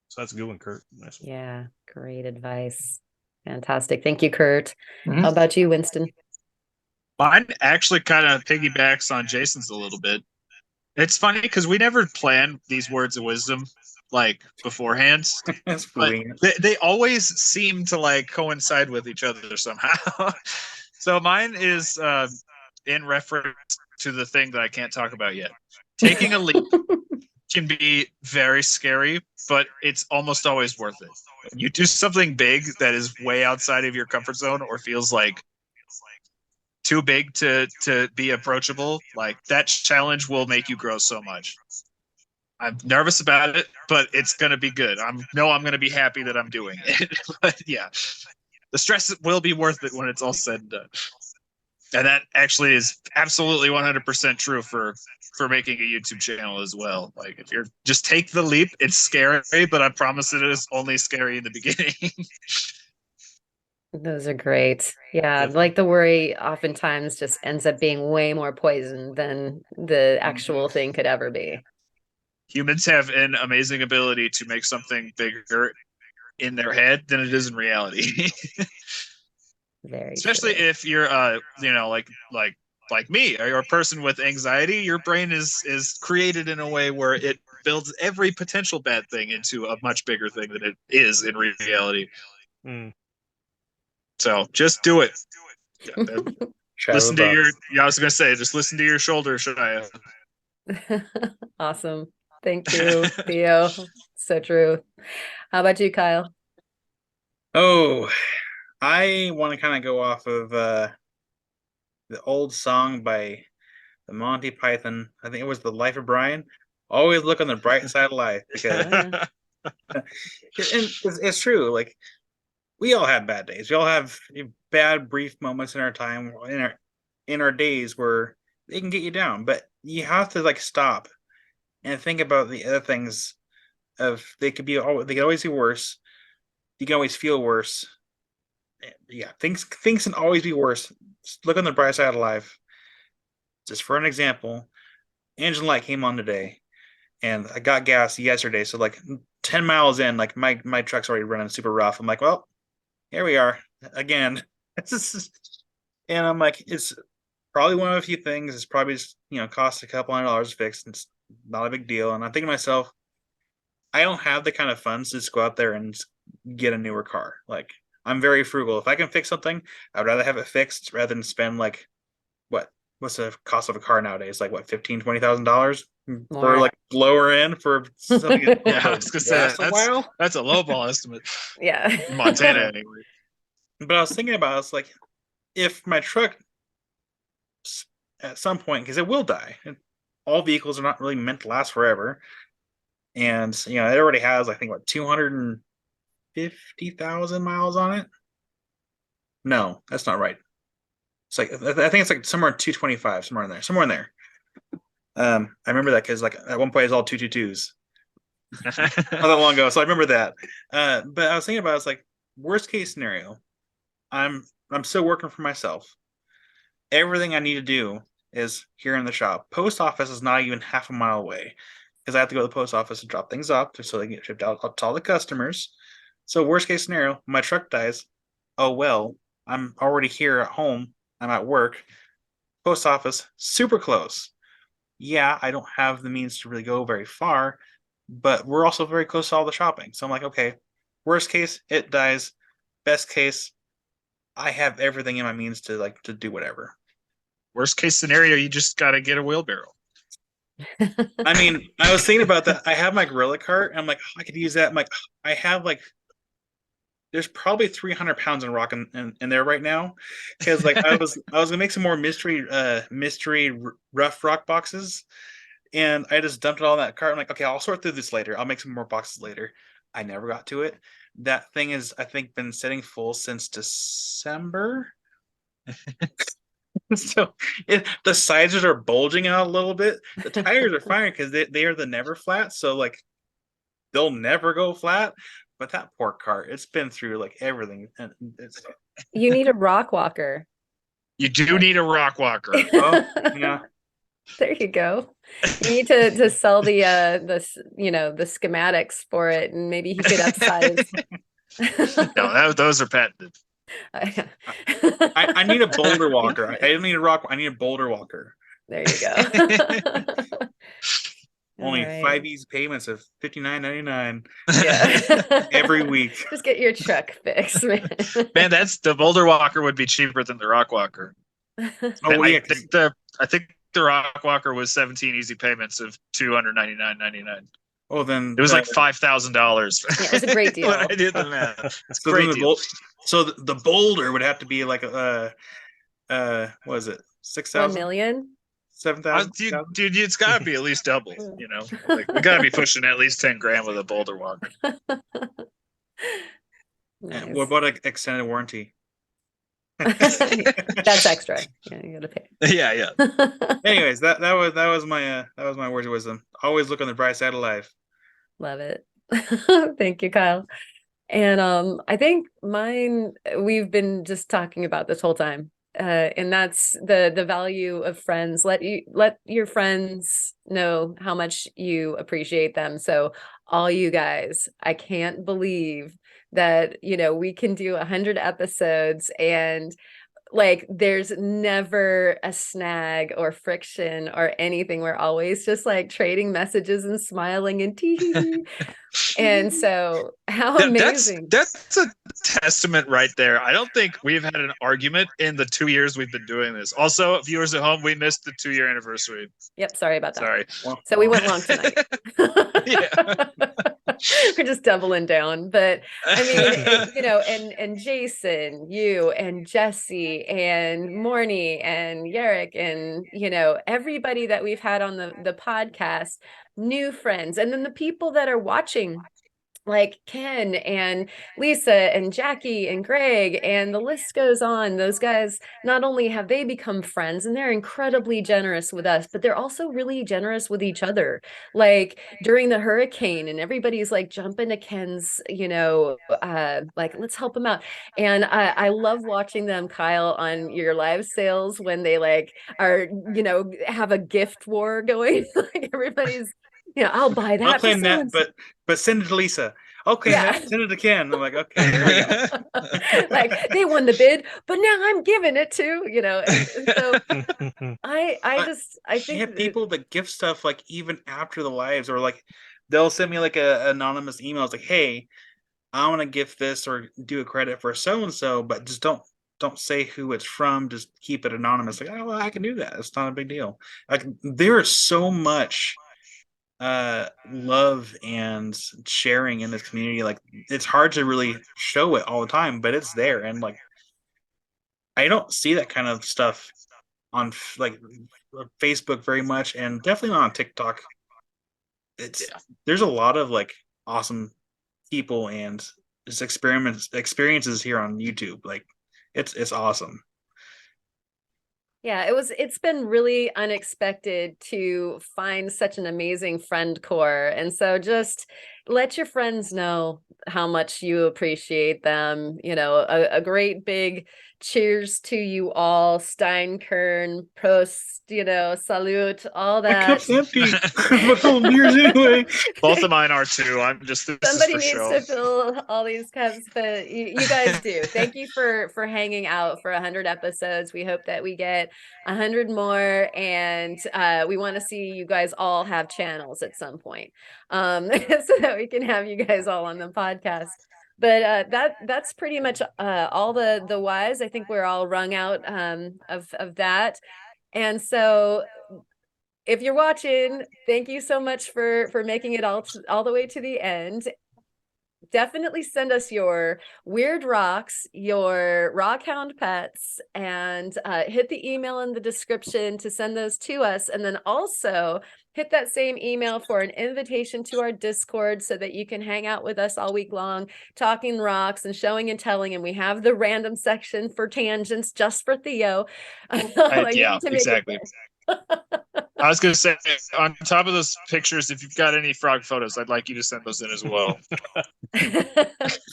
So that's a good one, Kurt. Nice one. Yeah, great advice. Fantastic. Thank you, Kurt. How about you, Winston? Mine actually kind of piggybacks on Jason's a little bit. It's funny because we never plan these words of wisdom like beforehand, but they always seem to like coincide with each other somehow. So mine is in reference to the thing that I can't talk about yet. Taking a leap can be very scary, but it's almost always worth it. You do something big that is way outside of your comfort zone or feels like too big to be approachable, like that challenge will make you grow so much. I'm nervous about it, but it's going to be good. I'm going to be happy that I'm doing it. But yeah, the stress will be worth it when it's all said and done. And that actually is absolutely 100% true for making a YouTube channel as well. Like if you're just take the leap, it's scary, but I promise it is only scary in the beginning. Those are great. Yeah, like the worry oftentimes just ends up being way more poison than the actual thing could ever be. Humans have an amazing ability to make something bigger in their head than it is in reality. Very especially true. If you're like me, or a person with anxiety, your brain is created in a way where it builds every potential bad thing into a much bigger thing than it is in reality. So just do it. Listen to your I was gonna say, just listen to your shoulder, Shania. Awesome. Thank you, Theo. So true. How about you, Kyle? Oh, I want to kind of go off of the old song by the Monty Python. I think it was The Life of Brian. Always look on the bright side of life, because it's true. Like we all have bad days. We all have bad, brief moments in our time, in our days where they can get you down. But you have to like stop and think about the other things. They could always be worse. You can always feel worse. Yeah, things can always be worse. Just look on the bright side of life. Just for an example, engine light came on today, and I got gas yesterday. So like 10 miles in, like my truck's already running super rough. I'm like, well, here we are again. And I'm like, it's probably one of a few things. It's probably just, cost a couple $100 to fix. It's not a big deal. And I'm thinking to myself, I don't have the kind of funds to just go out there and get a newer car. Like I'm very frugal. If I can fix something, I'd rather have it fixed rather than spend like what's the cost of a car nowadays? Like what, $15,000-$20,000 for like lower end for something? Yeah, I was gonna say that's a low ball estimate. Yeah, in Montana anyway. But I was thinking about it's like if my truck at some point, because it will die. All vehicles are not really meant to last forever, and it already has I think 250,000 miles on it. No, that's not right. It's like I think it's like somewhere 225, somewhere in there. I remember that because like at one point it was all 222s. Not that long ago, so I remember that. But I was thinking about it's like worst case scenario. I'm still working for myself. Everything I need to do is here in the shop. Post office is not even half a mile away because I have to go to the post office and drop things off so they get shipped out to all the customers. So worst case scenario, my truck dies. Oh well, I'm already here at home. I'm at work. Post office, super close. Yeah, I don't have the means to really go very far, but we're also very close to all the shopping. So I'm like, okay, worst case, it dies. Best case, I have everything in my means to do whatever. Worst case scenario, you just got to get a wheelbarrow. I mean, I was thinking about that. I have my gorilla cart, and I'm like, I could use that. I'm like, I have there's probably 300 pounds in rock in there right now, because I was gonna make some more mystery rough rock boxes, and I just dumped it all in that cart. I'm like, okay, I'll sort through this later. I'll make some more boxes later. I never got to it. That thing is, I think, been sitting full since December. So the sides are bulging out a little bit. The tires are fine because they are the never flat, so they'll never go flat. But that poor cart, it's been through everything, and You need a rock walker. You do need a rock walker. Oh, yeah. There you go. You need to sell the schematics for it, and maybe he could upsize. No, those are patented. I need a boulder walker. I don't need a rock. I need a boulder walker. There you go. Only All right. 5 easy payments of $59.99 Yeah. every week. Just get your truck fixed, man. Man, that's the boulder walker would be cheaper than the rock walker. Oh, yeah, I think the rock walker was 17 easy payments of $299.99. Oh, then it was like $5,000. Yeah, it was a great deal. When I did the math. It's so great deal. So the boulder would have to be what is it? 6,000? 1 million? 7,000? Dude, it's got to be at least double. We got to be pushing at least 10 grand with a boulder walker. Nice. What about an extended warranty? That's extra. Yeah, you gotta pay. Yeah. Anyways, that was my words of wisdom. Always look on the bright side of life. Love it. Thank you, Kyle. And I think mine, we've been just talking about this whole time. And that's the value of friends. Let your friends know how much you appreciate them. So all you guys, I can't believe that, we can do 100 episodes and there's never a snag or friction or anything. We're always just trading messages and smiling and tee. And so how amazing. That's a testament right there. I don't think we've had an argument in the 2 years we've been doing this. Also, viewers at home, we missed the 2-year anniversary. Yep. Sorry about that. Sorry. So we went long tonight. Yeah. We're just doubling down. But I mean, and Jason, you and Jesse and Morny and Yarrick and, everybody that we've had on the podcast, new friends, and then the people that are watching, like Ken and Lisa and Jackie and Greg, and the list goes on. Those guys, not only have they become friends and they're incredibly generous with us, but they're also really generous with each other. During the hurricane, and everybody's jumping to Ken's, let's help him out. And I love watching them, Kyle, on your live sales when they are, have a gift war going. Everybody's, I'll buy that. I'll claim that, but send it to Lisa. Okay, send it to Ken. I'm like, okay, there we go. They won the bid, but now I'm giving it to, and so I think have people that give stuff even after the lives, or they'll send me a anonymous email. It's hey, I want to gift this or do a credit for so and so, but just don't say who it's from. Just keep it anonymous. Oh, well, I can do that. It's not a big deal. There is so much love and sharing in this community. It's hard to really show it all the time, but it's there. And I don't see that kind of stuff on Facebook very much, and definitely not on TikTok. There's a lot of awesome people and just experiences here on YouTube. It's awesome. Yeah, it's been really unexpected to find such an amazing friend core. And so just let your friends know how much you appreciate them. A great big cheers to you all, Steinkern, Prost, salute, all My that. cup's empty. But full of beers anyway. Both of mine are too. This Somebody is for needs show. to fill all these cups, but you guys do. Thank you for hanging out for 100 episodes. We hope that we get 100 more, and we want to see you guys all have channels at some point, so that we can have you guys all on the podcast. But that's pretty much all the whys. I think we're all wrung out of that. And so if you're watching, thank you so much for making it all the way to the end. Definitely send us your weird rocks, your Rockhound pets, and hit the email in the description to send those to us. And then also hit that same email for an invitation to our Discord so that you can hang out with us all week long, talking rocks and showing and telling. And we have the random section for tangents just for Theo. Yeah, exactly. I was going to say, on top of those pictures, if you've got any frog photos, I'd like you to send those in as well.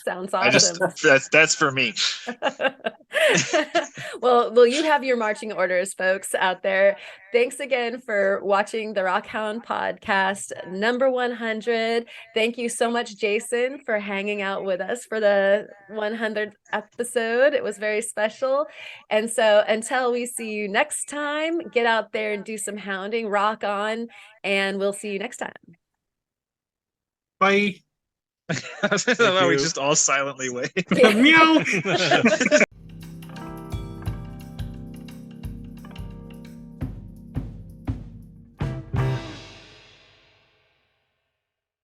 Sounds awesome. That's for me. Well, you have your marching orders, folks out there. Thanks again for watching the Rockhound Podcast number 100. Thank you so much, Jason, for hanging out with us for the 100th episode. It was very special. And so until we see you next time, get out there and do some hounding, rock on, and we'll see you next time. Bye. We just all silently wait. Meow.